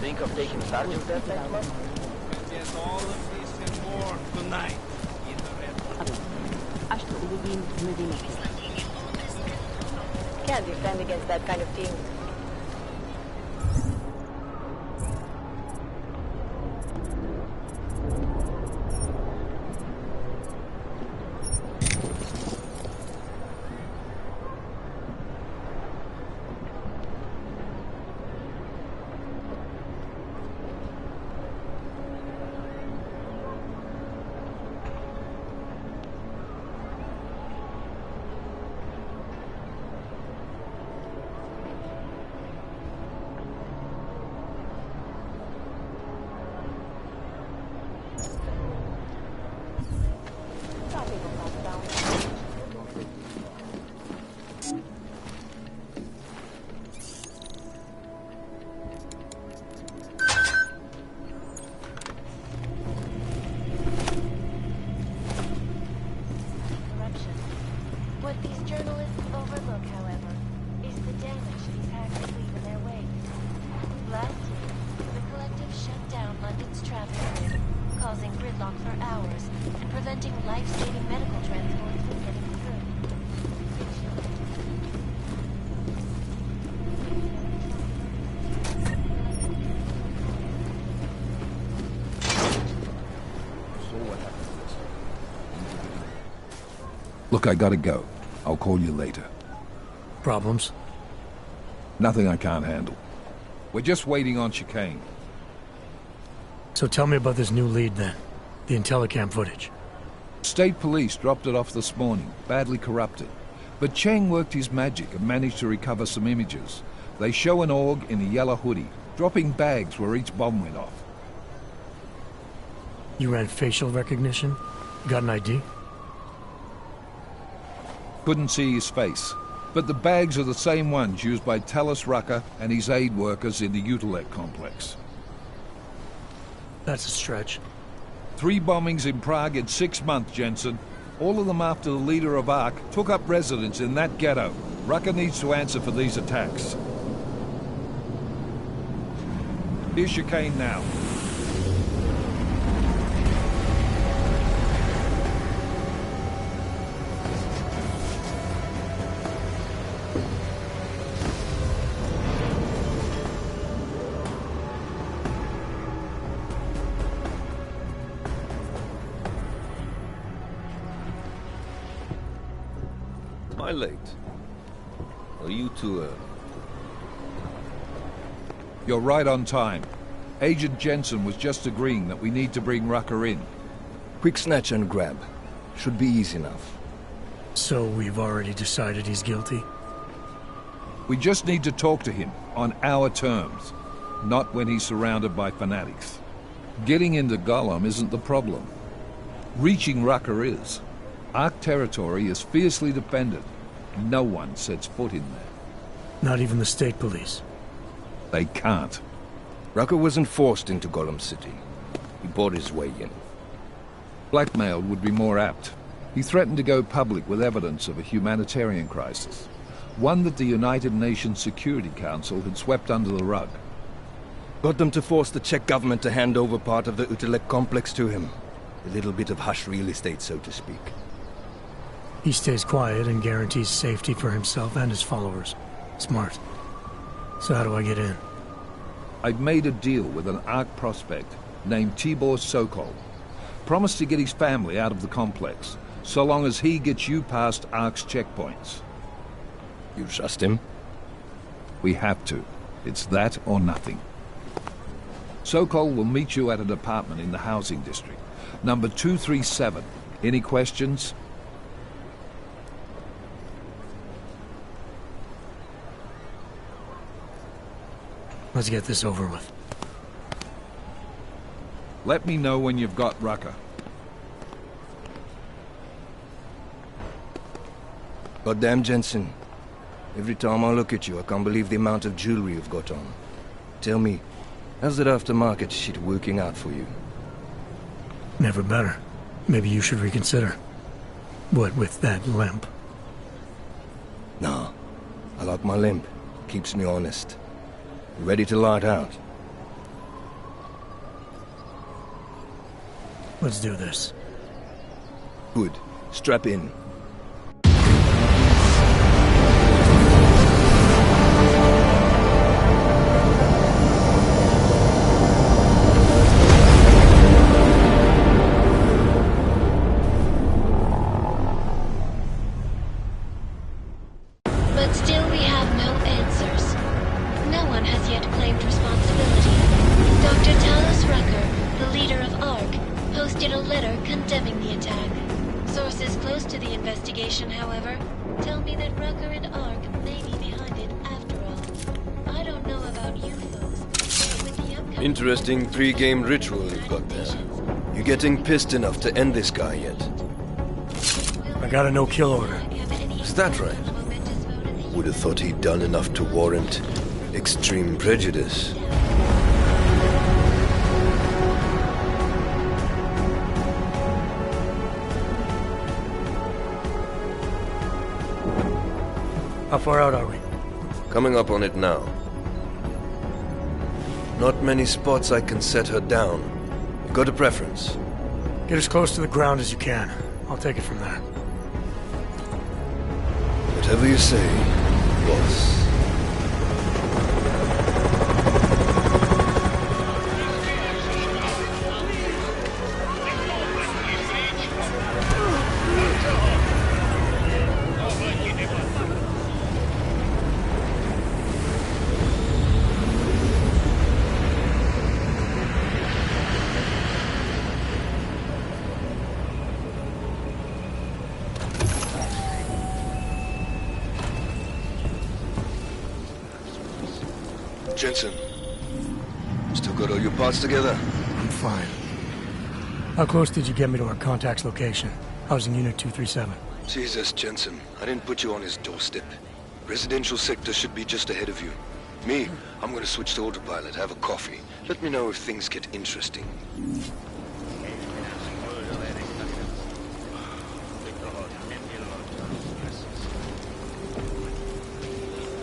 Think of taking Sergeant there next month? Get all of this and more tonight in the red. Can't defend against that kind of team. gridlock for hours, preventing life-saving medical transports from getting through. So what happened to this? Look, I gotta go. I'll call you later. Problems? Nothing I can't handle. We're just waiting on chicane. So tell me about this new lead then. The Intellicam footage. State police dropped it off this morning, badly corrupted. But Cheng worked his magic and managed to recover some images. They show an org in a yellow hoodie, dropping bags where each bomb went off. You ran facial recognition? Got an ID? Couldn't see his face. But the bags are the same ones used by Talos Rucker and his aid workers in the Utilec complex. That's a stretch. 3 bombings in Prague in 6 months, Jensen. All of them after the leader of ARC took up residence in that ghetto. Rucker needs to answer for these attacks. Here's chicane now. Am I late? Are you too early? You're right on time. Agent Jensen was just agreeing that we need to bring Rucker in. Quick snatch and grab. Should be easy enough. So we've already decided he's guilty? We just need to talk to him on our terms, not when he's surrounded by fanatics. Getting into Gollum isn't the problem. Reaching Rucker is. ARC territory is fiercely defended. No one sets foot in there. Not even the state police? They can't. Rucker wasn't forced into Gollum City. He bought his way in. Blackmailed would be more apt. He threatened to go public with evidence of a humanitarian crisis. One that the United Nations Security Council had swept under the rug. Got them to force the Czech government to hand over part of the Utilec complex to him. A little bit of hush real estate, so to speak. He stays quiet and guarantees safety for himself and his followers. Smart. So how do I get in? I've made a deal with an ARC prospect named Tibor Sokol. Promised to get his family out of the complex, so long as he gets you past ARC's checkpoints. You trust him? We have to. It's that or nothing. Sokol will meet you at an apartment in the housing district. Number 237. Any questions? Let's get this over with. Let me know when you've got Rucker. Goddamn, Jensen. Every time I look at you, I can't believe the amount of jewelry you've got on. Tell me, how's that aftermarket shit working out for you? Never better. Maybe you should reconsider. What with that limp? Nah. I like my limp. Keeps me honest. Ready to light out. Let's do this. Good. Strap in. But still we have no answers. No one has yet claimed responsibility. Dr. Talos Rucker, the leader of ARC, posted a letter condemning the attack. Sources close to the investigation, however, tell me that Rucker and ARC may be behind it after all. I don't know about you folks, but with the upcoming... Interesting 3-game ritual you've got there. You getting pissed enough to end this guy yet? I got a no-kill order. Is that right? Would have thought he'd done enough to warrant extreme prejudice. How far out are we? Coming up on it now. Not many spots I can set her down. You got a preference? Get as close to the ground as you can. I'll take it from there. Whatever you say, boss. Jensen, still got all your parts together? I'm fine. How close did you get me to our contact's location? I was in Unit 237. Jesus, Jensen, I didn't put you on his doorstep. Residential sector should be just ahead of you. Me, I'm gonna switch to autopilot, have a coffee. Let me know if things get interesting.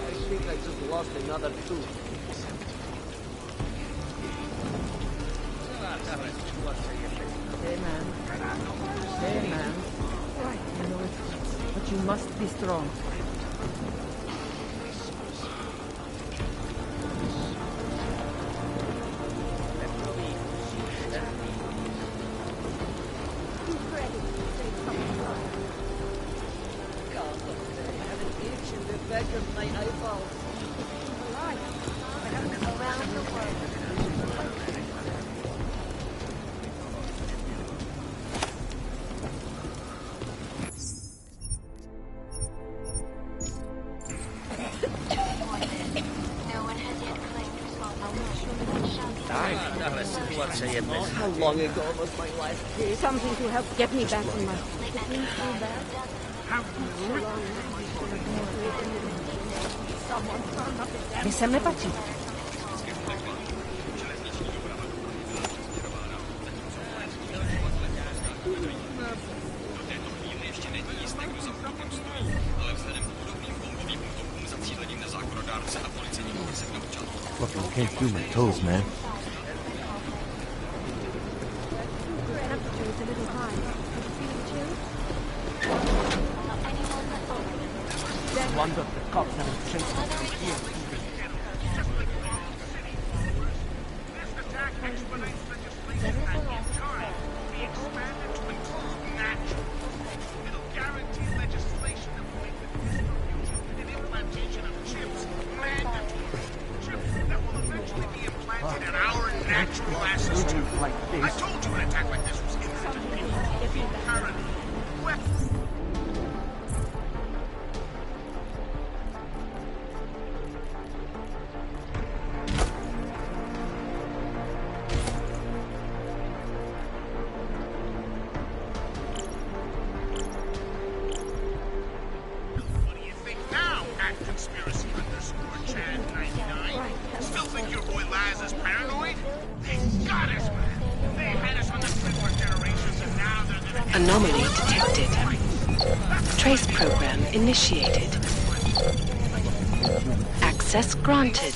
I think I just lost another tooth. Hey, man. Hey, man. Right, you know it. But you must be strong. How long ago was my last case? Something to help get me back in my... Mi sem nepatří. Fucking can't feel my toes, man. Wonder if the cops haven't chased us from here. I told you an attack like this was imminent. Anomaly detected. Trace program initiated. Access granted.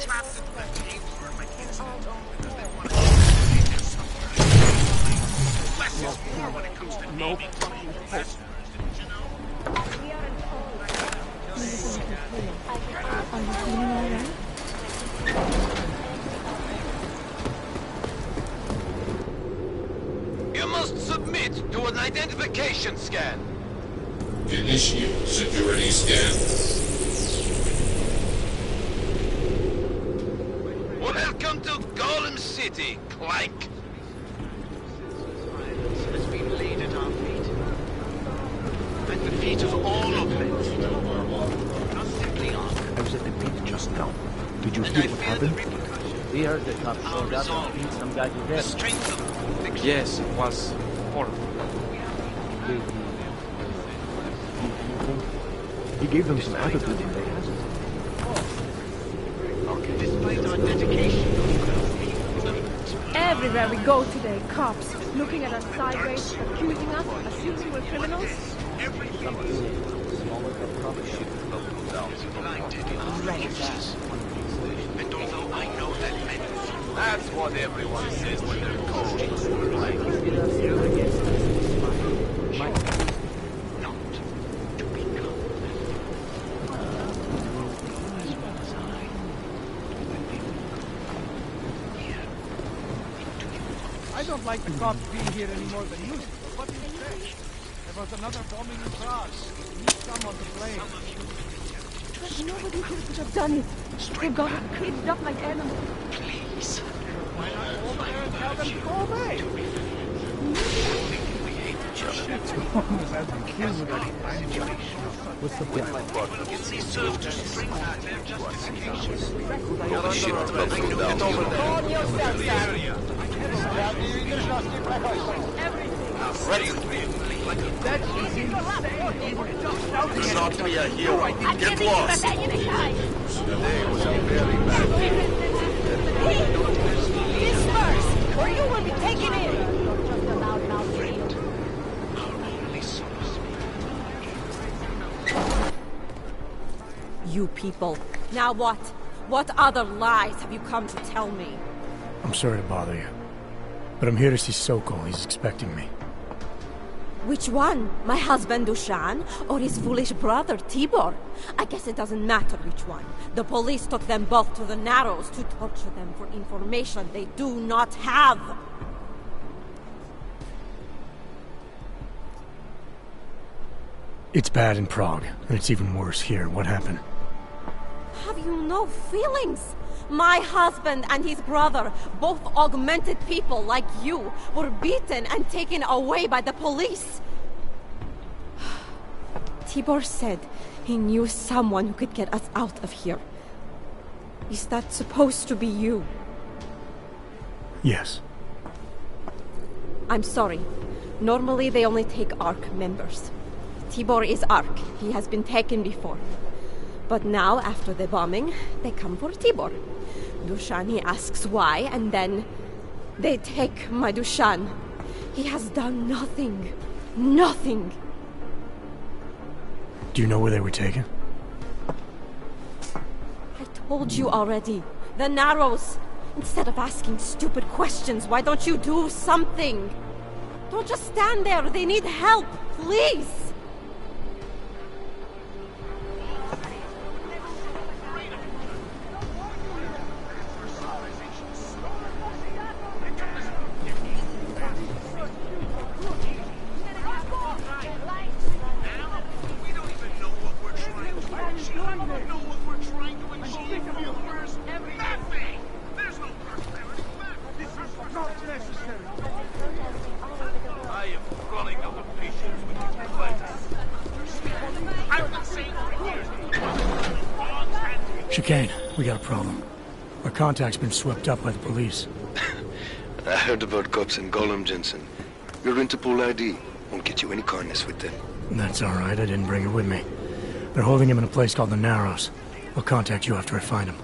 No fucking hope. Are you feeling all right? You must submit to an identification scan. Initiate security scan. Welcome to Golem City, Clank. Has been laid at our feet. At the feet of all of them. Not simply ours. I was at the pit just now. Did you hear what happened? We heard the cops showed up and beat some guy to death. Yes, it was horrible. He gave them some attitude in there, hasn't he? Despite our dedication. Everywhere we go today, cops looking at us sideways, accusing us, assuming we're criminals. And although I know that men... That's what everyone says when they're cold. don't like the cops being here any more than usual. What do you say? There was another bombing in Prague. We need someone to blame. But nobody here could have done it. They got it caged up like animals. Please. Why not go over there and tell them to go away? We hate each other. What's the plan? It's these served to string back their justification. All the shit that's about to go down. Go on yourself, sir. Ready. It's not to be a hero. Get lost. Today was a very bad day. Disperse, or you will be taken in. You people. Now what? What other lies have you come to tell me? I'm sorry to bother you, but I'm here to see Sokol. He's expecting me. Which one? My husband Dushan, or his foolish brother Tibor? I guess it doesn't matter which one. The police took them both to the Narrows to torture them for information they do not have. It's bad in Prague, and it's even worse here. What happened? Have you no feelings? My husband and his brother, both augmented people like you, were beaten and taken away by the police. Tibor said he knew someone who could get us out of here. Is that supposed to be you? Yes. I'm sorry. Normally they only take ARC members. Tibor is ARC. He has been taken before. But now, after the bombing, they come for Tibor. Dushan, he asks why, and then they take my Dushan. He has done nothing. Nothing. Do you know where they were taken? I told you already. The Narrows. Instead of asking stupid questions, why don't you do something? Don't just stand there. They need help. Please. Chicane, we got a problem. Our contact's been swept up by the police. I heard about cops in Gollum, Jensen. Your Interpol ID won't get you any kindness with them. That's all right. I didn't bring it with me. They're holding him in a place called the Narrows. I'll contact you after I find him.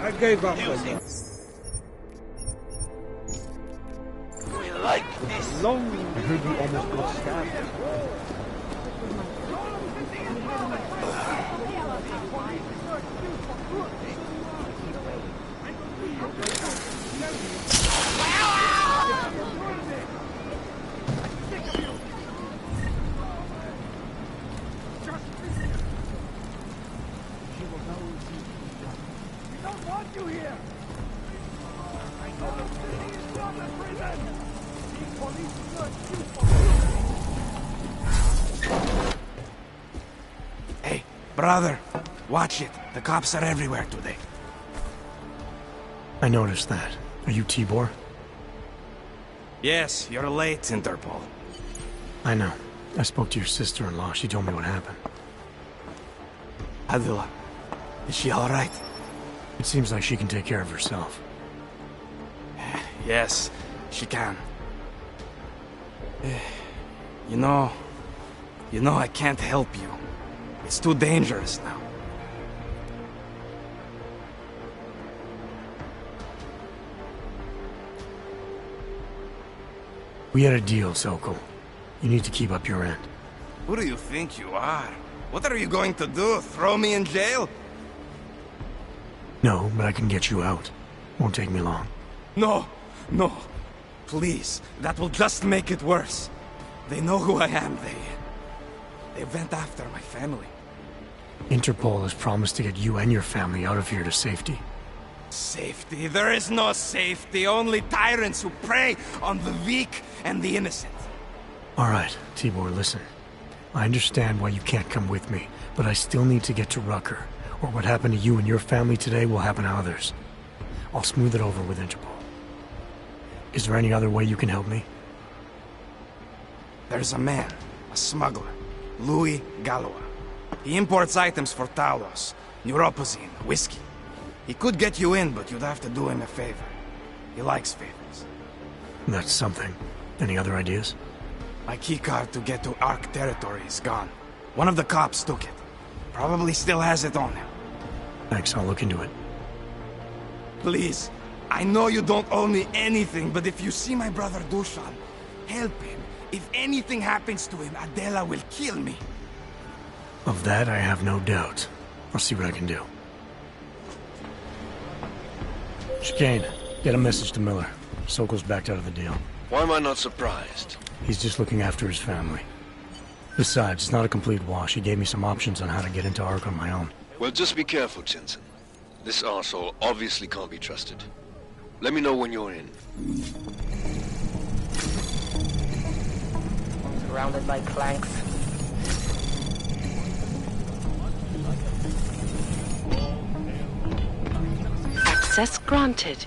I gave up on that. We like this. Long. I heard you almost got stabbed. Hey, brother, watch it. The cops are everywhere today. I noticed that. Are you Tibor? Yes, you're late, Interpol. I know. I spoke to your sister-in-law. She told me what happened. Adila, is she all right? It seems like she can take care of herself. Yes, she can. You know, I can't help you. It's too dangerous now. We had a deal, Sokol. You need to keep up your end. Who do you think you are? What are you going to do? Throw me in jail? No, but I can get you out. Won't take me long. No, no. Please, that will just make it worse. They know who I am. They went after my family. Interpol has promised to get you and your family out of here to safety. Safety? There is no safety. Only tyrants who prey on the weak and the innocent. All right, Tibor, listen. I understand why you can't come with me, but I still need to get to Rucker, or what happened to you and your family today will happen to others. I'll smooth it over with Interpol. Is there any other way you can help me? There's a man, a smuggler, Louis Galois. He imports items for Talos, neuropozyne, whiskey. He could get you in, but you'd have to do him a favor. He likes favors. That's something. Any other ideas? My keycard to get to Ark territory is gone. One of the cops took it. Probably still has it on him. Thanks, I'll look into it. Please, I know you don't owe me anything, but if you see my brother Dushan, help him. If anything happens to him, Adela will kill me. Of that, I have no doubt. I'll see what I can do. Chicane, get a message to Miller. Sokol's backed out of the deal. Why am I not surprised? He's just looking after his family. Besides, it's not a complete wash. He gave me some options on how to get into Ark on my own. Well, just be careful, Jensen. This arsehole obviously can't be trusted. Let me know when you're in. Surrounded by planks. Access granted.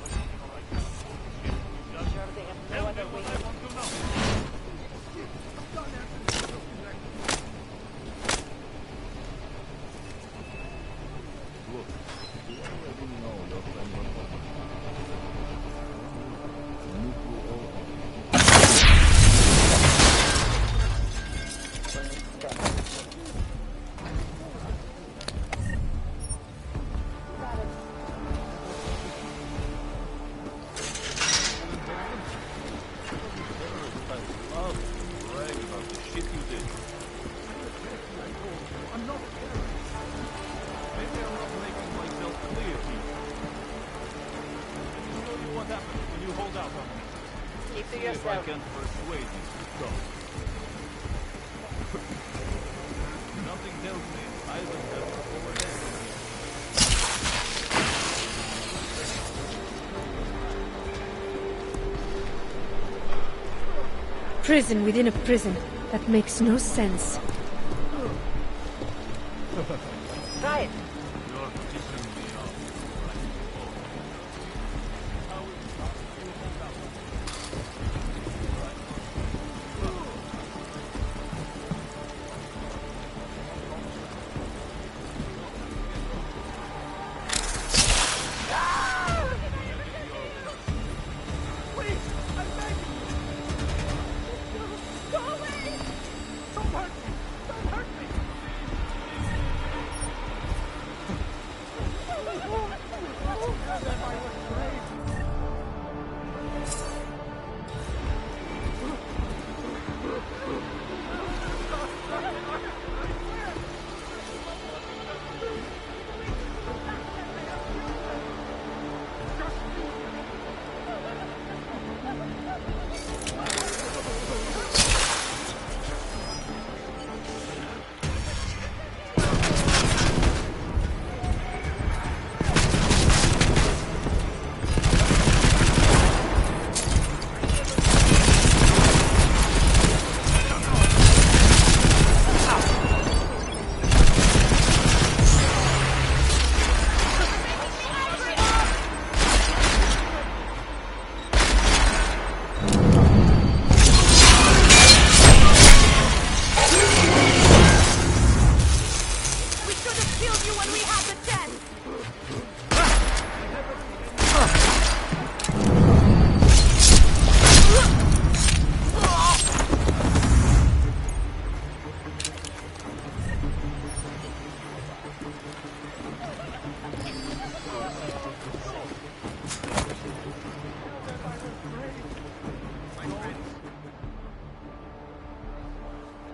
Prison within a prison. That makes no sense. Try it.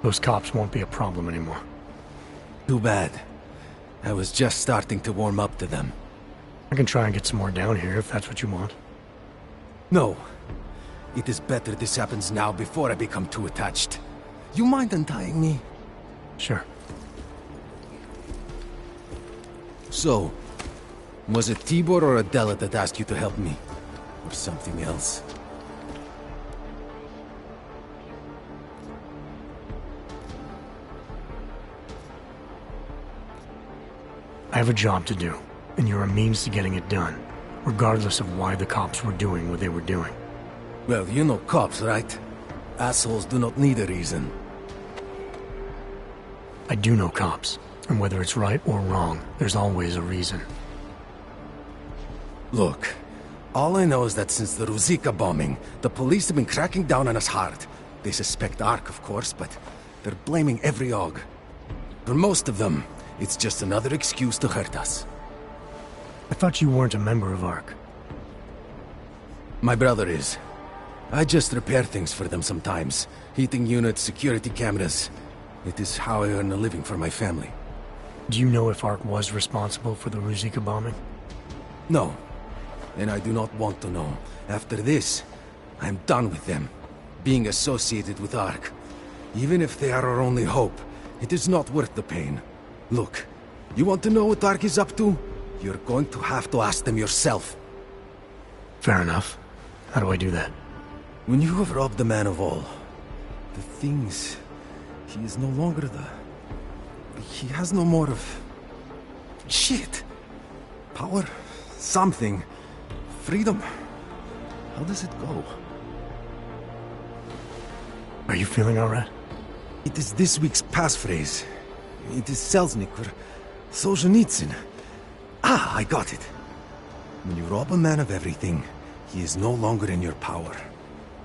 Those cops won't be a problem anymore. Too bad. I was just starting to warm up to them. I can try and get some more down here if that's what you want. No. It is better this happens now before I become too attached. You mind untying me? Sure. So, was it Tibor or Adela that asked you to help me? Or something else? I have a job to do, and you're a means to getting it done, regardless of why the cops were doing what they were doing. Well, you know cops, right? Assholes do not need a reason. I do know cops, and whether it's right or wrong, there's always a reason. Look, all I know is that since the Ruzicka bombing, the police have been cracking down on us hard. They suspect Ark, of course, but they're blaming every AUG. For most of them, it's just another excuse to hurt us. I thought you weren't a member of Ark. My brother is. I just repair things for them sometimes. Heating units, security cameras. It is how I earn a living for my family. Do you know if Ark was responsible for the Ruzicka bombing? No. And I do not want to know. After this, I'm done with them. Being associated with Ark. Even if they are our only hope, it is not worth the pain. Look, you want to know what Ark is up to? You're going to have to ask them yourself. Fair enough. How do I do that? When you have robbed the man of all, the things... He is no longer the... He has no more of... Shit! Power? Something. Freedom? How does it go? Are you feeling alright? It is this week's passphrase. It is Selznick or Solzhenitsyn. Ah, I got it. When you rob a man of everything, he is no longer in your power.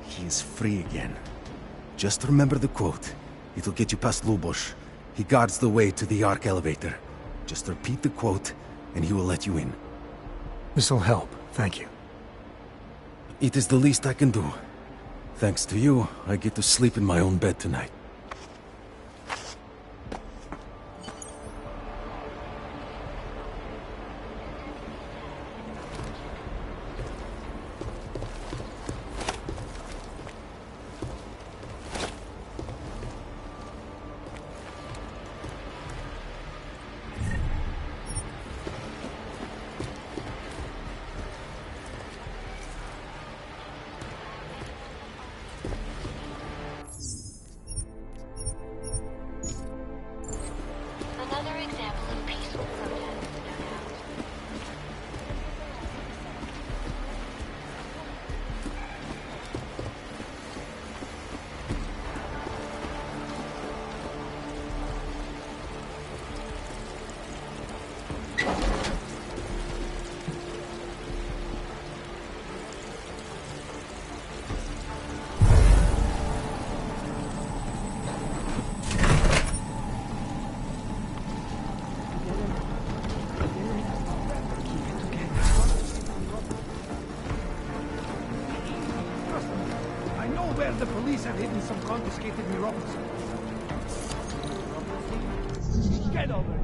He is free again. Just remember the quote. It'll get you past Lubosh. He guards the way to the Ark elevator. Just repeat the quote, and he will let you in. This'll help, thank you. It is the least I can do. Thanks to you, I get to sleep in my own bed tonight. Another example of peaceful protest, no doubt. I know where the police have hidden some confiscated neuropods. Get over here.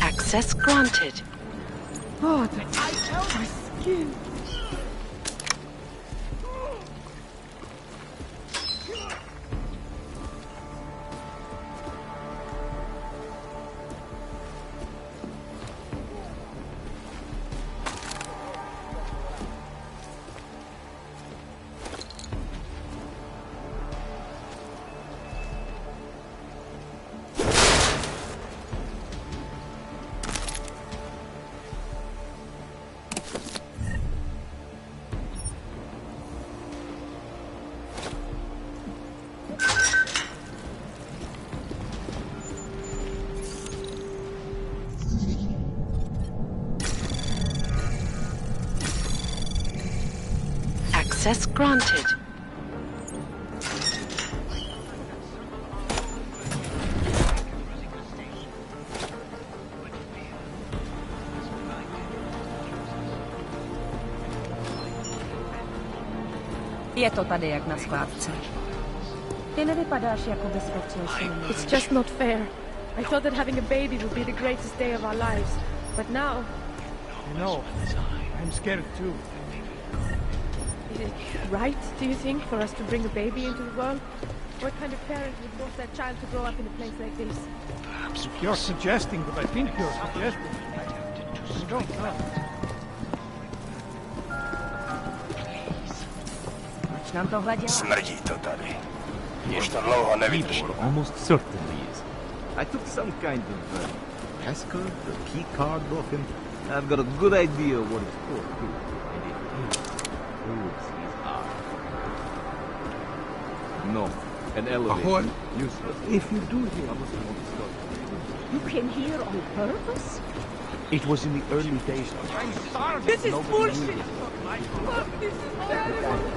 Access granted. Oh, the ice out my skin. Access granted. Je to tady jak na skládce. Ty nevypadáš jako bezpečnější. It's just not fair. I thought that having a baby would be the greatest day of our lives. But now... I know. I'm scared too. Is it right, do you think, for us to bring a baby into the world? What kind of parent would want their child to grow up in a place like this? Perhaps you're suggesting that I think you're suggesting. I don't know. Proč nám tohle dělá? Smrdí to tady. Již to dlouho nevydrží. Almost certainly is. I took some kind of passcode, the key card off him. I've got a good idea what it's for, too. And it proves his art. No, an elevator. Ahoy. Useless. If you do hear, I must want to start. You came here on purpose? It was in the early days. I'm starving. This is Nobody bullshit! knew. Look, this is bullshit!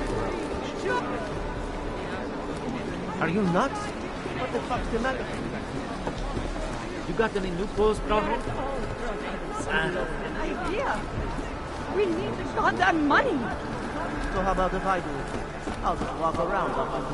Are you nuts? What the fuck's the matter? You got any new clothes, brother? An idea! We need the goddamn money! So how about if I do it? I'll just walk around up on the...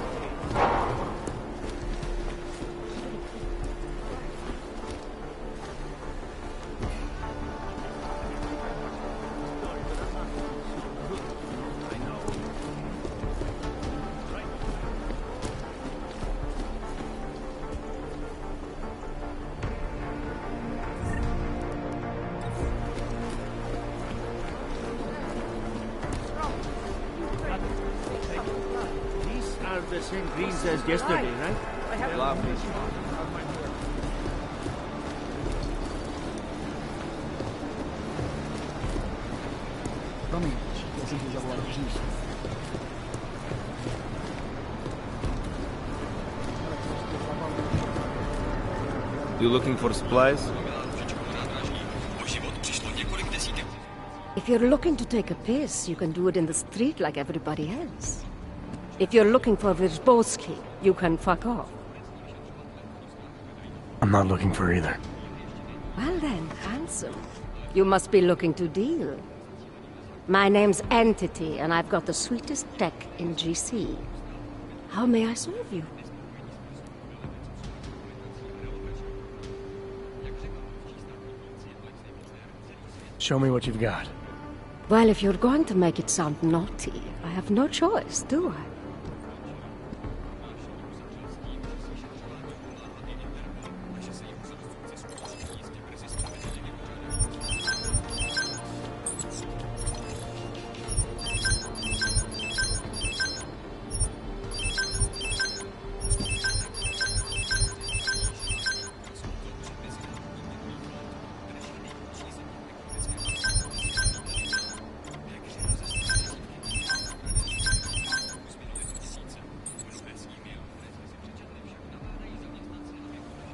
The same greens as yesterday, right? Lovely. You looking for supplies? If you're looking to take a piss, you can do it in the street like everybody else. If you're looking for Theobescash, you can fuck off. I'm not looking for either. Well then, handsome. You must be looking to deal. My name's Entity, and I've got the sweetest tech in GC. How may I serve you? Show me what you've got. Well, if you're going to make it sound naughty, I have no choice, do I?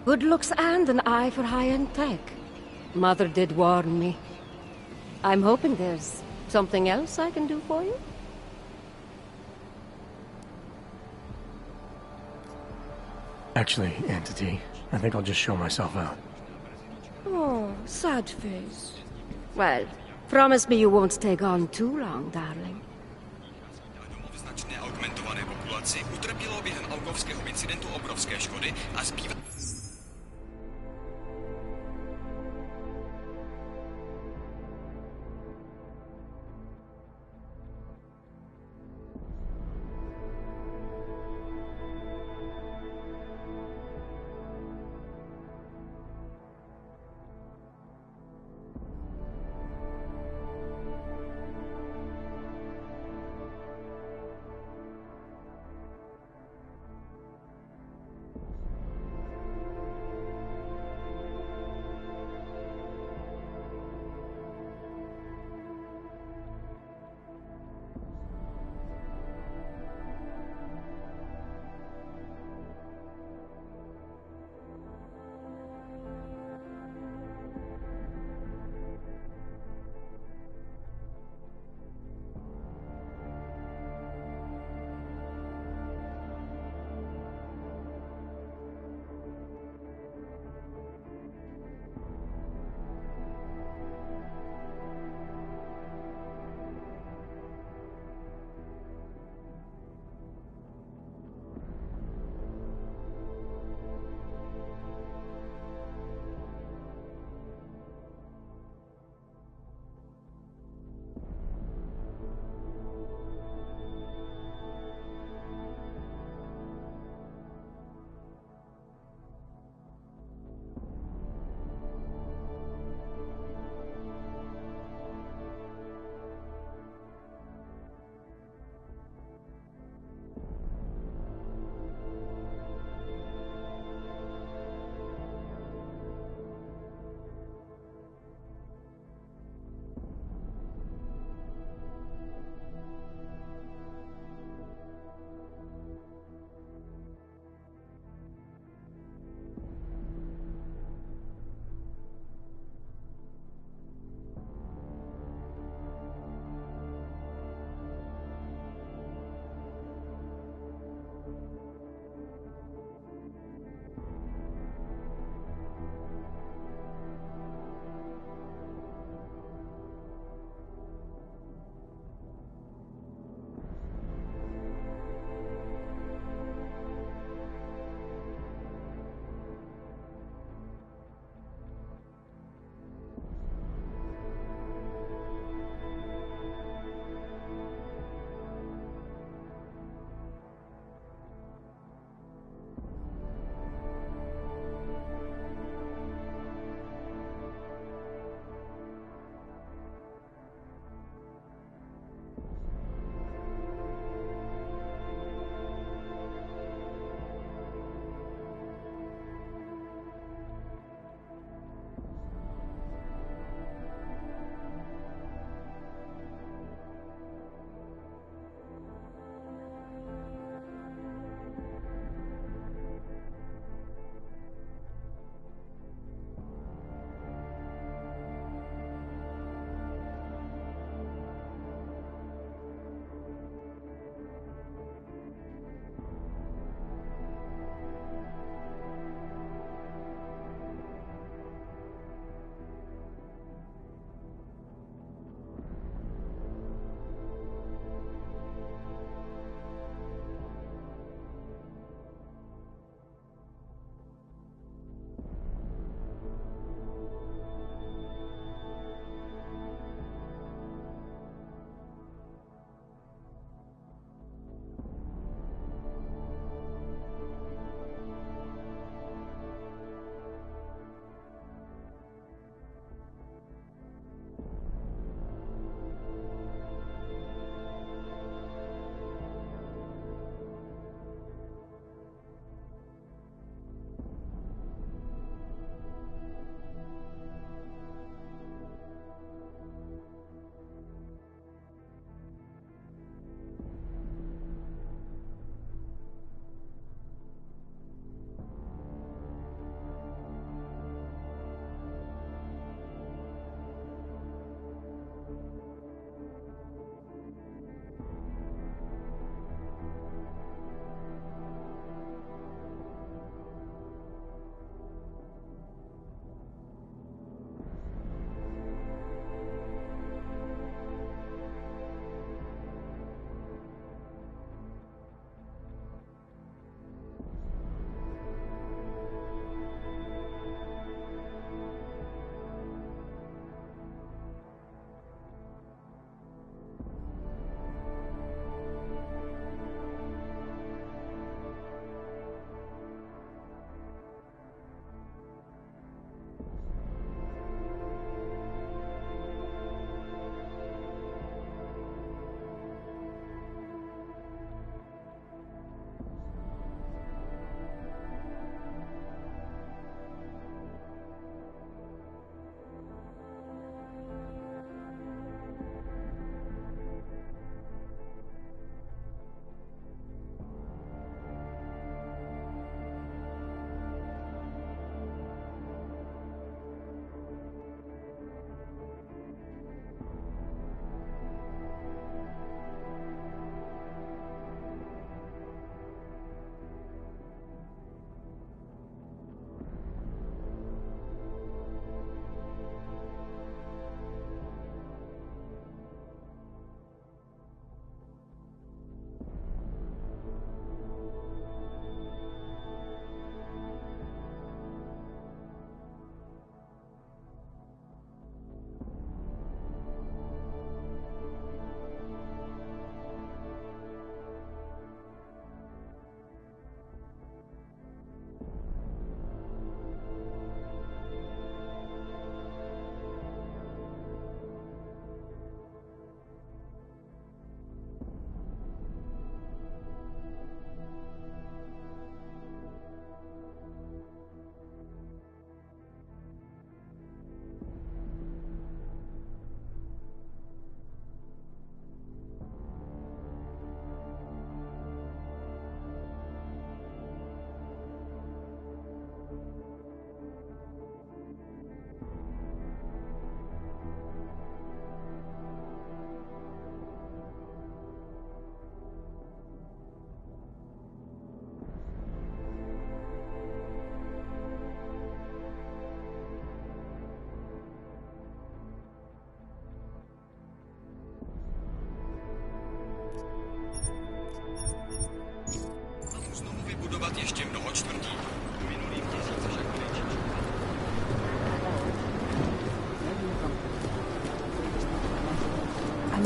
Good looks and an eye for high-end tech. Mother did warn me. I'm hoping there's something else I can do for you? Actually, Entity, I think I'll just show myself out. Oh, sad face. Well, promise me you won't stay gone too long, darling. Značné augmentované populaci utrpělo během algovského incidentu obrovské škody a zbývá...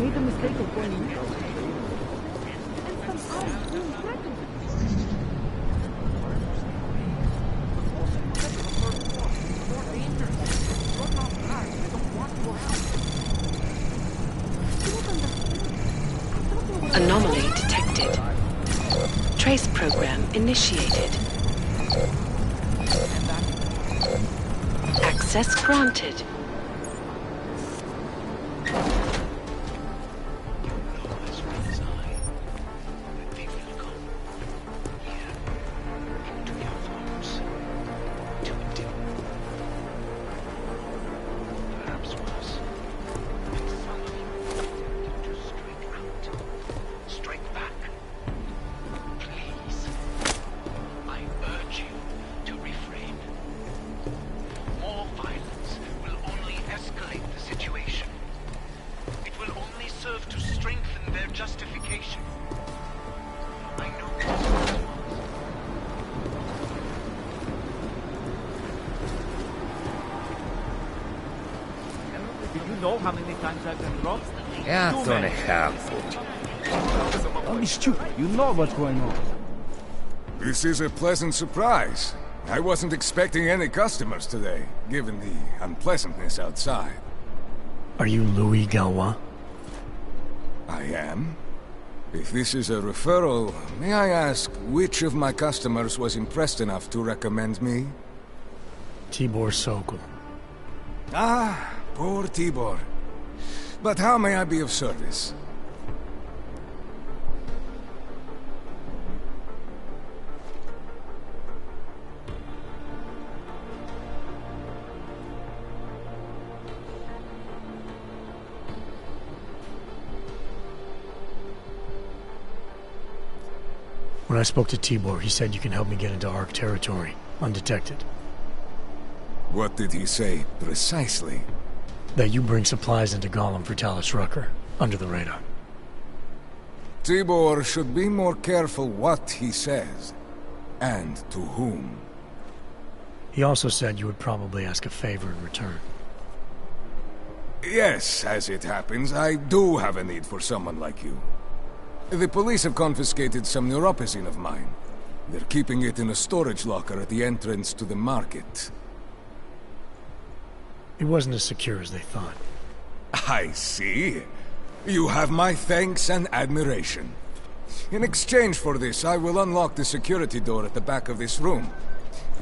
made the mistake of going in. Anomaly detected. Trace program initiated. Access granted. How many times I've been robbed? Yeah, Tony Don't be stupid. You know what's going on. This is a pleasant surprise. I wasn't expecting any customers today, given the unpleasantness outside. Are you Louis Galois? I am. If this is a referral, may I ask which of my customers was impressed enough to recommend me? Tibor Sokol. Ah, poor Tibor. But how may I be of service? When I spoke to Tibor, he said you can help me get into Ark territory, undetected. What did he say, precisely? That you bring supplies into Gollum for Talos Rucker, under the radar. Tibor should be more careful what he says, and to whom. He also said you would probably ask a favor in return. Yes, as it happens, I do have a need for someone like you. The police have confiscated some neuropozyne of mine. They're keeping it in a storage locker at the entrance to the market. It wasn't as secure as they thought. I see. You have my thanks and admiration. In exchange for this, I will unlock the security door at the back of this room.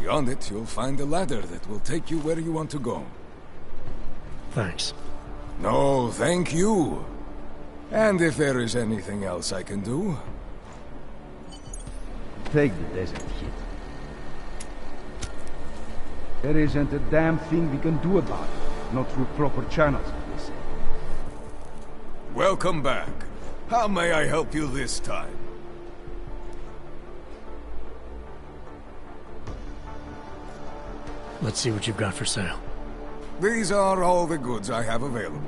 Beyond it, you'll find a ladder that will take you where you want to go. Thanks. No, thank you. And if there is anything else I can do... Take the desert hit. There isn't a damn thing we can do about it. Not through proper channels, they say. Welcome back. How may I help you this time? Let's see what you've got for sale. These are all the goods I have available.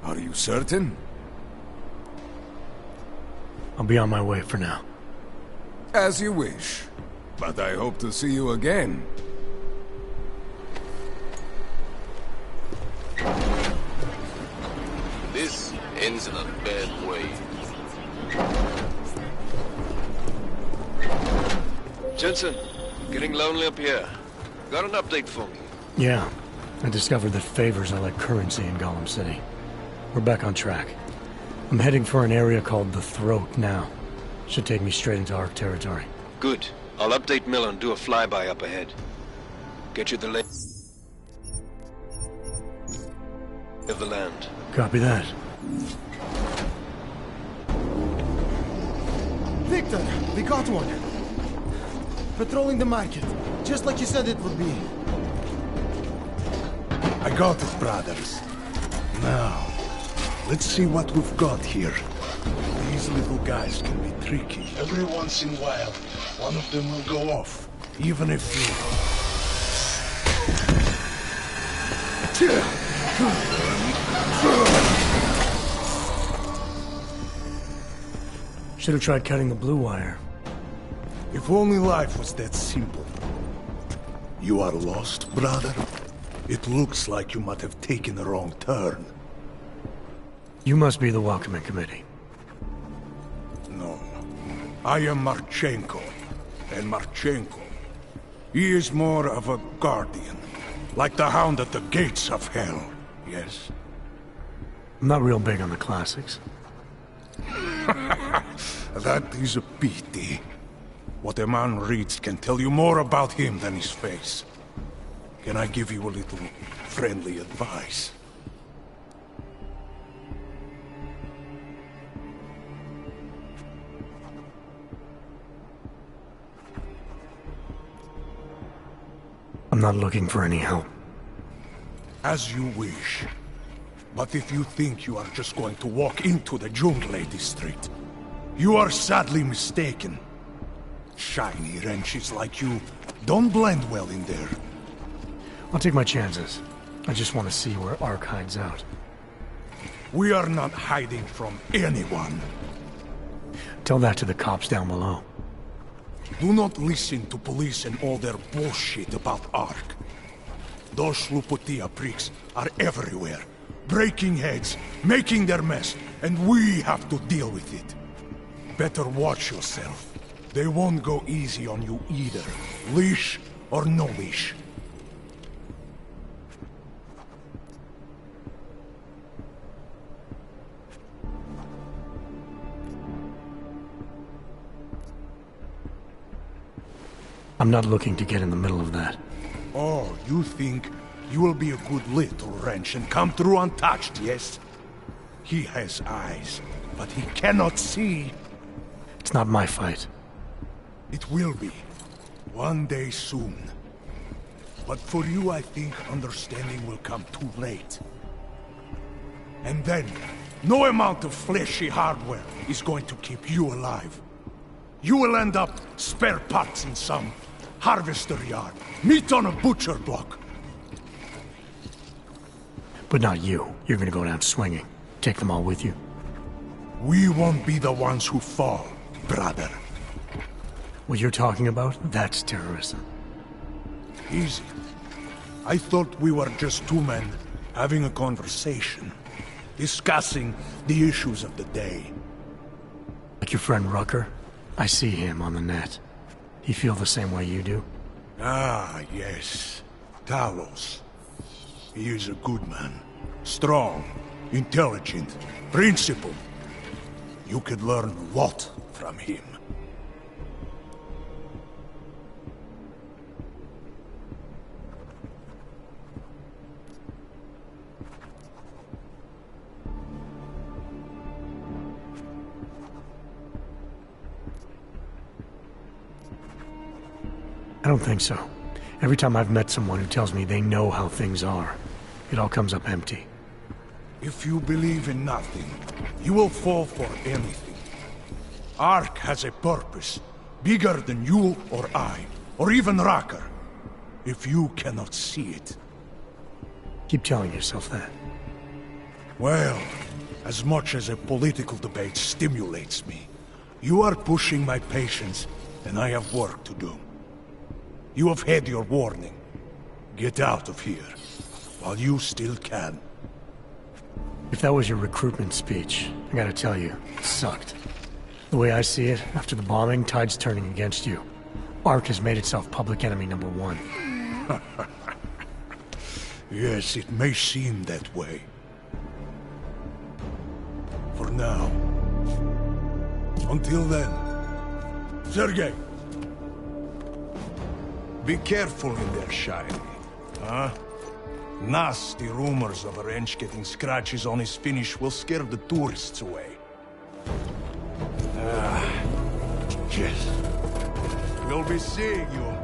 Are you certain? I'll be on my way for now. As you wish. But I hope to see you again. This ends in a bad way. Jensen, getting lonely up here. Got an update for me? Yeah. I discovered that favors are like currency in Gollum City. We're back on track. I'm heading for an area called the Throat now. Should take me straight into Ark territory. Good. I'll update Miller and do a flyby up ahead. Get you the lay of the land. Copy that. Victor, we got one. Patrolling the market, just like you said it would be. I got it, brothers. Now, let's see what we've got here. These little guys can be tricky. Every once in a while, one of them will go off, even if you... Should have tried cutting the blue wire. If only life was that simple. You are lost, brother? It looks like you might have taken a wrong turn. You must be the welcoming committee. No. I am Marchenko. And Marchenko, he is more of a guardian. Like the hound at the gates of hell, yes? I'm not real big on the classics. That is a pity. What a man reads can tell you more about him than his face. Can I give you a little friendly advice? I'm not looking for any help. As you wish. But if you think you are just going to walk into the Jungle district, you are sadly mistaken. Shiny wrenches like you don't blend well in there. I'll take my chances. I just want to see where Ark hides out. We are not hiding from anyone. Tell that to the cops down below. Do not listen to police and all their bullshit about Ark. Those Slupotia pricks are everywhere, breaking heads, making their mess, and we have to deal with it. Better watch yourself. They won't go easy on you either, leash or no leash. I'm not looking to get in the middle of that. Oh, you think you will be a good little wrench and come through untouched, yes? He has eyes, but he cannot see. It's not my fight. It will be. One day soon. But for you, I think understanding will come too late. And then, no amount of fleshy hardware is going to keep you alive. You will end up spare parts in some harvester yard, meat on a butcher block. But not you. You're gonna go down swinging. Take them all with you. We won't be the ones who fall, brother. What you're talking about, that's terrorism. Easy. I thought we were just two men having a conversation, discussing the issues of the day. Like your friend Rucker? I see him on the net. He feel the same way you do? Ah, yes. Talos. He is a good man. Strong, intelligent, principled. You could learn a lot from him. I don't think so. Every time I've met someone who tells me they know how things are, it all comes up empty. If you believe in nothing, you will fall for anything. Ark has a purpose, bigger than you or I, or even Rucker. If you cannot see it. Keep telling yourself that. Well, as much as a political debate stimulates me, you are pushing my patience, and I have work to do. You have had your warning. Get out of here, while you still can. If that was your recruitment speech, I gotta tell you, it sucked. The way I see it, after the bombing, tide's turning against you. Ark has made itself public enemy #1. Yes, it may seem that way. For now. Until then, Sergei! Be careful in there, Shiny. Huh? Nasty rumors of a wrench getting scratches on his finish will scare the tourists away. Yes. We'll be seeing you.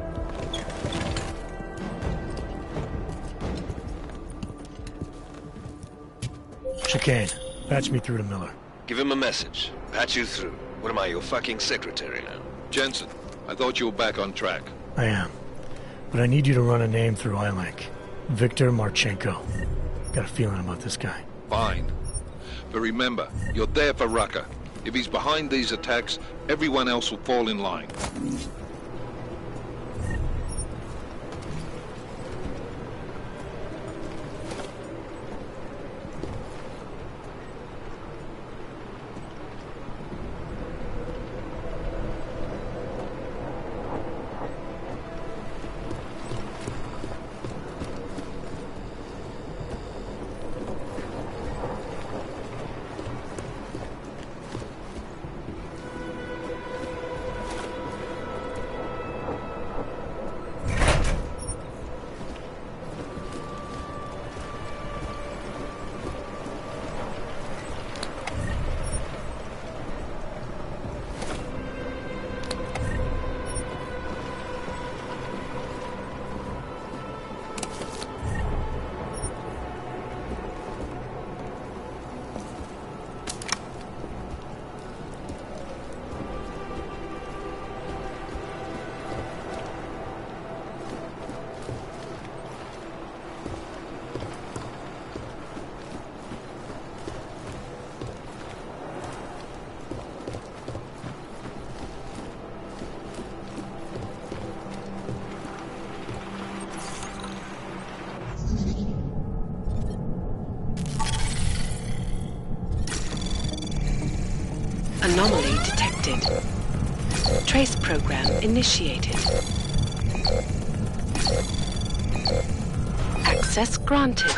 Chicane, patch me through to Miller. Give him a message. Patch you through. What am I, your fucking secretary now? Jensen, I thought you were back on track. I am. But I need you to run a name through iLink. Viktor Marchenko. Got a feeling about this guy. Fine. But remember, you're there for Rucker. If he's behind these attacks, everyone else will fall in line. Anomaly detected. Trace program initiated. Access granted.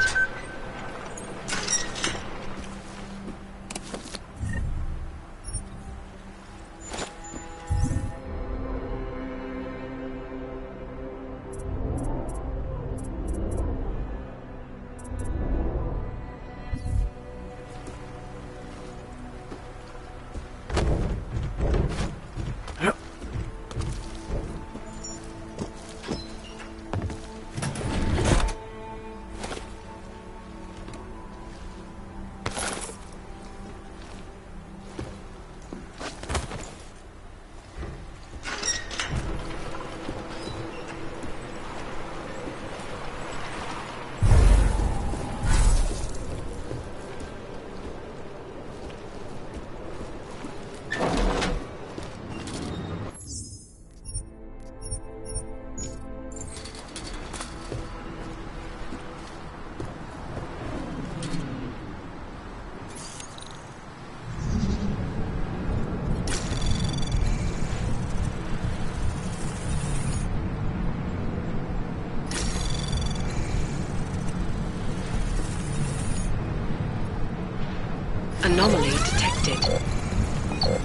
Anomaly detected.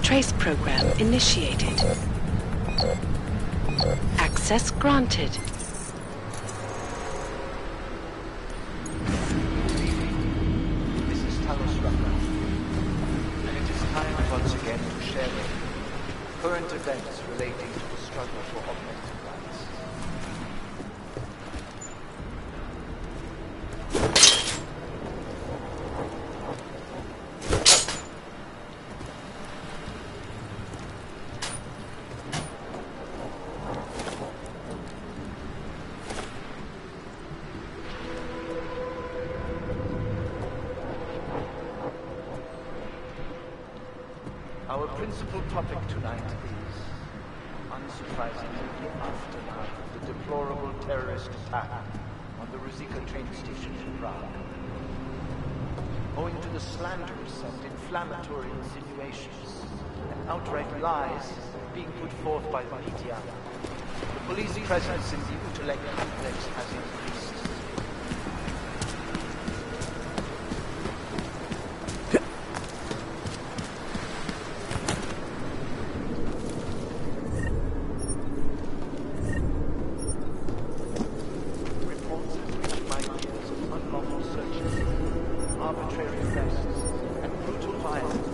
Trace program initiated. Access granted. This is Talos Rucker, and it is time once again to share current events relating to the struggle for augmented rights. Our principal topic tonight is, unsurprisingly, the aftermath of the deplorable terrorist attack on the Ruzicka train station in Prague. Owing to the slanderous and inflammatory insinuations and outright lies being put forth by the media, the police presence in the Utrecht complex has increased. arbitrary arrests and brutal violence.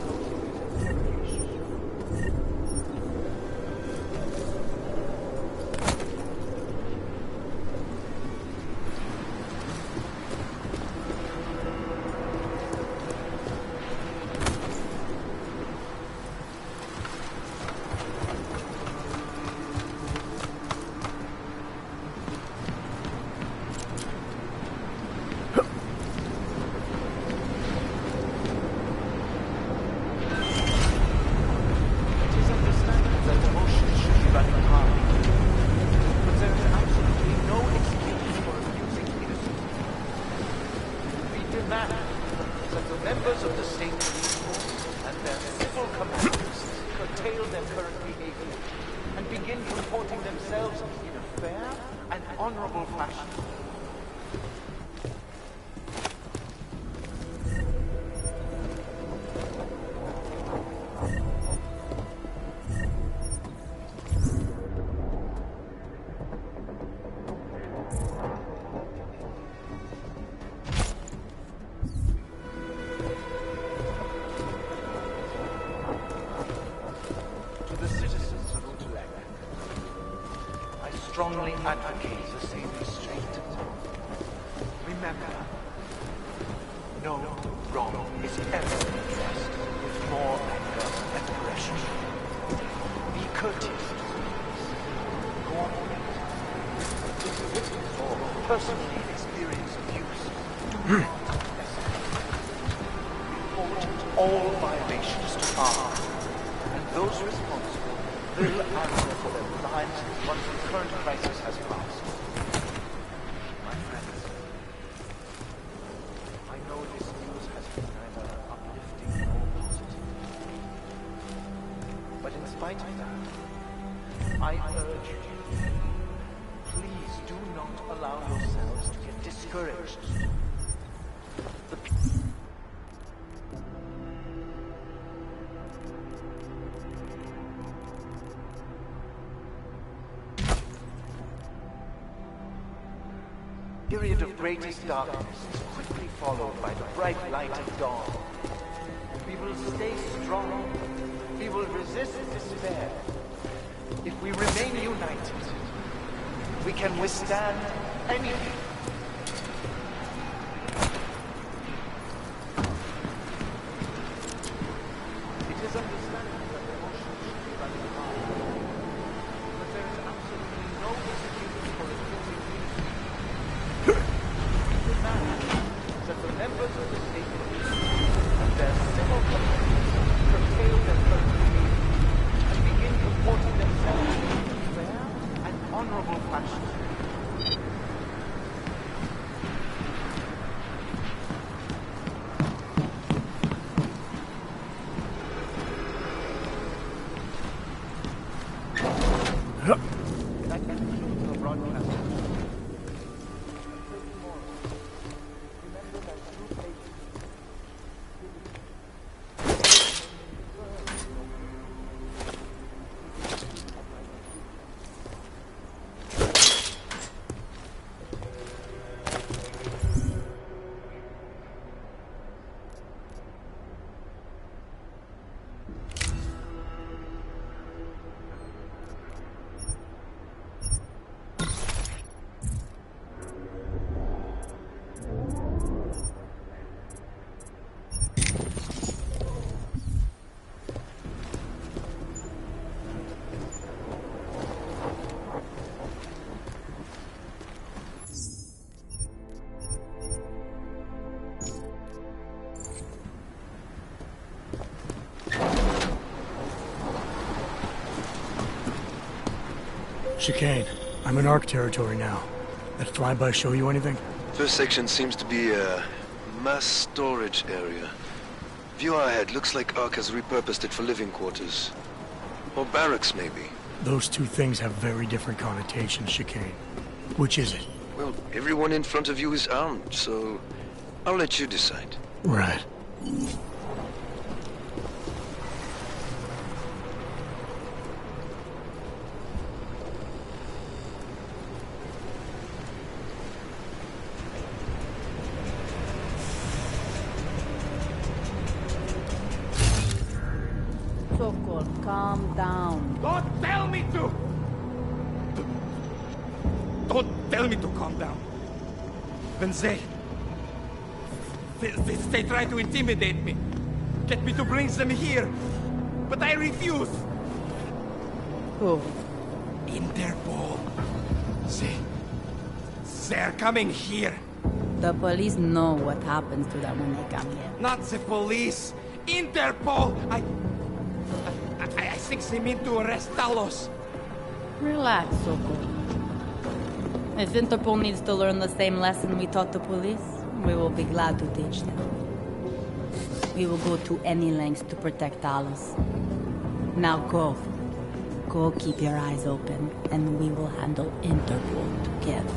Strongly advocate the same restraint. Remember, no wrong is ever addressed with more anger and aggression. Be courteous to others. Cooperate. If you witness or personally experience abuse, do not escalate. Report all violations to ARC, and those responsible will answer for their lives once the current crisis has passed. My friends, I know this news has been neither uplifting nor positive. But in spite of that, I urge you, please do not allow yourselves to get discouraged. Period of greatest darkness is quickly followed by the bright light of dawn. We will stay strong. We will resist despair. If we remain united, we can withstand anything. It is understandable that emotions should be running high, but there is absolutely no excuse for refusing peace. That the members of the state and their civil committees curtail their current behavior and begin comporting themselves in fair and honorable fashion. That concludes the broadcast. Chicane, I'm in ARC territory now. That flyby show you anything? First section seems to be a mass storage area. View ahead looks like ARC has repurposed it for living quarters. Or barracks, maybe. Those two things have very different connotations, Chicane. Which is it? Well, everyone in front of you is armed, so I'll let you decide. Right. Sokol, calm down. Don't tell me to! Don't tell me to calm down. When they try to intimidate me. Get me to bring them here. But I refuse. Who? Interpol. They're coming here. The police know what happens to them when they come here. Not the police. Interpol. I think they mean to arrest Talos. Relax, Sokol. If Interpol needs to learn the same lesson we taught the police, we will be glad to teach them. We will go to any lengths to protect Talos. Now go. Go keep your eyes open, and we will handle Interpol together.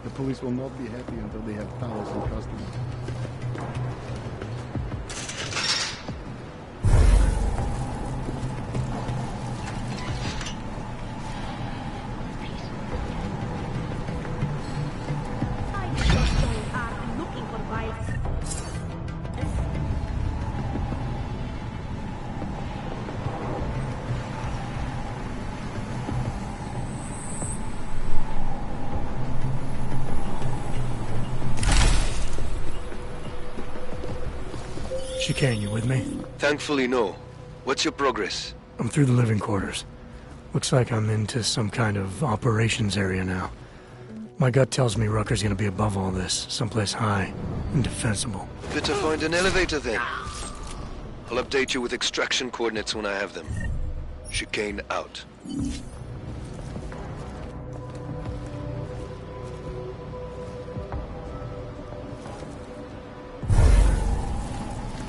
The police will not be happy until they have Talos in custody. Chicane, you with me? Thankfully, no. What's your progress? I'm through the living quarters. Looks like I'm into some kind of operations area now. My gut tells me Rucker's gonna be above all this, someplace high and defensible. Better find an elevator then. I'll update you with extraction coordinates when I have them. Chicane out.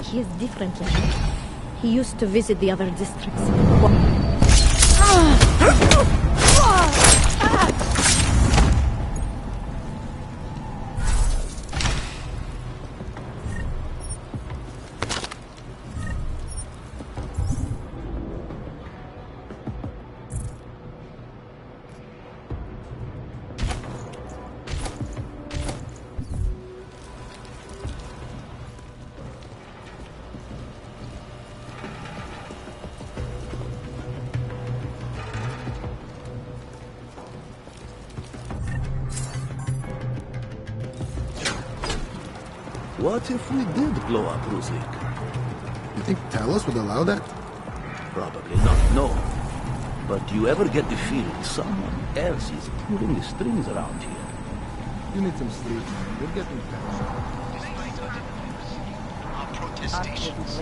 He is different like me. He used to visit the other districts. What if we did blow up Ruzlik? You think Talos would allow that? Probably not, no. But do you ever get the feeling someone else is pulling the strings around here? You need some sleep. You're getting tired. Our protestations,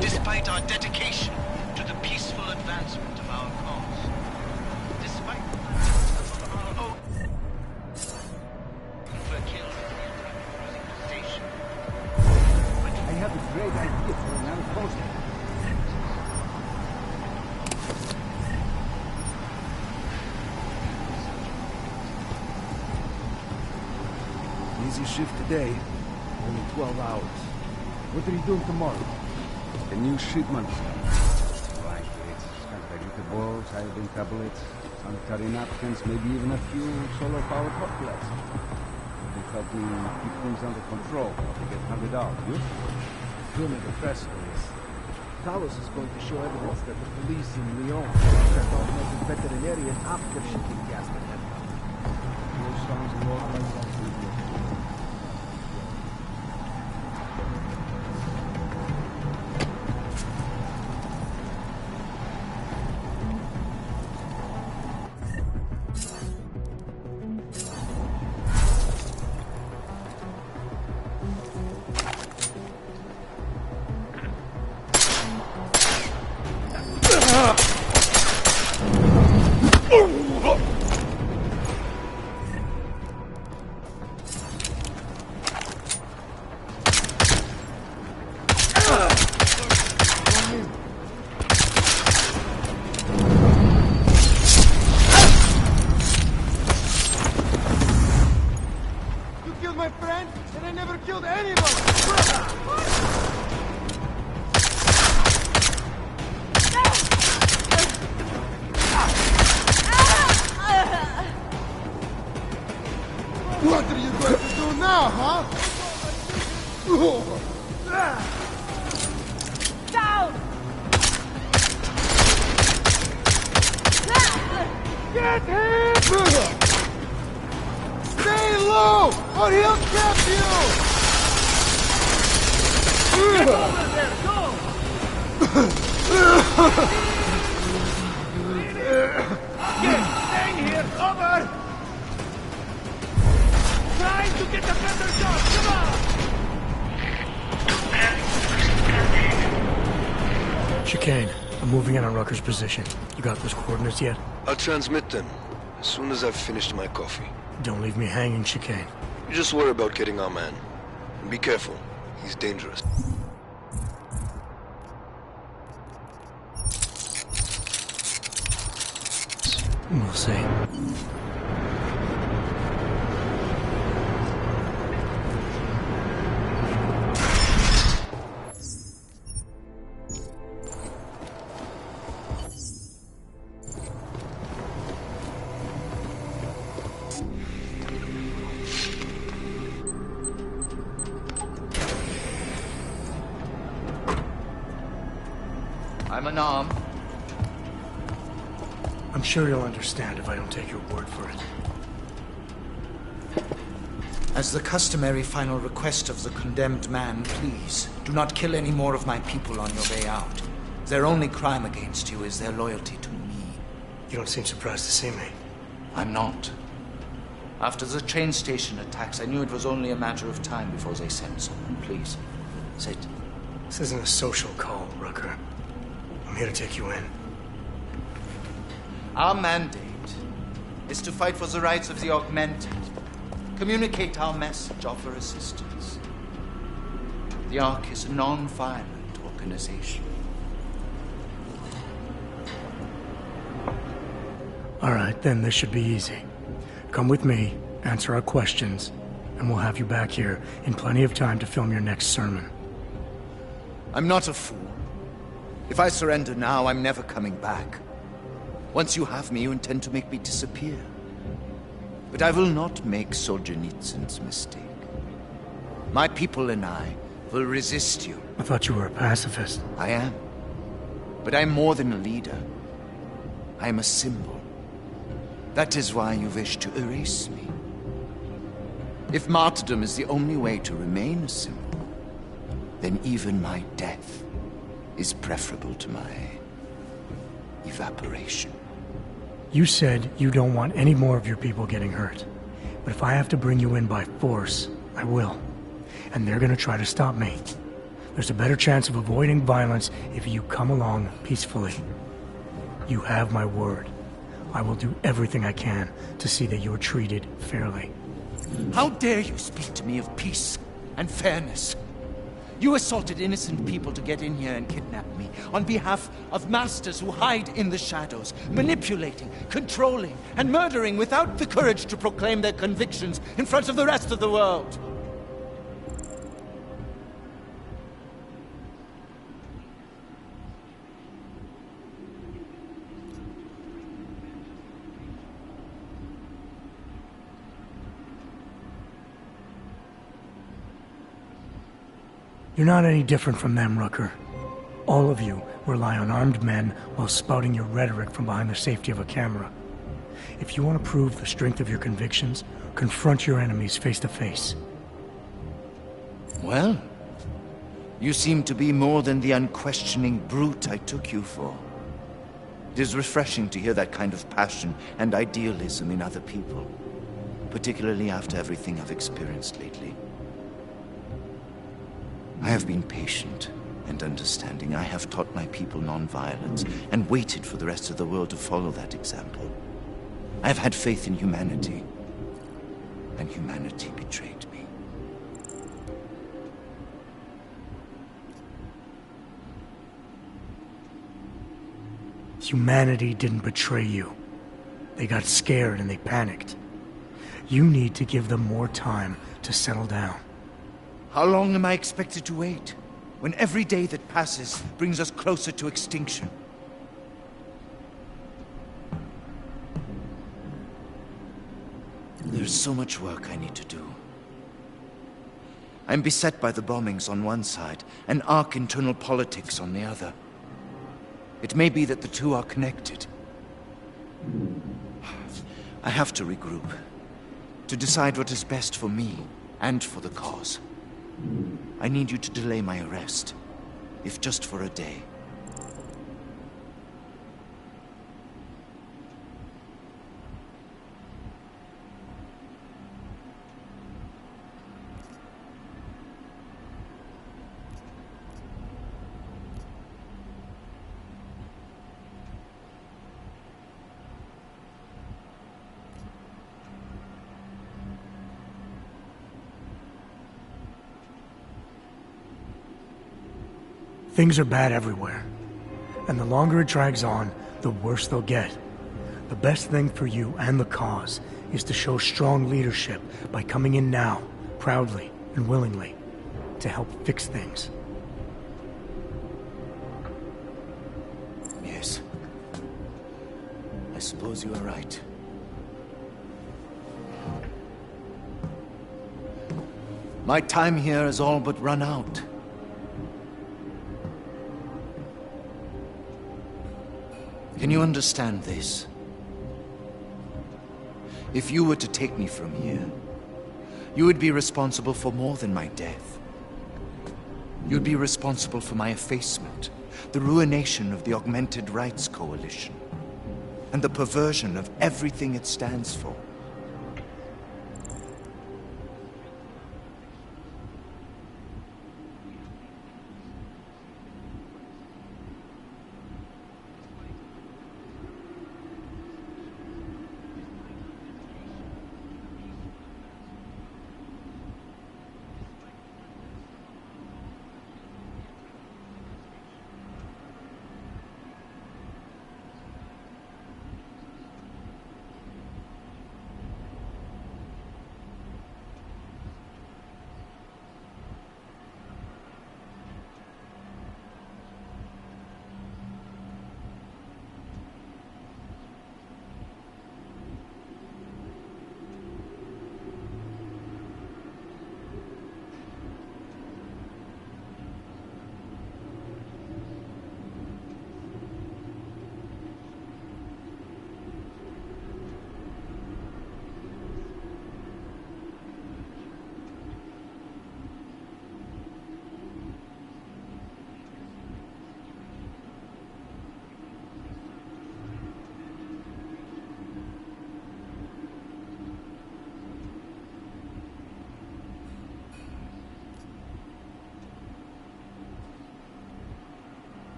despite our dedication to the peaceful advancement of our cause, despite our own were killed at the station. I have a great idea for an outpost. Easy shift today. Only 12 hours. What are you doing tomorrow? A new shipment. Blankets, vegetables, iodine tablets, sanitary napkins, maybe even a few solar-powered hot plates. They help me keep things under control while they get handed out, you? Film the press release. Talos is going to show evidence that the police in Lyon got automated veterinarian after shooting Jasper had come. Those sounds a lot like that. What are you going to do now, huh? Down! Get him! Stay low, or he'll trap you! Get over there, go! Yes, stay here, over! Trying to get a better shot, come on! Chicane, I'm moving in on Rucker's position. You got those coordinates yet? I'll transmit them as soon as I've finished my coffee. Don't leave me hanging, Chicane. You just worry about getting our man. And be careful. He's dangerous. We'll see. I'm unarmed. I'm sure you'll understand if I don't take your word for it. As the customary final request of the condemned man, please, do not kill any more of my people on your way out. Their only crime against you is their loyalty to me. You don't seem surprised to see me. I'm not. After the train station attacks, I knew it was only a matter of time before they sent someone. Please, sit. This isn't a social call, Rucker. I'm here to take you in. Our mandate is to fight for the rights of the augmented. Communicate our message, offer assistance. The Ark is a non-violent organization. All right, then this should be easy. Come with me, answer our questions, and we'll have you back here in plenty of time to film your next sermon. I'm not a fool. If I surrender now, I'm never coming back. Once you have me, you intend to make me disappear. But I will not make Solzhenitsyn's mistake. My people and I will resist you. I thought you were a pacifist. I am. But I'm more than a leader. I am a symbol. That is why you wish to erase me. If martyrdom is the only way to remain a symbol, then even my death is preferable to my evaporation. You said you don't want any more of your people getting hurt. But if I have to bring you in by force, I will. And they're gonna try to stop me. There's a better chance of avoiding violence if you come along peacefully. You have my word. I will do everything I can to see that you're treated fairly. How dare you speak to me of peace and fairness? You assaulted innocent people to get in here and kidnap me on behalf of masters who hide in the shadows, manipulating, controlling, and murdering without the courage to proclaim their convictions in front of the rest of the world. You're not any different from them, Rucker. All of you rely on armed men while spouting your rhetoric from behind the safety of a camera. If you want to prove the strength of your convictions, confront your enemies face to face. Well, you seem to be more than the unquestioning brute I took you for. It is refreshing to hear that kind of passion and idealism in other people, particularly after everything I've experienced lately. I have been patient and understanding. I have taught my people non-violence and waited for the rest of the world to follow that example. I have had faith in humanity, and humanity betrayed me. Humanity didn't betray you. They got scared and they panicked. You need to give them more time to settle down. How long am I expected to wait, when every day that passes brings us closer to extinction? There's so much work I need to do. I'm beset by the bombings on one side, and ARC internal politics on the other. It may be that the two are connected. I have to regroup, to decide what is best for me and for the cause. I need you to delay my arrest, if just for a day. Things are bad everywhere. And the longer it drags on, the worse they'll get. The best thing for you and the cause is to show strong leadership by coming in now, proudly and willingly, to help fix things. Yes. I suppose you are right. My time here has all but run out. Can you understand this? If you were to take me from here, you would be responsible for more than my death. You'd be responsible for my effacement, the ruination of the Augmented Rights Coalition, and the perversion of everything it stands for.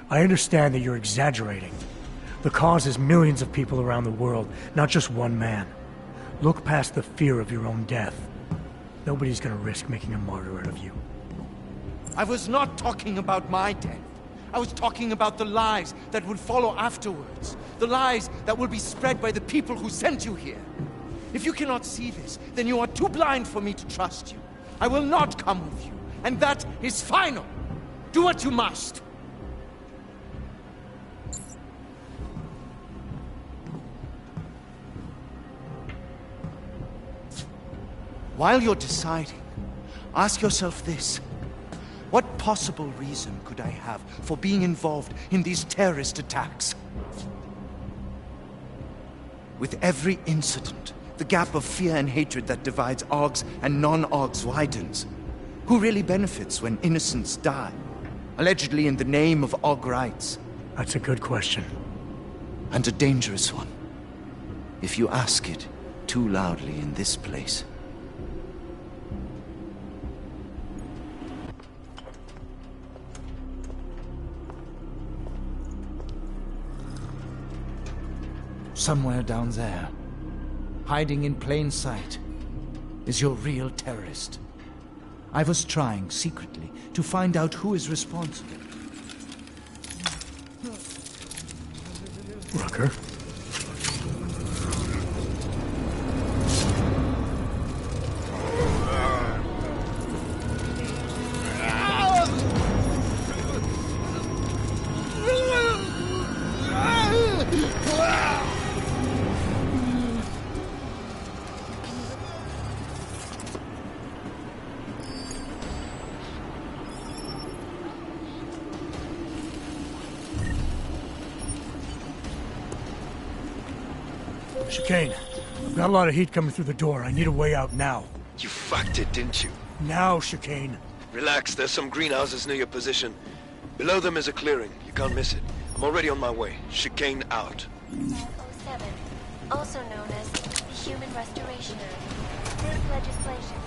I understand that you're exaggerating. The cause is millions of people around the world, not just one man. Look past the fear of your own death. Nobody's gonna risk making a martyr out of you. I was not talking about my death. I was talking about the lies that would follow afterwards. The lies that will be spread by the people who sent you here. If you cannot see this, then you are too blind for me to trust you. I will not come with you, and that is final. Do what you must. While you're deciding, ask yourself this. What possible reason could I have for being involved in these terrorist attacks? With every incident, the gap of fear and hatred that divides Augs and non-Augs widens. Who really benefits when innocents die? Allegedly in the name of Aug rights. That's a good question. And a dangerous one. If you ask it too loudly in this place. Somewhere down there, hiding in plain sight, is your real terrorist. I was trying secretly to find out who is responsible. Rucker? Chicane, I've got a lot of heat coming through the door. I need a way out now. You fucked it, didn't you? Now, Chicane. Relax, there's some greenhouses near your position. Below them is a clearing. You can't miss it. I'm already on my way. Chicane out. 07, also known as the Human Restorationers. This legislation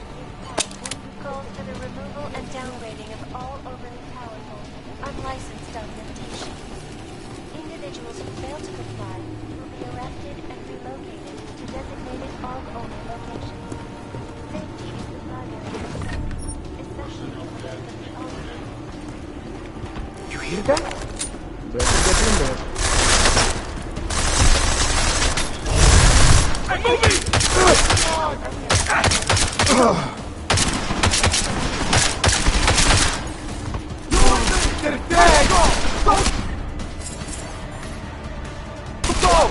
calls for the removal and downgrading of all overly powerful, unlicensed documentation. Individuals who fail to comply will be arrested and relocated to designated AUG-only locations. Safety is the primary concern, especially in the wake of the AUG. You hear that? Better get in there. I'm moving! Get it dead! Go!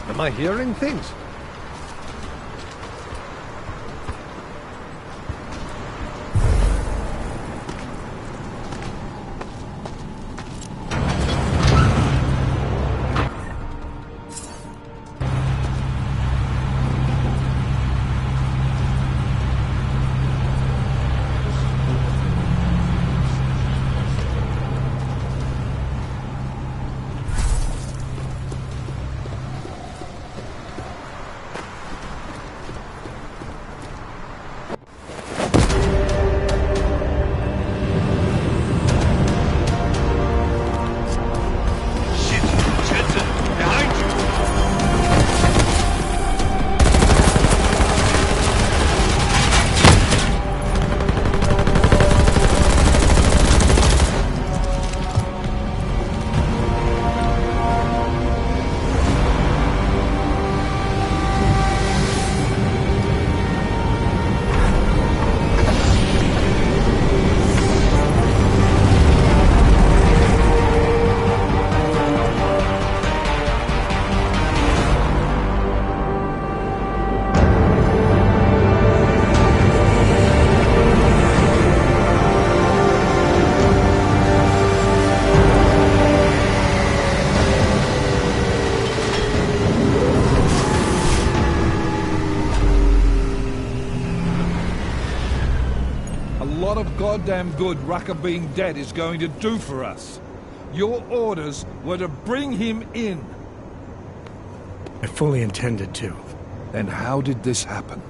Am I hearing things? goddamn good Rucker being dead is going to do for us. Your orders were to bring him in. I fully intended to. Then how did this happen?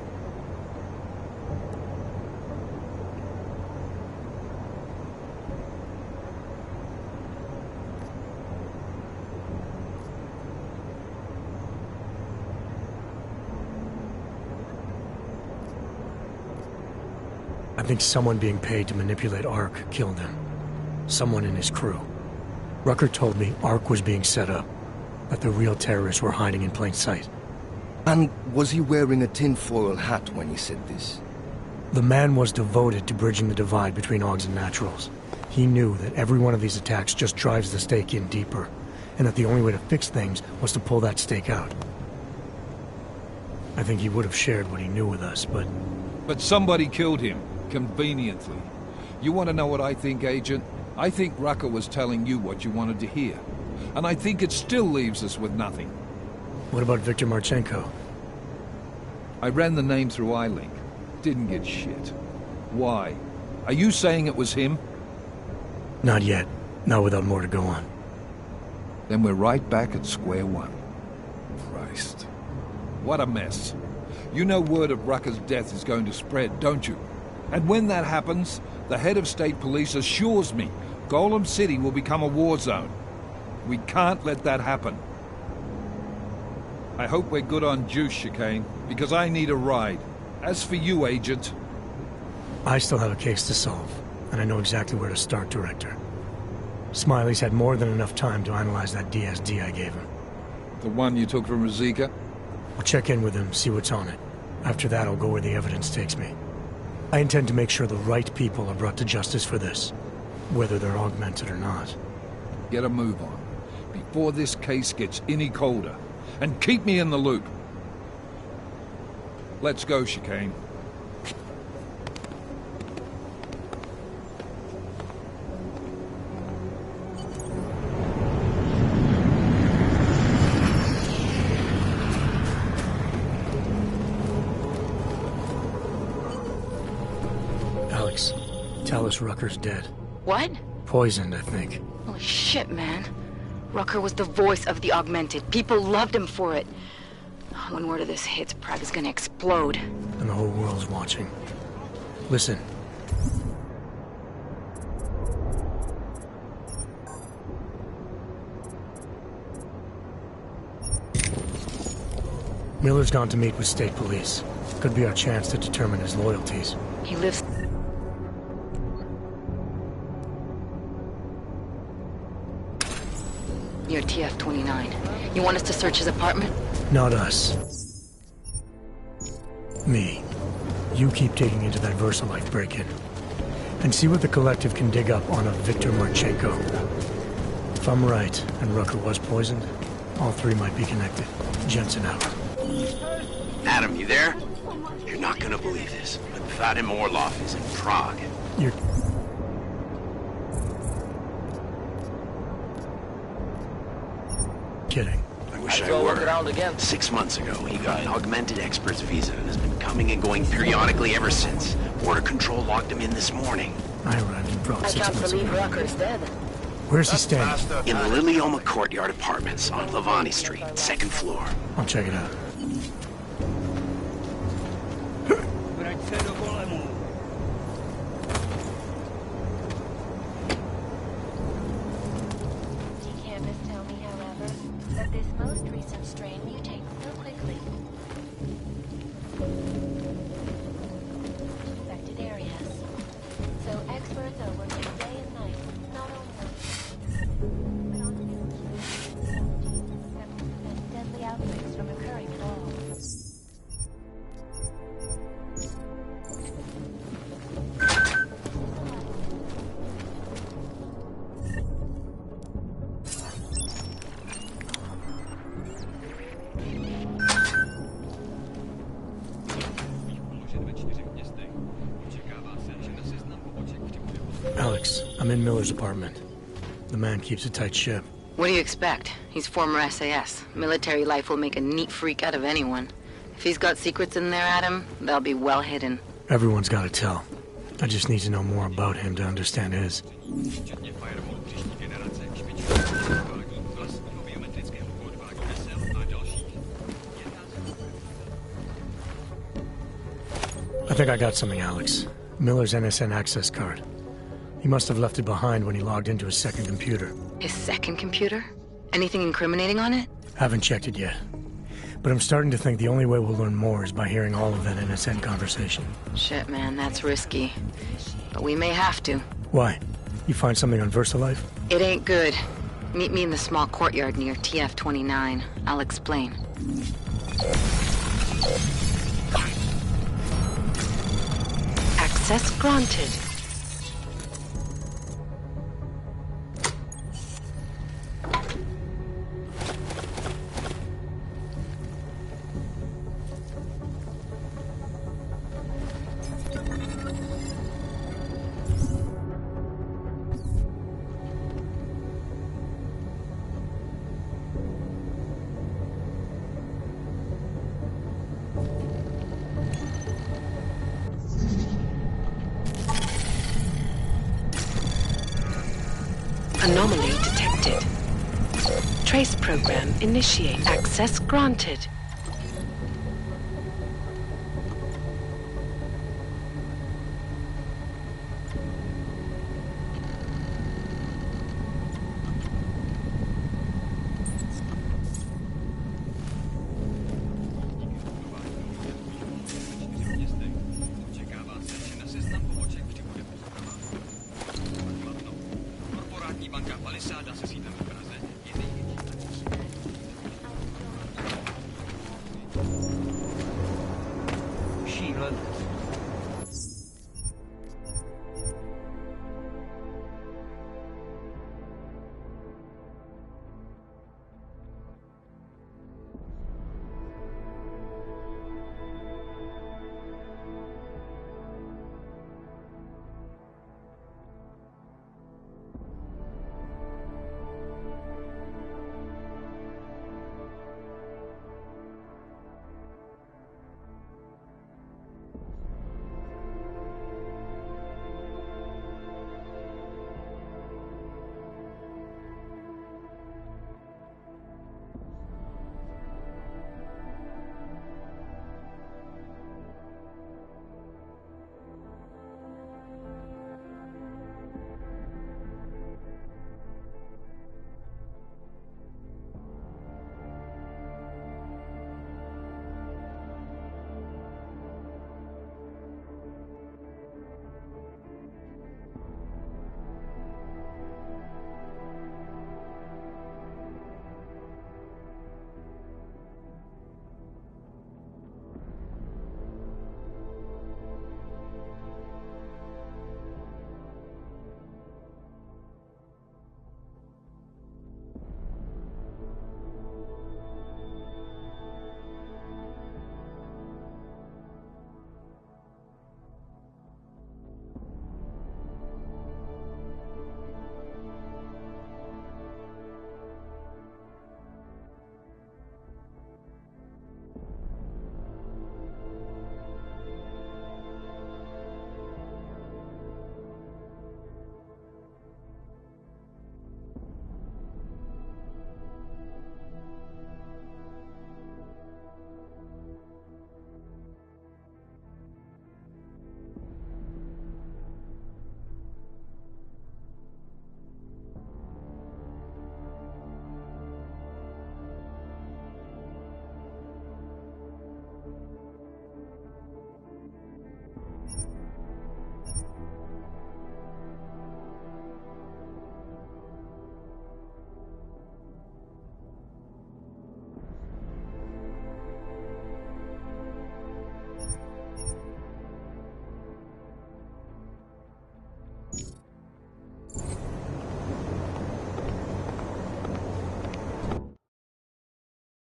I think someone being paid to manipulate Ark killed him. Someone in his crew. Rucker told me Ark was being set up, that the real terrorists were hiding in plain sight. And was he wearing a tinfoil hat when he said this? The man was devoted to bridging the divide between Augs and Naturals. He knew that every one of these attacks just drives the stake in deeper, and that the only way to fix things was to pull that stake out. I think he would have shared what he knew with us, but... But somebody killed him. Conveniently. You want to know what I think, Agent? I think Rucker was telling you what you wanted to hear. And I think it still leaves us with nothing. What about Viktor Marchenko? I ran the name through iLink. Didn't get shit. Why? Are you saying it was him? Not yet. Not without more to go on. Then we're right back at square one. Christ. What a mess. You know word of Rucker's death is going to spread, don't you? And when that happens, the head of state police assures me Golem City will become a war zone. We can't let that happen. I hope we're good on juice, Chicane, because I need a ride. As for you, Agent... I still have a case to solve, and I know exactly where to start, Director. Smiley's had more than enough time to analyze that DSD I gave him. The one you took from Ruzicka? I'll check in with him, see what's on it. After that, I'll go where the evidence takes me. I intend to make sure the right people are brought to justice for this, whether they're augmented or not. Get a move on, before this case gets any colder. And keep me in the loop. Let's go, Chicane. Alex, tell us Rucker's dead. What? Poisoned, I think. Holy shit, man. Rucker was the voice of the Augmented. People loved him for it. When word of this hits, Prague is gonna explode. And the whole world's watching. Listen. Miller's gone to meet with state police. Could be our chance to determine his loyalties. He lives... near TF-29. You want us to search his apartment? Not us. Me. You keep digging into that VersaLife break-in. And see what the Collective can dig up on a Viktor Marchenko. If I'm right, and Rucker was poisoned, all three might be connected. Jensen out. Adam, you there? You're not gonna believe this, but Vadim Orlov is in Prague. You're... kidding. I wish I were. 6 months ago, he got an augmented expert's visa and has been coming and going periodically ever since. Border Control locked him in this morning. I arrived in Prague 6 months ago. Rucker's dead. Where's he staying? In the Lilioma Courtyard Apartments on Lavani Street, 2nd floor. I'll check it out. Canvas tell me, however, that this most recent strain mutates so quickly. Affected areas. So experts are working day and night, not only but on that prevent deadly outbreaks from occurring at all. Alex, I'm in Miller's apartment. The man keeps a tight ship. What do you expect? He's former SAS. Military life will make a neat freak out of anyone. If he's got secrets in there, Adam, they'll be well hidden. Everyone's got to tell. I just need to know more about him to understand his. I think I got something, Alex. Miller's NSN access card. He must have left it behind when he logged into his second computer. His second computer? Anything incriminating on it? Haven't checked it yet. But I'm starting to think the only way we'll learn more is by hearing all of that NSN conversation. Shit, man, that's risky. But we may have to. Why? You find something on VersaLife? It ain't good. Meet me in the small courtyard near TF-29. I'll explain. Access granted. Anomaly detected. Trace program initiate. Access granted. Banka 50 se sídlem